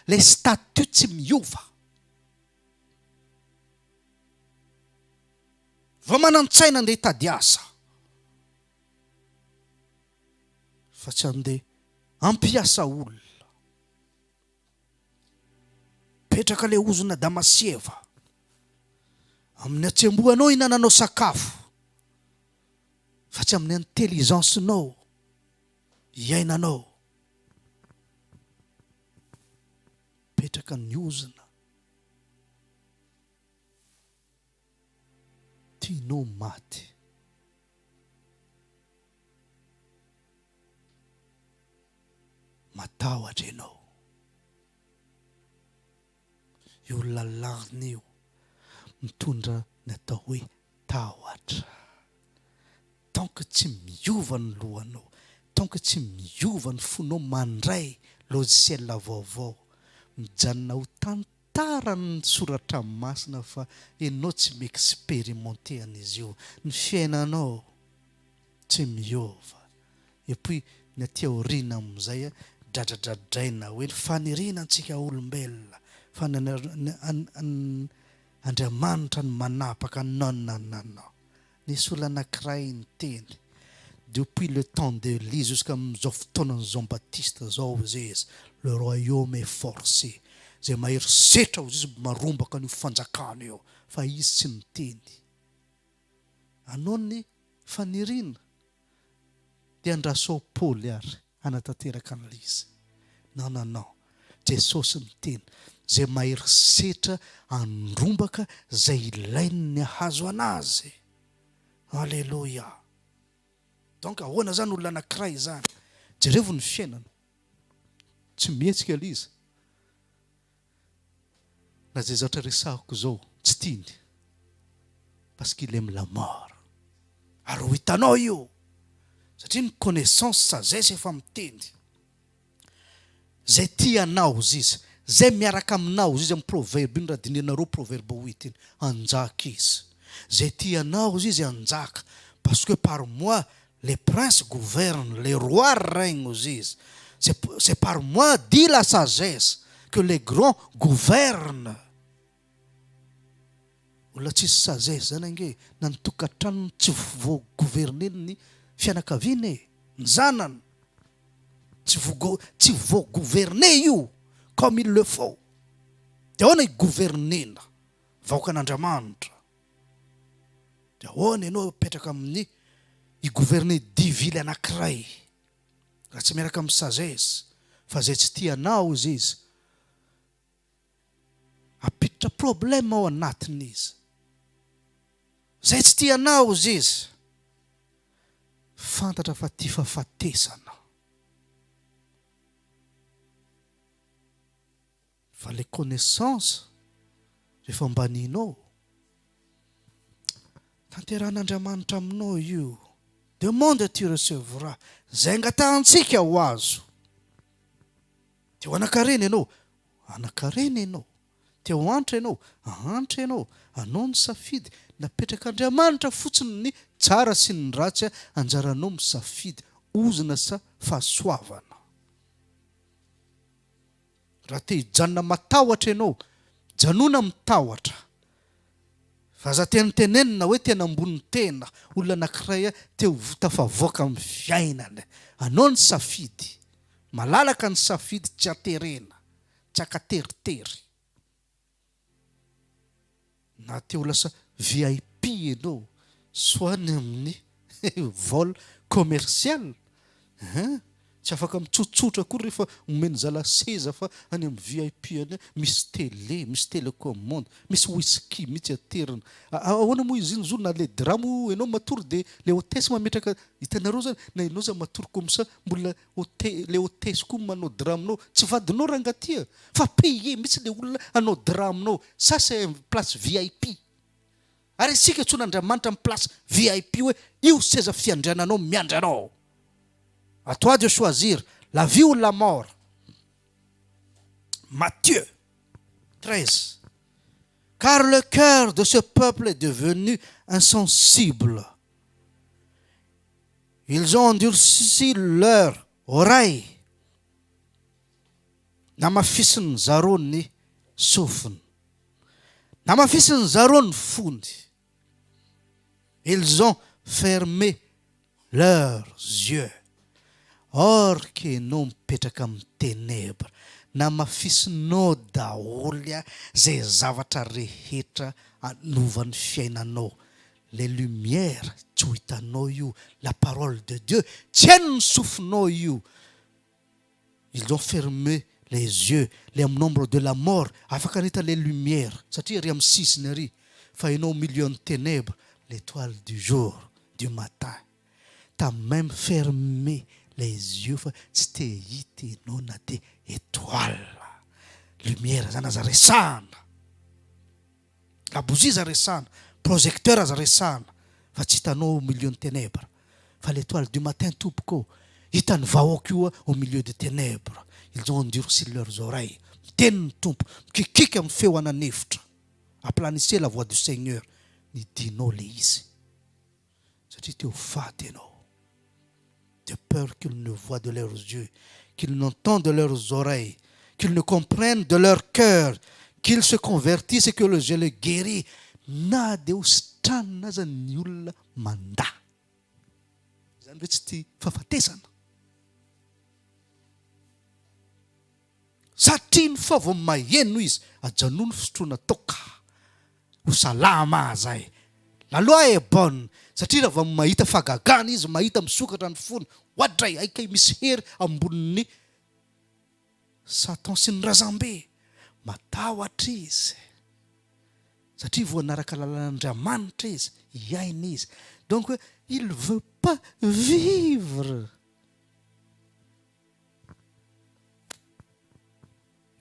Le statut tsy miova. Vao manan-tsaina andeha hitady asa. Fa tsy andeha ampiasa olona. Petraka le ozona Damasieva. Amin'ny atsembohanao inananao sakafo. Fa tsy amin'ny intelligencenao iainanao. Petraka ny ozona. Tianao maty. Matahotra ianao. Io lalàna io mitondra ny atao hoe tahotra. Tant que tsy miova ny lohanao, tant que tsy miova ny fonao mandray logiciel vaovao, mijanona ho tantara ny soratra masina fa ianao tsy mi-expérimenter an'izy io. Ny fiainanao tsy miova. Et puis ny aty aoriana amin'izay dradradradraina hoe ny faniriana antsika olombelona. Fa Andriamanitra ny manapaka nananana. Nisy olona anankiray ny teny. Depuis le temps d'Élie jusqu'am'izao fotoanan'i Jean-Baptiste zao izy. Le royaume est forcé. Zay mahery setra izy marombaka ny fanjakana eo. Fa izy tsy niteny. Anao ny faniriana. Dia andrasao Paoly ary anatanteraka an'izy. Non. Jesosy niteny. Zay mahery setra andrombaka zay ilainy ny hazo anazy. Alléluia. Donc ahoana zany olona anankiray zany. Jereo ny fiainana. Tsy mihetsika izy. Na zay zavatra resahako zao tsy tiany. Parce qu'il aime la mort. Ary ho hitanao io. Satria ny connaissance sagesse efa miteny. Zay tianao izy. Zay miaraka aminao izy amin'ny proverbe iny raha dininareo proverbe 8 iny. Anjaka izy. Zay tianao izy anjaka. Parce que par moi les princes gouvernent, les rois règnent izy. C'est par moi, dit la sagesse, que les grands gouvernent. Olona tsisy sagesse zany ange na ny tokantrano tsy voagouverner ny fianakaviany, ny zanany. Tsy voagouverner io comme il le faut. Dia ahoana igouvernena vahoakan'Andriamanitra. Dia ahoana ianao petraka amin'ny igouverner 10 ville anankiray. Raha tsy miaraka amin'ny sagesse. Fa zay tsy tianao izy. Apiditra problème ao anatin'izy. Zay tsy tianao izy. Fantatra fa tia fahafatesana. Fa les connaissances rehefa ambaninao. Tanteran'Andriamanitra aminao io. Demande tu recevras. Zay angatahantsika ho azo. Teo anakarena ianao. Anakarena ianao. Teo antra ianao. Antra ianao. Anao ny safidy. Napetrak'Andriamanitra fotsiny ny tsara sy ny ratsy anjaranao misafidy. Ozina sa fahasoavana. Raha te hijanona matahotra ianao. Janona mitahotra. Fa za tena tenenina hoe tena ambony tena. Olona anankiray teo tafavoaka amin'ny fiainana. Anao ny safidy. Malalaka ny safidy tsy aterena. Tsy akateritery. Na teo lasa VIP ianao. Soit ny amin'ny vol commercial. tsy afaka mitsotsotra koa rehefa omeny zala seza fa any amin'ny VIP any misy télé, misy télécommande, misy whisky mitsy aterina. Ahoana moa izy iny zo na le dramo ianao matory de le hôtesse mametraka hitanareo zany na ianao za matory comme ça mbola le hôtesse koa manao dramonao tsy vadinao rangatia fa paye mitsy le olona anao dramonao. Ça c'est une place VIP. Ary isika tson'Andriamanitra amin'ny place VIP hoe io seza fiandriananao miandranao. À toi de choisir la vie ou la mort. Matthieu 13. Car le cœur de ce peuple est devenu insensible. Ils ont endurci leur oreille. Namafisiny zareo ny sofiny. Namafisiny zareo ny fony. Ils ont fermé leurs yeux. Or que ianao mipetraka amin'ny ténèbre namafisinao daholy zay zavatra rehetra anovan'ny fiainanao. Les lumières tsy ho hitanao io. La parole de Dieu tsy hainy ny sofinao io. Ils ont fermé les yeux. Le nombre de la mort afaka anita les lumières satria ry amin'ny sisiny ary fa ianao au milieu de ténèbres l'étoile du jour du matin. T'as même fermé les yeux fa tsy te hita ianao na te étoile. Lumière zany aza resana. La bougie aza resana. Projecteur aza resana. Fa tsy hitanao au milieu de ténèbres. Fa l'étoile du matin tompoko hitan'ny vahoaka io au milieu de ténèbres. Ils ont endurci leurs oreilles. Teniny tompo mikikika amin'ny feo anan'hevitra. Aplanissez la voix du Seigneur. Ny dinao le izy. Satria te ho faty ianao. De peur qu'ils ne voient de leurs yeux, qu'ils n'entendent de leurs oreilles, qu'ils ne comprennent de leur cœur, qu'ils se convertissent et que je les guéris. Na de ho sitranina aza ny olona manda. Zany hoe tsy ty fahafatesana. Satria ny fa vao maheno izy ajanony fisotroana toka. Ho salama zay. La loi est bonne. Satria raha vao mahita fagagana izy mahita misokatra ny fony ohatray aikay misy hery ambonin'ny Satan sy ny razambe matahotra izy satria voanaraka lalan'Andriamanitra izy iaina izy. Donc il ne veut pas vivre.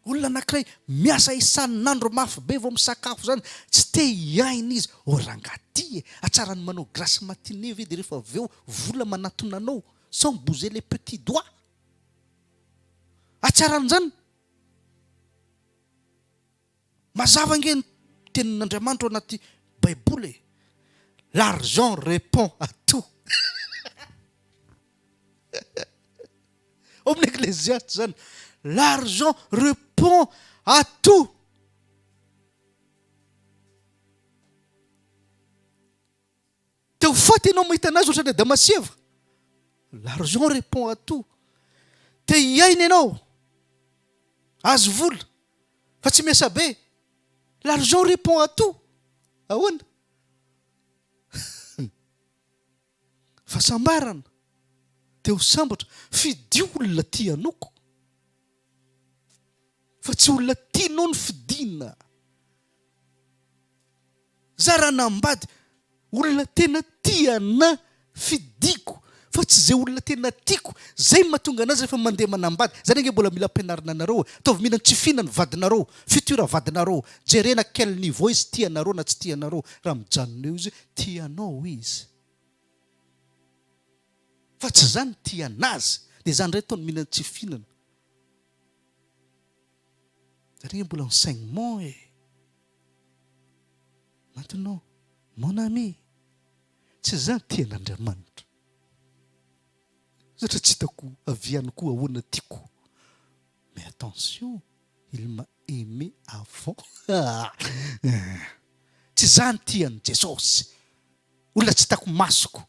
Olona anankiray miasa isan'andro mafy be vao misakafo zany tsy te iaina izy orangaty atsarany manao grâce matinée ve de rehefa aveo vola manatonanao sans bouger les petits doigts. Atsaran'izany mazava nge tenin'Andriamanitra ao anaty Baiboly. L'argent répond à tout. Au amin'ny Ecclésiaste zany l'argent répond à tout. Te ho faty ianao mahita anazy ohatrany Damasieva. L'argent répond à tout. Te hiaina ianao azo vola fa tsy miasa be. L'argent répond à tout. Ahoana? Fa sambarana te ho sambatra fidi olona ty anoko. Fa tsy olona tianao ny fidina. Zara nambady olona tena tiana fidiko fa tsy zay olona tena tiako zay mahatonga anazy rehefa mandeha manambady. Zany ange mbola mila ampianarina anareo. Ataovy mihina tsy fihinany vadinareo, futur vadinareo. Jerena quel niveau izy tianareo na tsy tianareo. Raha mijanona eo izy tianao izy. Fa tsy zany tianazy. Dia zany ray taony mihina tsy fihinana. Zany mbola enseignement e. Maintenant, mon ami, tsy zany tian'Andriamanitra. Satria tsy hitako aviany koa ahoana tiako. Mais attention, il m'a aimé avant. Tsy zany tiany Jesosy. Olona tsy hitako masoko.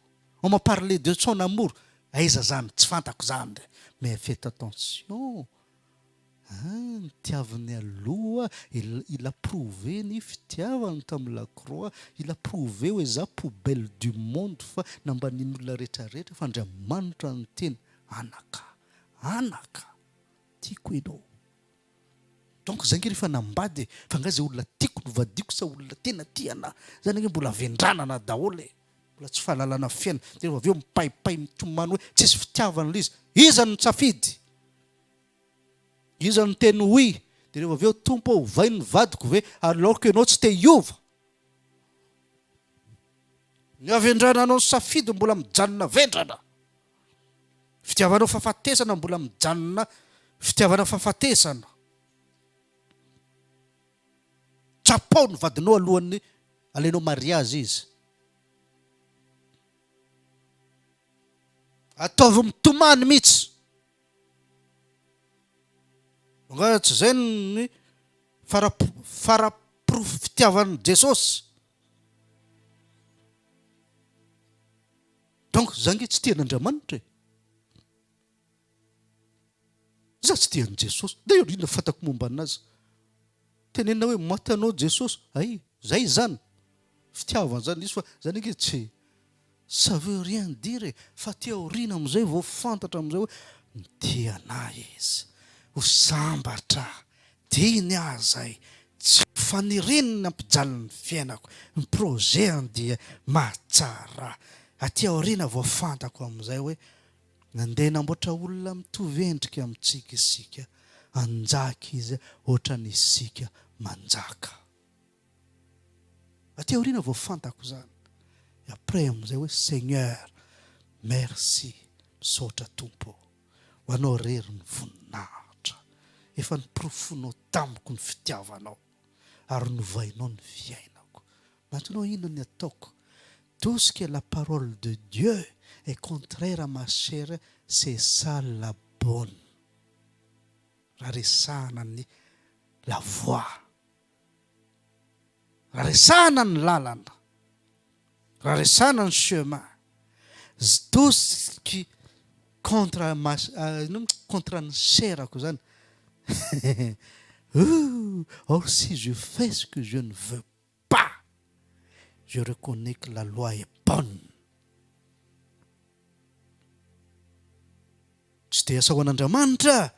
On m'a parlé de son amour. Aiza zany tsy fantako zany. Mais faites attention. Tiavany aloha il a prouvé ny fitiavany tamin'ny la croix. Il a prouvé hoe za poubelle du monde fa nambanin'olona rehetrarehetra fa Andriamanitra ny teny anaka anaka tiako ianao. Donc zany rehefa nambady fa nga zay olona tiako novadiko sa olona tena tiana zany mbola avendranana daholo mbola tsy fahalalana fiaina de rehefa aveo mipaipay mitomany hoe tsisy fitiavana izy izany tsafidy izany teny oui de rehefa aveo tompo vai ny vadiko ve alors que ianao tsy te hiova ny avendrana anao ny safidy mbola mijanona vendrana fitiavanao fahafatesana mbola mijanona fitiavana fahafatesana tsapao ny vadinao alohan'ny alainao mariazy izy ataovy mitomany mihitsy nga tsy zay ny faraprofo fitiavan'i Jesosy. Donc zangy tsy tian'Andriamanitra za tsy tian'i Jesosy de io rina fatako momba anazy tenena hoe maty anao Jesosy ay zay zany fitiavana zany izy fa zany nge tsy ça veut rien dire fa tia orina am'izay vao fantatra am'izay hoe nitianahy izy ho sambatra diny azay tsy fanirenina ampijaliny fiainako ny projet andia mahatsara aty aoriana vao fantako am'izay hoe nandeha namboatra olona mitovy endrika amintsika isika anjaka izy ohatra ny isika manjaka aty aoriana vao fantako zany après am'izay hoe Seigneur merci misaotra tompo ho anao rery ny voninahitra efa niprofonao tamiko ny fitiavanao ary novainao ny fiainako maintenant inona ny ataoko. Tout ce que la parole de Dieu est contraire à ma chair, c'est ça la bonne. Raresana ny la voie. Raresana ny lalana. Raresana ny chemin. Tout ce qui contre ma contre ny chairako zany. Or si je fais ce que je ne veux pas, je reconnais que la loi est bonne. Tsy te asa ho an'Andriamanitra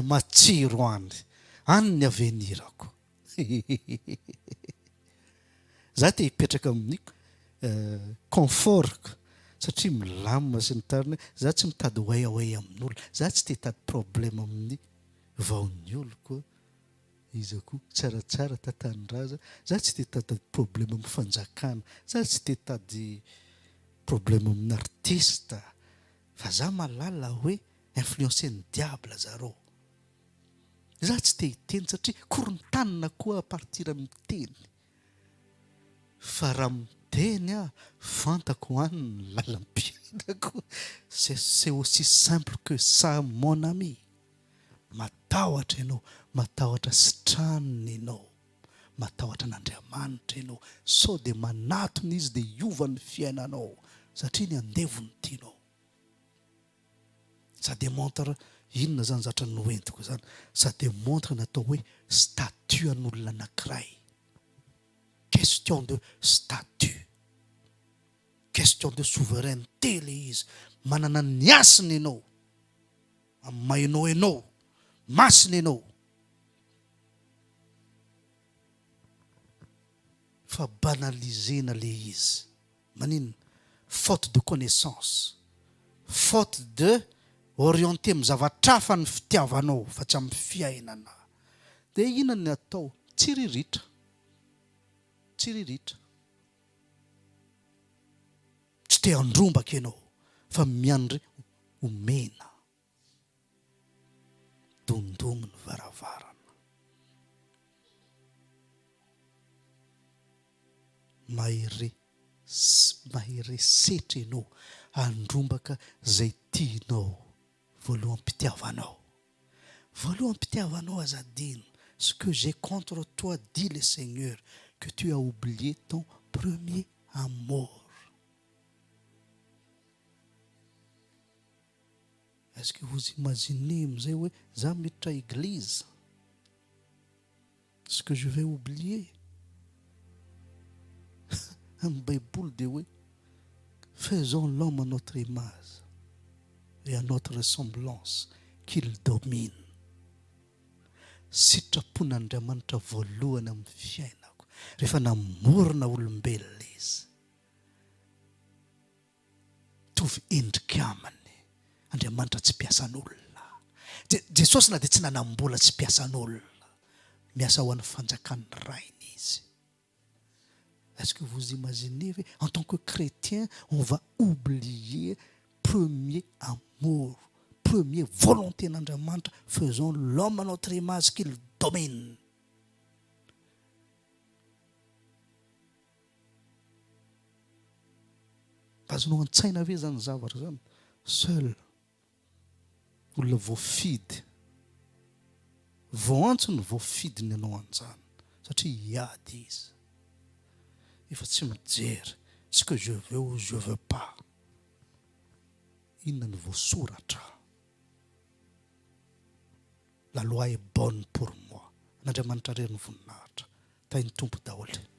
matsiro any ny avenirako. Za te hipetraka amin'ny confort satria milamina sy ny tariny za tsy mitady hoay amin'olo za tsy te hitady problème amin'ny vaon'ny oloko izy ako tsaratsara tatandraza za tsy te hitady problème amin'ny fanjakana za tsy te hitady problème amin'ny artiste fa za malala hoe influencen'ny diable zareo za tsy te hiteny satria korontanina koa à partir amin'ny teny fa raha miteny fantako any ny lalam-piainako c'est aussi simple que ça mon ami. Matahotra ianao matahotra sitraniny ianao matahotra n'Andriamanitra ianao sao de manatona izy de hiova ny fiainanao satria ny andevony tianao. Ça démontre inona zany zatra noentiko zany ça démontre natao hoe statut an'olona anankiray. Question de statut, question de souveraineté le izy manana ny asiny ianao amainao ianao masina ianao fa banalisena le izy manina faute de connaissance faute de orienté amin'ny zavatra hafa ny fitiavanao fa tsy amin'ny fiainana de inona ny atao tsy riritra tsy te andrombaka ianao fa miandry omena dondomo ny varavarana mahere setra ianao andrombaka zay tianao voaloham-pitiavanao azadino. Ce que j'ai contre toi, dit le Seigneur, que tu as oublié ton premier amour. Est-ce que vous imaginez, mzee, za miditra église, ce que je vais oublier? Un Bible dit oui, faisons l'homme à notre image et à notre ressemblance qu'il domine. Sitrapon'Andriamanitra voalohany amin'ny fiainako rehefa namorona olombelona izy. Tovy endrika aminy. Andriamanitra tsy piasan'olona. Jesosy na dia tsy nanambola tsy piasan'olona. Miasa ho an'ny fanjakan'ny rainy izy. Est-ce que vous imaginez, en tant que chrétien, on va oublier premier amour, premier volonté d'Andriamanitra, faisons l'homme à notre image qu'il domine. Azonao an-tsaina ve zany zavatra zany? Seul olona voafidy, voantsony voafidiny ianao an'izany satria hiady izy. Efa tsy mijery ce que je veux ou je veux pas. Inona ny voasoratra? La loi est bonne pour moi. N'Andriamanitra rery ny voninahitra. Tain'ny tompo daholo.